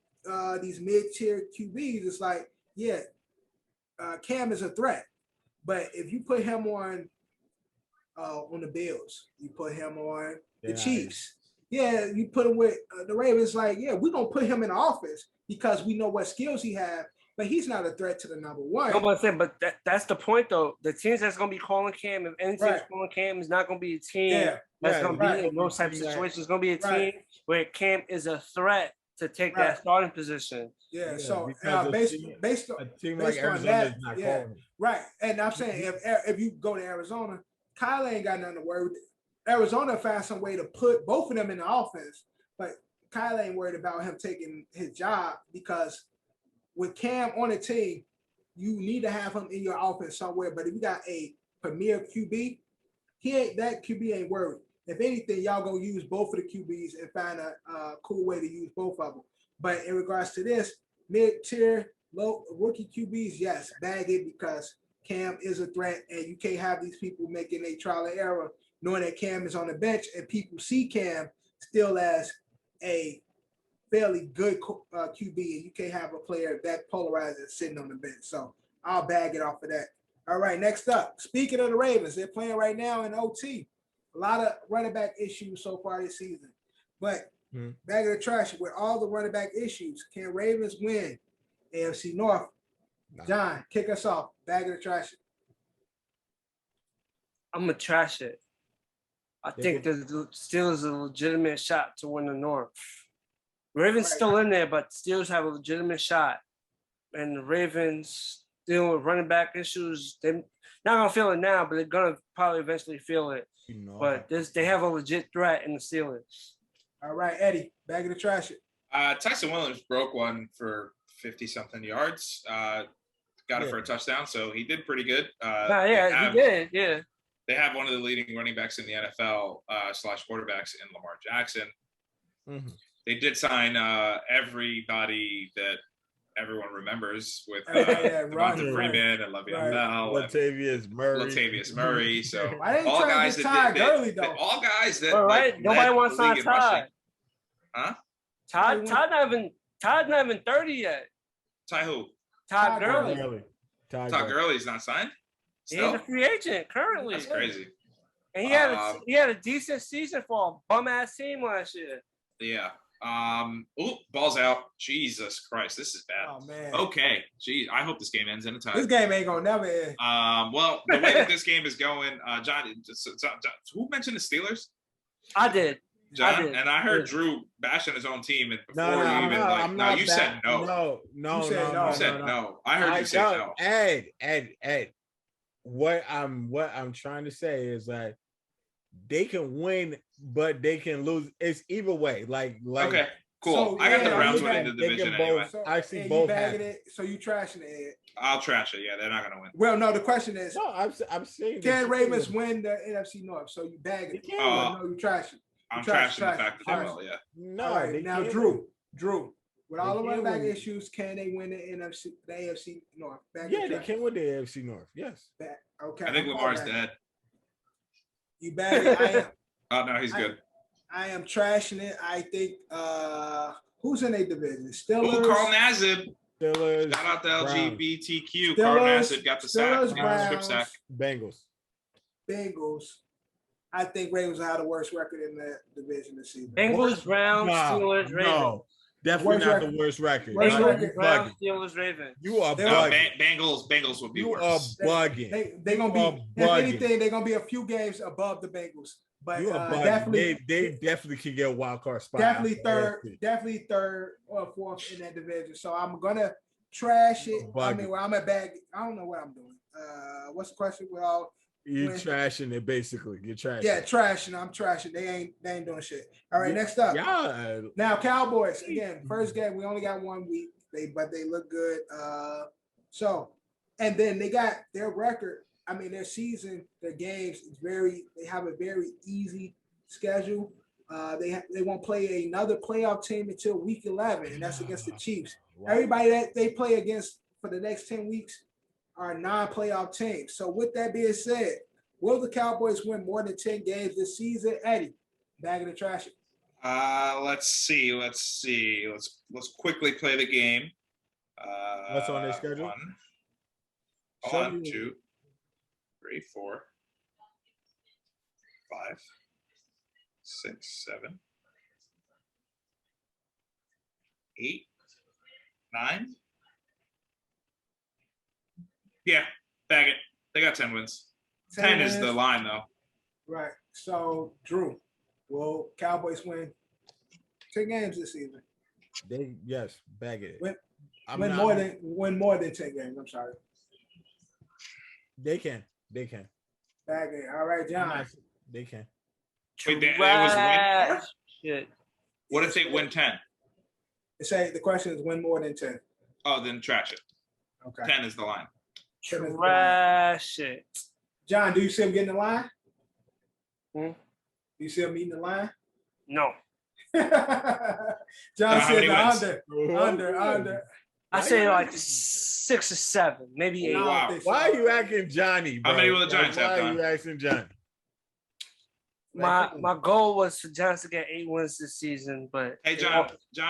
these mid-tier QBs, it's like, yeah, Cam is a threat. But if you put him on the Bills, you put him on the Chiefs, you put him with the Ravens, like, yeah, we're going to put him in the offense because we know what skills he has, but he's not a threat to the number one. But that's the point, though. The teams that's going to be calling Cam, if any team's calling Cam, is not going to be a team that's going to be in those types of situations. It's going to be a team where Cam is a threat to take that starting position. Yeah, so based on a team like Arizona is not calling. Right, and I'm saying if you go to Arizona, Kyle ain't got nothing to worry with. Arizona found some way to put both of them in the offense, but Kyle ain't worried about him taking his job, because with Cam on the team, you need to have him in your offense somewhere. But if you got a premier QB, that QB ain't worried. If anything, y'all gonna use both of the QBs and find a cool way to use both of them. But in regards to this mid-tier, low rookie QBs, yes, bag it, because Cam is a threat, and you can't have these people making a trial and error, knowing that Cam is on the bench, and people see Cam still as a fairly good QB, and you can't have a player that polarized sitting on the bench. So I'll bag it off of that. All right, next up, speaking of the Ravens, they're playing right now in OT. A lot of running back issues so far this season. But bag of the trash, with all the running back issues, can Ravens win AFC North? No. John, kick us off. Bag of the trash. I'm going to trash it. I think the Steelers a legitimate shot to win the North. Ravens still in there, but Steelers have a legitimate shot. And the Ravens dealing with running back issues. They're not going to feel it now, but they're going to probably eventually feel it. But they have a legit threat in the Steelers. All right, Eddie, bag of the trash. Tyson Williams broke one for 50-something yards. Got it for a touchdown, so he did pretty good. He did, yeah. They have one of the leading running backs in the NFL / quarterbacks in Lamar Jackson. Mm-hmm. They did sign everybody that everyone remembers with Devonta Freeman and Le'Veon Bell, Latavius Murray. So all guys that nobody wants to sign Todd. Huh? Todd not even 30 yet. Ty who? Todd Gurley. Todd Gurley's not signed? Still? He's a free agent currently. That's crazy. And he had a decent season for a bum ass team last year. Yeah. Ball's out. Jesus Christ, this is bad. Oh man. Okay. Geez, I hope this game ends in a tie. This game ain't gonna never end. Well, the way that this game is going, John, who mentioned the Steelers? I did. John, and I heard Drew bashing his own team, and before you said no. No. You said no. I heard you say no. Ed. What I'm trying to say is that they can win, but they can lose. It's either way. Like okay, cool. I got the Browns winning the division anyway. I see both. So you trashing it, Ed? I'll trash it. Yeah, they're not gonna win. Well, no. The question is, I'm saying, can Ravens win the NFC North? So you bag it. No, you trash it. I'm trashing the fact that they will. Yeah. No. Right, now, Drew. Drew, with all the They running can back win. issues, can they win the AFC North? Yeah, they can win the AFC North. Yes. Okay. I think I'm Lamar's back. dead. You bag it. I am. Oh no, he's good. I am trashing it. I think who's in a division? Oh, Steelers. Carl Nassib. Steelers. Shout out to Browns. LGBTQ. Carl Nassib got the sack. Steelers, Strip Browns, sack. Bengals. I think Ravens will have the worst record in that division this season. Bengals, Browns, Steelers, Ravens. No, definitely Worst not record. the worst record. Worst Nah, record. you Browns, bugging. Steelers, Ravens. You are They're- bugging. Bengals would be You worse. are bugging. They're gonna You be, are if bugging. anything, they're gonna be a few games above the Bengals. But You are bugging. definitely, They definitely can get a wild card spot. definitely after definitely third or fourth in that division. So I'm gonna trash it. I mean, well, I'm a bag. I don't know what I'm doing. What's the question? Well, You're trashing it basically. You're trashing. yeah, trashing. I'm trashing. They ain't doing shit. All right, next up. Yeah. Now Cowboys again. First game. We only got 1 week. But they look good. And then they got their record. I mean, their season, their games is they have a very easy schedule. They won't play another playoff team until week 11, and that's against the Chiefs. Wow. Everybody that they play against for the next 10 weeks are non-playoff teams. So with that being said, will the Cowboys win more than 10 games this season? Eddie, bag of the trash. Let's see. Let's quickly play the game. What's on their schedule? 1, 2, 3, 4, 5, 6, 7, 8, 9. Yeah, bag it. They got 10 wins. 10 is the line, though. Right. So, Drew, will Cowboys win 10 games this season? Yes, bag it. Win more than 10 games. I'm sorry. They can. Bag it. All right, John. They can. Wait, it was win? Shit. What if they win 10? The question is win more than 10. Oh, then trash it. Okay. 10 is the line. Trash it. John, do you see him getting the line? Hmm? Do you see him meeting the line? No. John how said many under. I say like 6 or 7, maybe 8. Oh, wow. Why are you acting Johnny, bro? How many will the Giants have, Why are Don? you acting Johnny? My goal was for Giants to get 8 wins this season, but Hey, John. You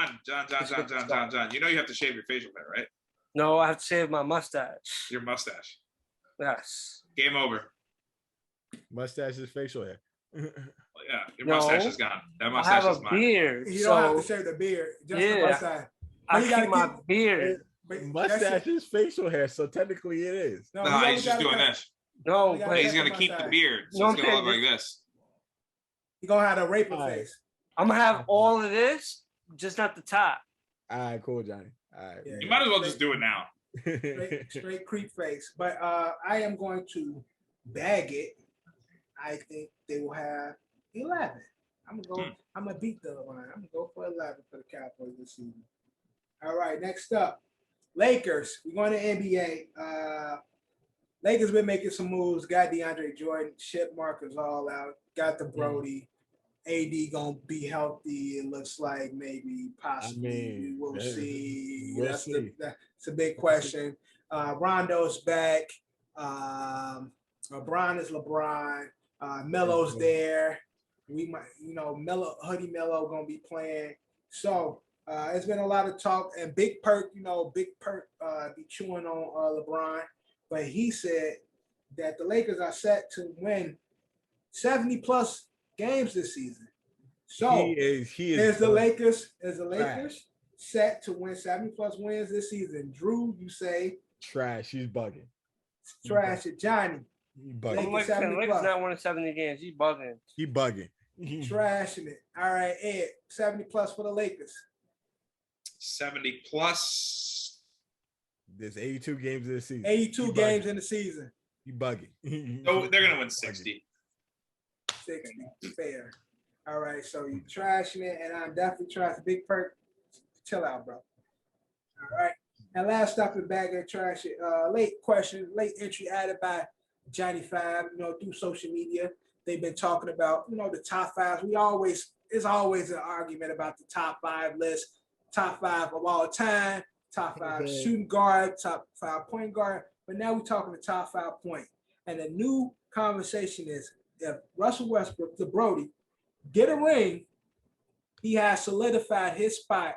know you have to shave your facial hair, right? No, I have to shave my mustache. Your mustache. Yes. Game over. Mustache is facial hair. Yeah, your No. mustache is gone. That I mustache have is a mine. beard, You don't have to so shave the beard. Just the Yeah. mustache. I you gotta keep my keep- beard. But Mustache is facial hair, so technically it is. No, Nah, you he's just doing this. No, Yeah, but He's got gonna the keep the mustache. beard, so No, it's gonna I'm look like this. You're going to have a raper All right. face. I'm gonna have all of this, just not the top. All right, cool, Johnny. All right. Yeah. You might as well just do it now. Straight creep face. But I am going to bag it. I think they will have 11. I'm gonna beat the line. I'm gonna go for 11 for the Cowboys this season. All right, next up, Lakers. We're going to NBA. Lakers been making some moves. Got DeAndre Jordan, ship Marcus all out. Got the Brody. AD gonna be healthy. It looks like maybe possibly we'll see. We'll That's see. that's a big question. Rondo's back. LeBron is LeBron. Melo's there. We might, Melo, Hoodie Melo gonna be playing. So it's been a lot of talk, and Big Perk, be chewing on LeBron, but he said that the Lakers are set to win 70 plus games this season. So he is the Lakers set to win 70 plus wins this season. Drew, you say trash. He's bugging. trash it. Johnny, He bugging. Lakers I'm like 70 Lakers plus. not winning 70 games. He bugging. He bugging. trashing it. All right, Ed, 70 plus for the Lakers. 70 plus. There's 82 games this season. 82 He games bugging. in the season. He bugging. No, they're gonna win 60. 60. Fair. All right, so you trashing it, and I'm definitely trashing Big Perk. Chill out, bro. All right. And last up in bag of trash it. Late entry added by Johnny Five, through social media. They've been talking about, the top 5. It's always an argument about the top 5 list. top 5 of all time, top 5 shooting guard, top 5 point guard. But now we're talking the top 5 point. And the new conversation is if Russell Westbrook, the Brody, get a ring, he has solidified his spot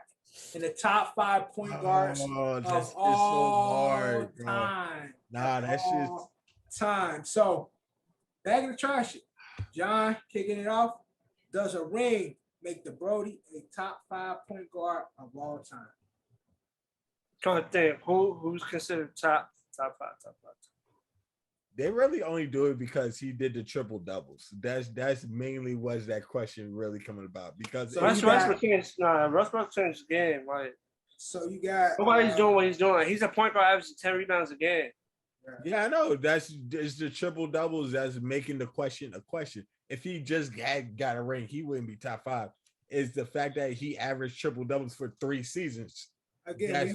in the top 5 point guards of all time. Nah, that shit's time. So, bag of the trash. John kicking it off. Does a ring make the Brody a top 5 point guard of all time? Trying to think who's considered top 5. They really only do it because he did the triple doubles. That's mainly was that question really coming about because Russ Westbrook changed the game. Like, so you got nobody's doing what he's doing. He's a point guard averaging 10 rebounds a game. Yeah, I know. It's the triple doubles that's making the question a question. If he just got a ring, he wouldn't be top 5. It's the fact that he averaged triple doubles for 3 seasons. Again,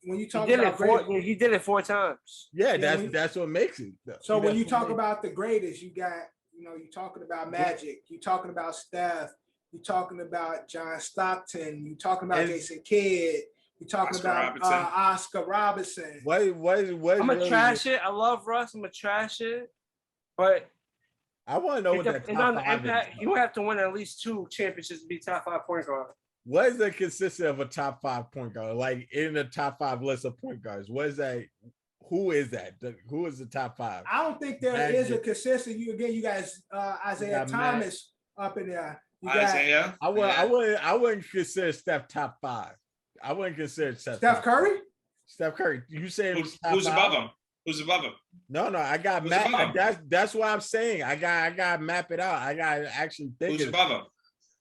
when you talk about he did it 4 times. Yeah, that's what makes it. So when you talk about the greatest, you got, you're talking about Magic, you're talking about Steph, you're talking about John Stockton, you're talking about Jason Kidd, you're talking about Oscar Robertson. What I'm gonna trash it. I love Russ. I'm gonna trash it, but I want to know what that top 5 is. You have to win at least 2 championships to be top 5 point guard. What is the consistency of a top 5 point guard? Like in the top 5 list of point guards, what is that? Who is that? Who is the top 5? I don't think there is a consistency. You guys, Isaiah Thomas up in there. Isaiah. I wouldn't consider Steph top 5. I wouldn't consider Steph Curry. Steph Curry. You say who's above him? Who's above him? No, I got map. That's what I'm saying. I got to map it out. I got to actually think. Who's above him?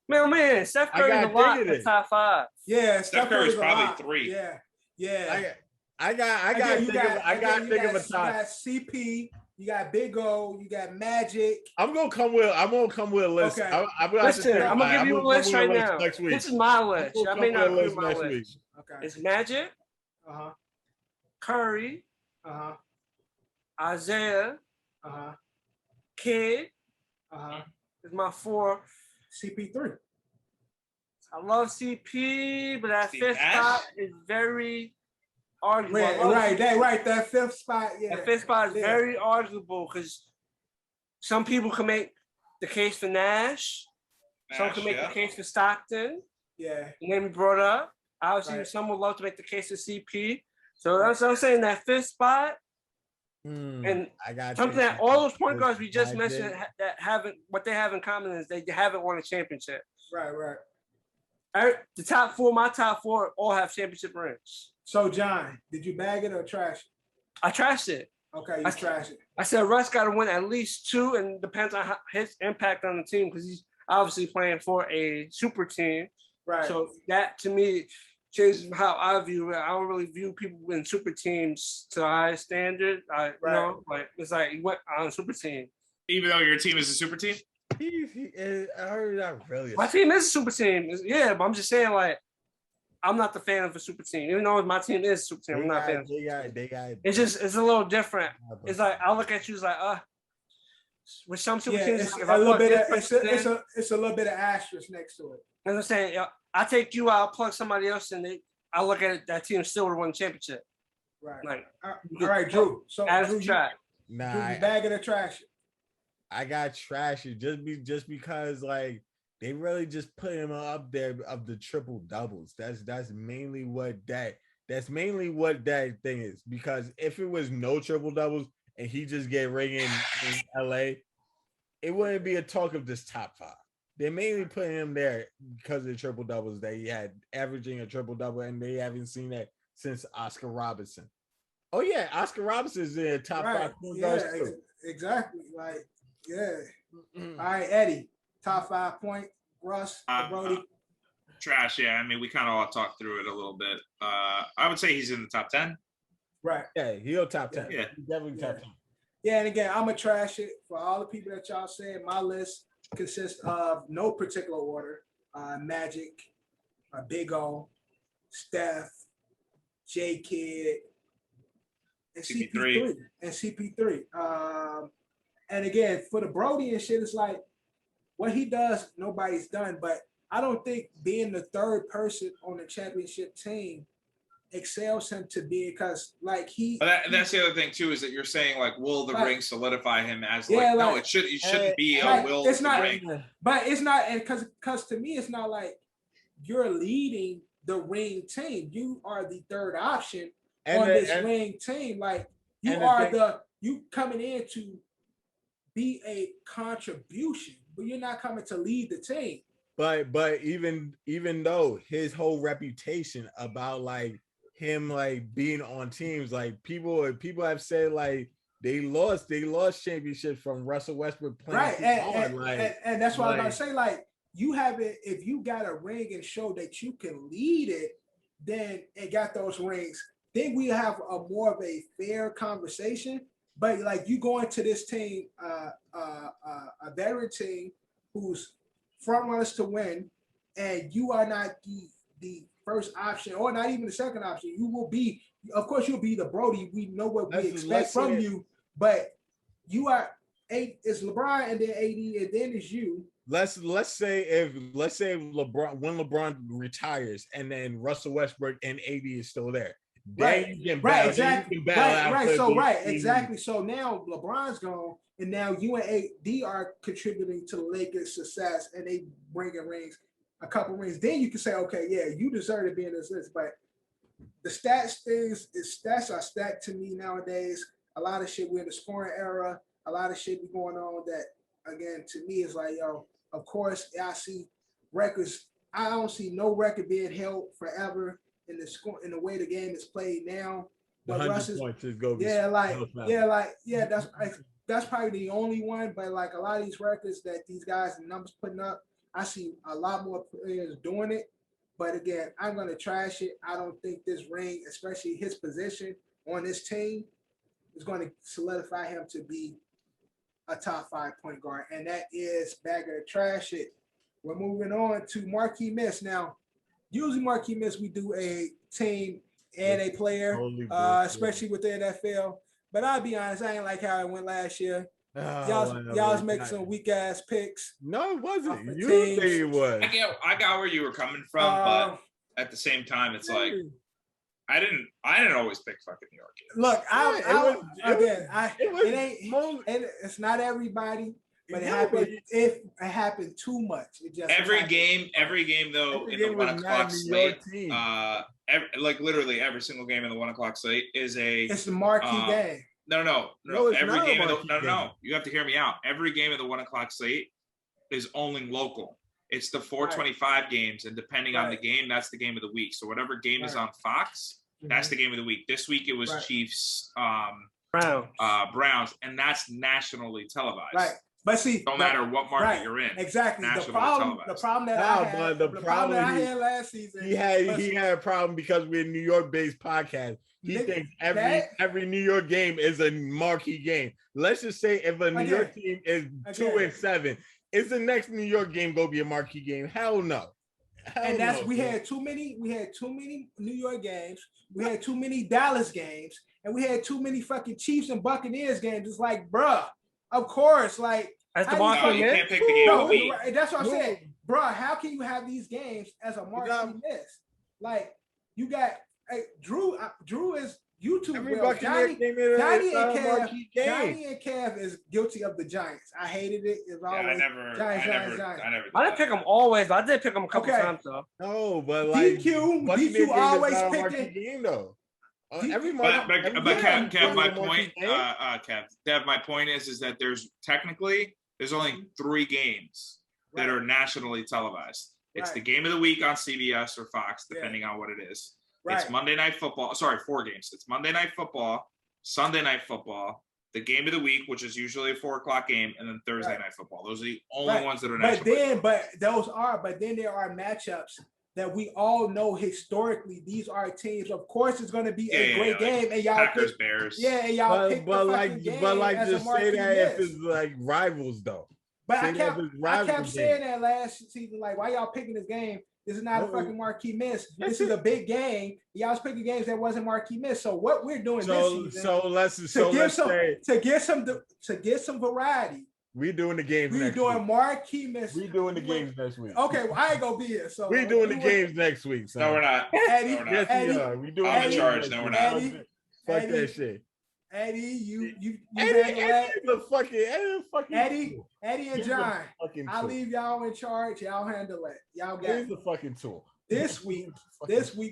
Man, Steph Curry's a lot in the top 5. Yeah, Steph Curry's probably 3. Yeah. I got to think of a top. You got CP. You got Big O. You got Magic. I'm gonna come with a list. Okay. I'm gonna give you a list right now. This is my list. I may not do my list. Okay. It's Magic. Curry. Isaiah. Kidd. Is my 4. CP3. I love CP, but that 5th spot is very arguable. Right. That 5th spot, yeah. That 5th spot is very arguable because some people can make the case for Nash. Some can make the case for Stockton. Yeah. And then we brought up. Obviously, some would love to make the case for CP. So that's what I'm saying. That 5th spot. And something that all those point guards we just mentioned that haven't, what they have in common is they haven't won a championship. Right. The top 4, my top 4, all have championship rings. So, John, did you bag it or trash it? I trashed it. Okay, you trashed it. I said Russ got to win at least 2, and depends on his impact on the team because he's obviously playing for a super team. Right. So that to me changes how I view it. I don't really view people in super teams to a high standard. You know, like it's like he went on a super team. Even though your team is a super team? Not really. My team is a super team. Yeah, but I'm just saying, like, I'm not the fan of a super team. Even though my team is a super team, I'm not a fan of it. It's a little different. It's like, I look at you as like, with some super teams, it's a little bit of asterisk next to it. As I'm saying, I take you out, plug somebody else in, I look at it, that team still would have won the championship. Right. Like, all right, Drew. So Drew, you bag it or trash it? I got trash it just because like they really just put him up there of the triple doubles. That's mainly what that thing is. Because if it was no triple doubles and he just get ring in LA, it wouldn't be a talk of this top 5. They mainly put him there because of the triple doubles that he had, averaging a triple double, and they haven't seen that since Oscar Robertson. Oh yeah, Oscar Robinson is in the top 5 guards too. Exactly. Like, yeah. All right, Eddie, top 5 point. Russ, Brody. Trash. Yeah, I mean, we kind of all talked through it a little bit. I would say he's in the top 10. Right. Yeah, he'll top 10. Yeah, he's definitely top 10. Yeah, and again, I'm gonna trash it for all the people that y'all said. My list consists of no particular order. Magic, Big O, Steph, J Kidd, and CP3. And again, for the Brody and shit, it's like what he does, nobody's done. But I don't think being the third person on the championship team excels him to be, because like that's the other thing too, is that you're saying like, will the ring solidify him as no, it shouldn't be like, will it's not, ring. but it's not, and because to me it's not like you're leading the ring team. You are the third option on this ring team. Like you are you coming in to be a contribution, but you're not coming to lead the team. But even though his whole reputation about like him like being on teams, like people have said like they lost championships from Russell Westbrook playing right, and that's what I was about to say. Like you have it, if you got a ring and show that you can lead it, then and got those rings, then we have a more of a fair conversation. But like you go into this team, a veteran team who's front runners to win, and you are not the first option or not even the second option. You will be, of course, you'll be the Brody. We know what we expect from you, but you are it's LeBron and then AD and then it's you. Let's say LeBron, when LeBron retires and then Russell Westbrook and AD is still there. Right, exactly. Exactly. So now LeBron's gone, and now you and AD are contributing to the Lakers' success, and they bringing rings, a couple rings. Then you can say, okay, yeah, you deserve to be in this list. But the stats are stacked to me nowadays. A lot of shit, we're in the scoring era. A lot of shit be going on that, again, to me is like, yo, of course, I see records. I don't see no record being held forever in the way the game is played now. But Russ's, that's probably the only one. But like a lot of these records that these guys and numbers putting up, I see a lot more players doing it. But again, I'm gonna trash it. I don't think this ring, especially his position on this team, is going to solidify him to be a top 5 point guard. And that is Bagger trash it. We're moving on to Marquee Miss now. Usually Marquee Miss, we do a team and a player, especially with the NFL. But I'll be honest, I ain't like how it went last year. Y'all was making some weak ass picks. No, it wasn't. You say it was. I got where you were coming from, but at the same time, it's like I didn't always pick fucking New York. Look, it's not everybody. But it happened too much. It just every game though in the 1 o'clock slate, like literally every single game in the 1 o'clock slate is it's the marquee game. No. Every game you have to hear me out. Every game of the 1 o'clock slate is only local. It's the 425 games, and depending on the game, that's the game of the week. So whatever game is on Fox, that's the game of the week. This week it was Chiefs, Browns, and that's nationally televised. Right. But see, no matter what market you're in, exactly. The problem that I had last season, he had a problem because we're a New York-based podcast. He thinks every New York game is a marquee game. Let's just say if a New York team is 2-7, is the next New York game gonna be a marquee game? Hell no. We had too many New York games. We had too many Dallas games, and we had too many fucking Chiefs and Buccaneers games. It's like, bruh. Of course, like you can't pick the game of the week. That's what I'm saying, bro. How can you have these games as a marquee miss? Like you got Drew is YouTube. Johnny and Kev is guilty of the Giants. I hated it. It's always Giants. I didn't pick them always, but I did pick them a couple times though. No, but like DQ always picked game though. Kev, my point is that there's only 3 games that are nationally televised. It's the game of the week on CBS or Fox, depending on what it is. Right. It's Monday Night Football. Sorry, 4 games. It's Monday Night Football, Sunday Night Football, the game of the week, which is usually a 4:00 game, and then Thursday Night Football. Those are the only ones that are national. But then there are matchups that we all know historically. These are teams. Of course, it's going to be a great game, and y'all Packers, Bears. Yeah, and y'all pick the fucking game. But like, just say that if it's like rivals, though. But I kept saying that last season. Like, why y'all picking this game? This is not a fucking marquee miss. This is a big game. Y'all was picking games that wasn't marquee miss. So what we're doing this season? To get some variety. We doing the games We next doing week. Marquee Misses. We doing the games next week. Okay, well, I ain't gonna be here. So We doing the games next week. Son. No, we're not. Eddie, No, we're not. Yes, Eddie, we are. We doing I'm the in games charge. next No, we're week. not. Eddie, Fuck Eddie, that shit. Eddie, you Eddie, handle that. Eddie and he's a John. fucking I tool. leave y'all in charge. Y'all handle it. Y'all got He's it. a fucking tool. This week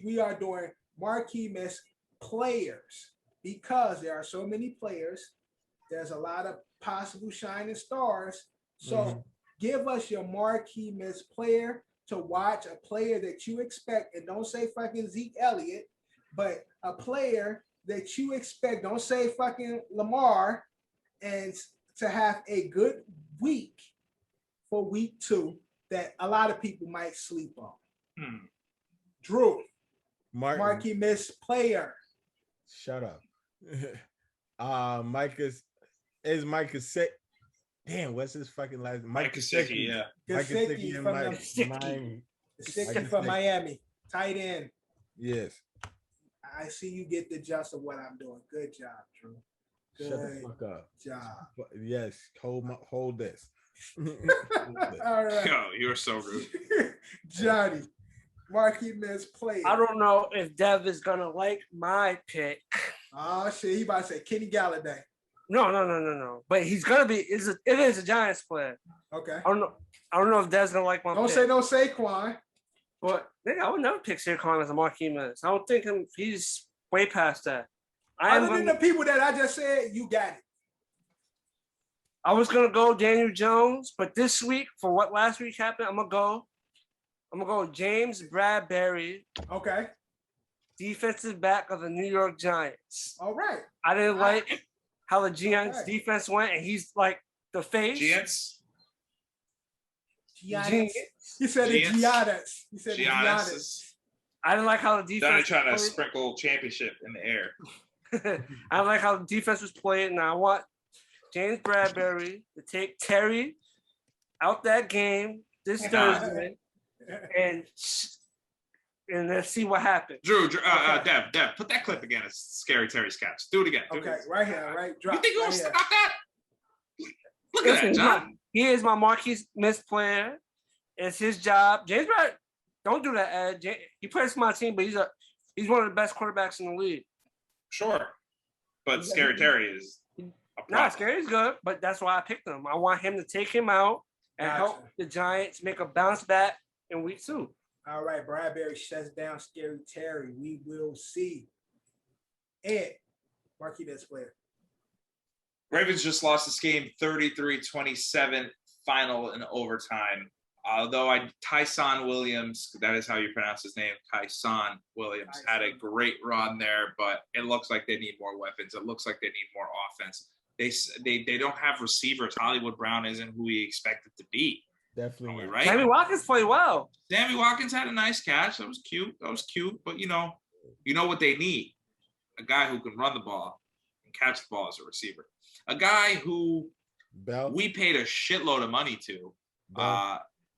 we are doing Marquee Miss players because there are so many players. There's a lot of possible shining stars. So give us your Marquee Miss player to watch, a player that you expect, and don't say fucking Zeke Elliott, but a player that you expect. Don't say fucking Lamar, and to have a good week for week 2 that a lot of people might sleep on. Drew, Marquee Miss player. Shut up. Micah sick. Damn, what's his fucking last name? Mike Gesicki, yeah. Gesicki and Gesicki from Miami. Tight end. Yes. I see you get the gist of what I'm doing. Good job, Drew. Good Shut the fuck up. Job. Yes, hold this. All right. Yo, you're so rude. Johnny, Marquee Miss player. I don't know if Dev is gonna like my pick. Oh shit, he about to say Kenny Galladay. No. But he's gonna be. It is a Giants player. Okay. I don't know if Dev's gonna like my Don't pick. say no Saquon. But nigga, I would never pick Saquon as a Marquee Miss. I don't think he's way past that. Other than the people that I just said, you got it. I was gonna go Daniel Jones, but this week, for what last week happened, I'm gonna go James Bradbury. Okay. Defensive back of the New York Giants. All right. I didn't like how the Giants defense went, and he's like the face. Giants? He said the Giants. He said the Giants. I didn't like how the defense. Johnny trying to sprinkle championship in the air. I don't like how the defense was playing. Now I want James Bradbury to take Terry out that game this Thursday, and let's see what happens. Drew, Dev, put that clip again. It's Scary Terry's Caps. Do it again. Okay, right here, right. Drop, you think you're right gonna stop that? Look at Listen, that, John. He is my Marquee Miss player. It's his job. James Bradbury, don't do that, Ed. He plays for my team, but he's one of the best quarterbacks in the league. Sure, but Scary Terry is Scary's good, but that's why I picked him. I want him to take him out and help the Giants make a bounce back in week 2. All right, Bradbury shuts down Scary Terry. We will see. Ed, Marquee Miss player. Ravens just lost this game 33-27, final in overtime. Although Tyson Williams, that is how you pronounce his name, Tyson Williams, had a great run there, but it looks like they need more weapons. It looks like they need more offense. They don't have receivers. Hollywood Brown isn't who we expected to be. Definitely right. Sammy Watkins played well. Sammy Watkins had a nice catch. That was cute. But you know what they need: a guy who can run the ball and catch the ball as a receiver. A guy who we paid a shitload of money to.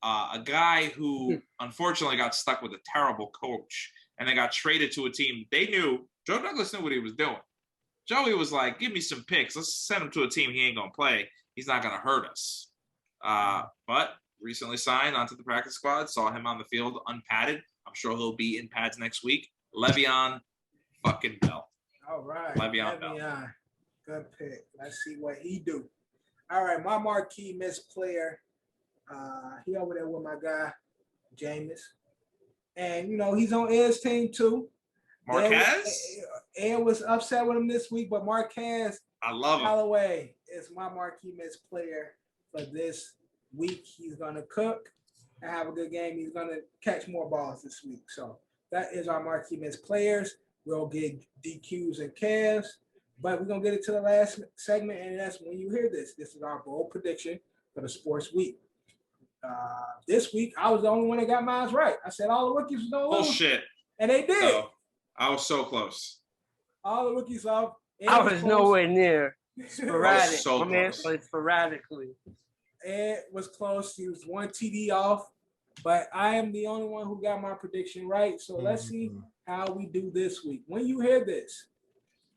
A guy who unfortunately got stuck with a terrible coach and then got traded to a team. They knew, Joe Douglas knew what he was doing. Joey was like, give me some picks. Let's send him to a team he ain't going to play. He's not going to hurt us. But recently signed onto the practice squad, saw him on the field unpadded. I'm sure he'll be in pads next week. Le'Veon fucking Bell. All right. Le'Veon Bell. Good pick. Let's see what he do. All right, my Marquee Miss player. He over there with my guy, Jameis. And, he's on Ed's team too. Marquez? Ed was upset with him this week, but Marquez I love him. Holloway is my Marquee Miss player for this week. He's going to cook and have a good game. He's going to catch more balls this week. So that is our Marquee Miss players. We'll get DQs and calves, but we're going to get it to the last segment, and that's when you hear this. This is our bold prediction for the sports week. This week, I was the only one that got mine right. I said all the rookies was going to lose. Bullshit. And they did. So, I was so close. All the rookies off. I was nowhere near. Sporadic. So my man close. played sporadically. Ed was close. He was one TD off. But I am the only one who got my prediction right. So let's see how we do this week. When you hear this,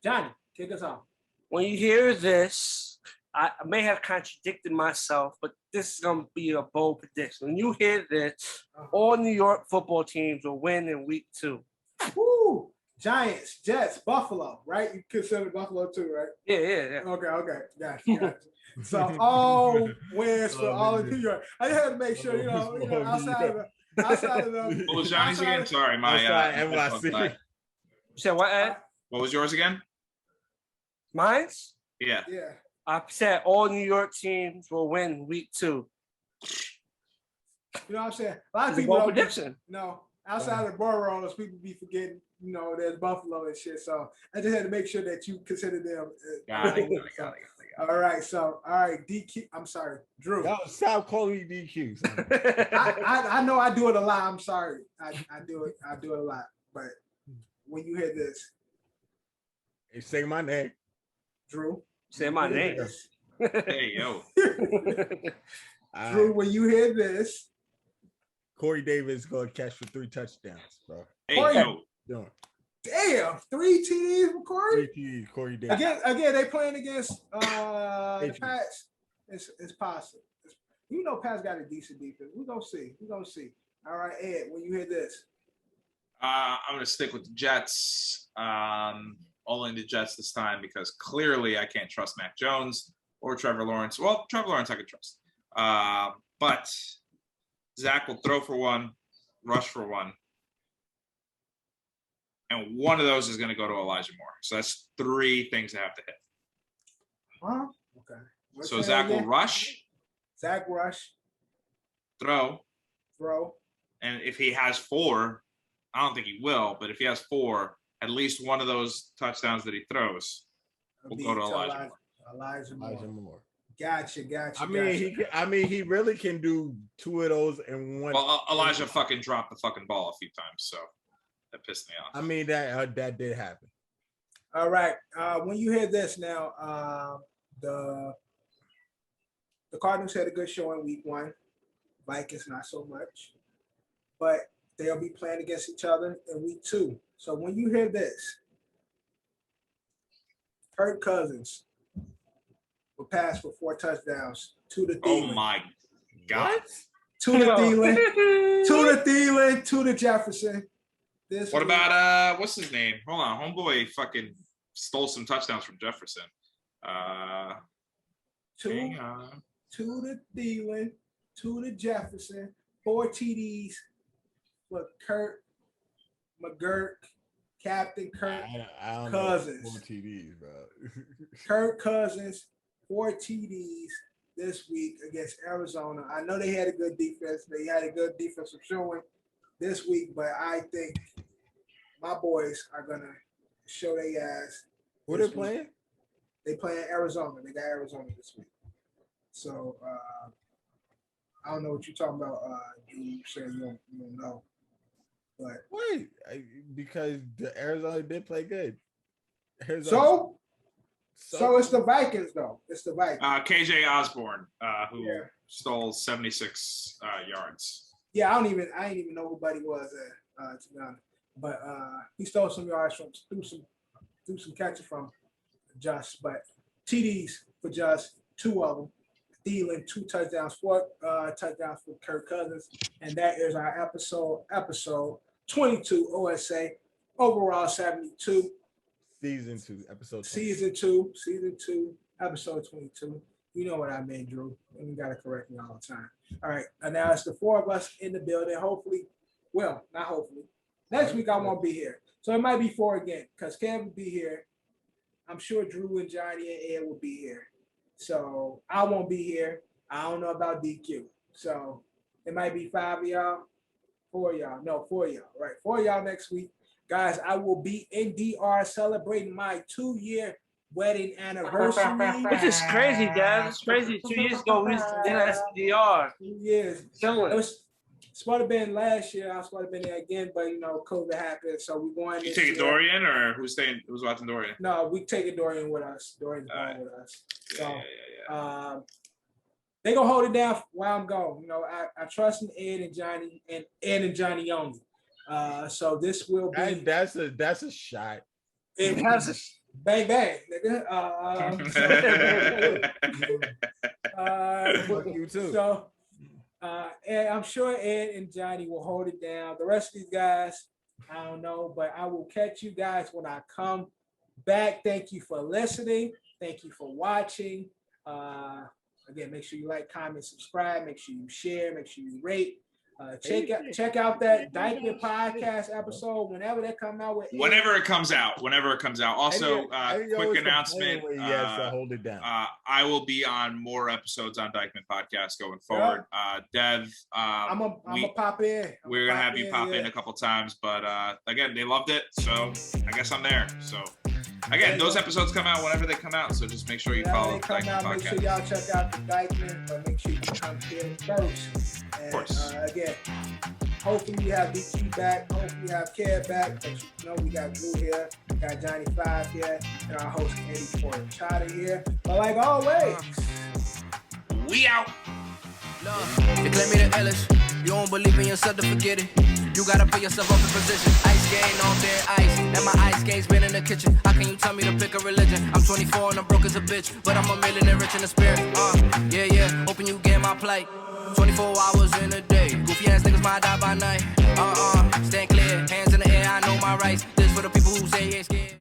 Johnny, kick us off. When you hear this, I may have contradicted myself, but this is gonna be a bold prediction. When you hear this, all New York football teams will win in week 2. Woo! Giants, Jets, Buffalo, right? You consider Buffalo too, right? Yeah. Okay. Gotcha. So all wins for all of New York. I just had to make sure, outside of the. What was Johnny's again? Sorry, my NYC. You said what, Ed? What was yours again? Mine's? Yeah. I said all New York teams will win week 2. You know what I'm saying? A lot of It's a people bold don't prediction. No, outside of the boroughs, people be forgetting, there's Buffalo and shit. So I just had to make sure that you consider them. Got it. All right, DQ. I'm sorry, Drew. Yo, stop calling me DQ. I know I do it a lot. I'm sorry. I do it a lot. But when you hear this, Hey, say my name. Drew. Say my name. Hey, yo. Drew, when you hear this, Corey Davis going to catch for 3 touchdowns, bro. Hey, Corey, yo. damn, 3 TDs for Corey. 3 TDs, Corey Davis. Again, they playing against the Pats. It's possible. Pats got a decent defense. We're gonna see. All right, Ed, when you hear this, I'm gonna stick with the Jets. Only the Jets this time because clearly I can't trust Mac Jones or Trevor Lawrence. Well, Trevor Lawrence I can trust. But Zach will throw for 1, rush for 1. And one of those is going to go to Elijah Moore. So that's 3 things that have to hit. Okay. So Zach will rush. Zach rush. Throw. And if he has 4, I don't think he will, but if he has 4, at least one of those touchdowns that he throws will go to Elijah Moore. Gotcha. He really can do 2 of those in one. Well, Elijah fucking dropped the fucking ball a few times, so that pissed me off. I mean, that did happen. All right. When you hear this now, the Cardinals had a good show in week 1. Vikings not so much, but they'll be playing against each other in week 2. So when you hear this, Kirk Cousins will pass for 4 touchdowns to the Thielen. Oh my God. To the Thielen, to the Jefferson. What about what's his name? Hold on, homeboy fucking stole some touchdowns from Jefferson. To the Thielen, to the Jefferson, 4 TDs for Kurt McGurk, Captain Kirk I don't Cousins. Know 4 TDs, bro. Kirk Cousins, 4 TDs this week against Arizona. I know they had a good defense. They had a good defensive showing this week, but I think my boys are gonna show their ass. Who they playing? They playing Arizona. They got Arizona this week. So I don't know what you're talking about. You said you don't know. But wait, because the Arizona did play good. So it's the Vikings though. It's the Vikings. KJ Osborne, who stole 76 yards. Yeah, I didn't even know who Buddy was to be honest. But he stole some yards through some catches from Just, but TDs for Just, 2 of them. Thielen, 2 touchdowns, 4 touchdowns for Kirk Cousins, and that is our episode 22 OSA, overall 72. Season 2, episode 22. Season 2, episode 22. You know what I mean, Drew. And you got to correct me all the time. All right. And now it's the 4 of us in the building. Hopefully, well, not hopefully. Next week I won't be here. So it might be 4 again because Kev will be here. I'm sure Drew and Johnny and Ed will be here. So I won't be here. I don't know about DQ. So it might be 5 of y'all, 4 of y'all. No, 4 of y'all. Right. 4 of y'all next week. Guys, I will be in DR celebrating my 2-year wedding anniversary. Which is crazy, Dad. It's crazy. 2 years ago, we used to do that in DR. 2 years. It's supposed to have been last year. I was supposed to have been there again, but COVID happened. So we're going. You taking Dorian or who's watching Dorian? No, we taking Dorian with us. Dorian's going with us. So they gonna hold it down while I'm gone. I trust in Ed and Johnny and Ed and Johnny only. So this will be that's a shot. It has Bang bang, nigga. Fuck you too. So, and I'm sure Ed and Johnny will hold it down. The rest of these guys, I don't know, but I will catch you guys when I come back. Thank you for listening. Thank you for watching. Again, make sure you like, comment, subscribe. Make sure you share. Make sure you rate. Check out that Dykeman podcast episode whenever they come out with. Whenever it comes out. Also, quick announcement. Hold it down. I will be on more episodes on Dykeman podcast going forward. Dev, I'm gonna pop in. We're gonna have you pop in a couple times, but again, they loved it, so I guess I'm there. So. Again, those episodes come out whenever they come out, so just make sure you follow the Dykeman podcast. Make sure y'all check out the Dykeman, but make sure you come here first. And, of course. Again, hopefully we have DQ back. Hopefully we have Care back. But you know we got Blue here, we got Johnny 5 here, and our host Eddie Porter Chata here. But like always, we out. You claim me the illest. You don't believe in yourself to forget it. You gotta put yourself up in position. Ice game on bare ice. And my ice game's been in the kitchen. How can you tell me to pick a religion? I'm 24 and I'm broke as a bitch. But I'm a millionaire rich in the spirit. Yeah. Hoping you get my plight. 24 hours in a day. Goofy ass niggas might die by night. Stand clear. Hands in the air. I know my rights. This for the people who say ain't scared.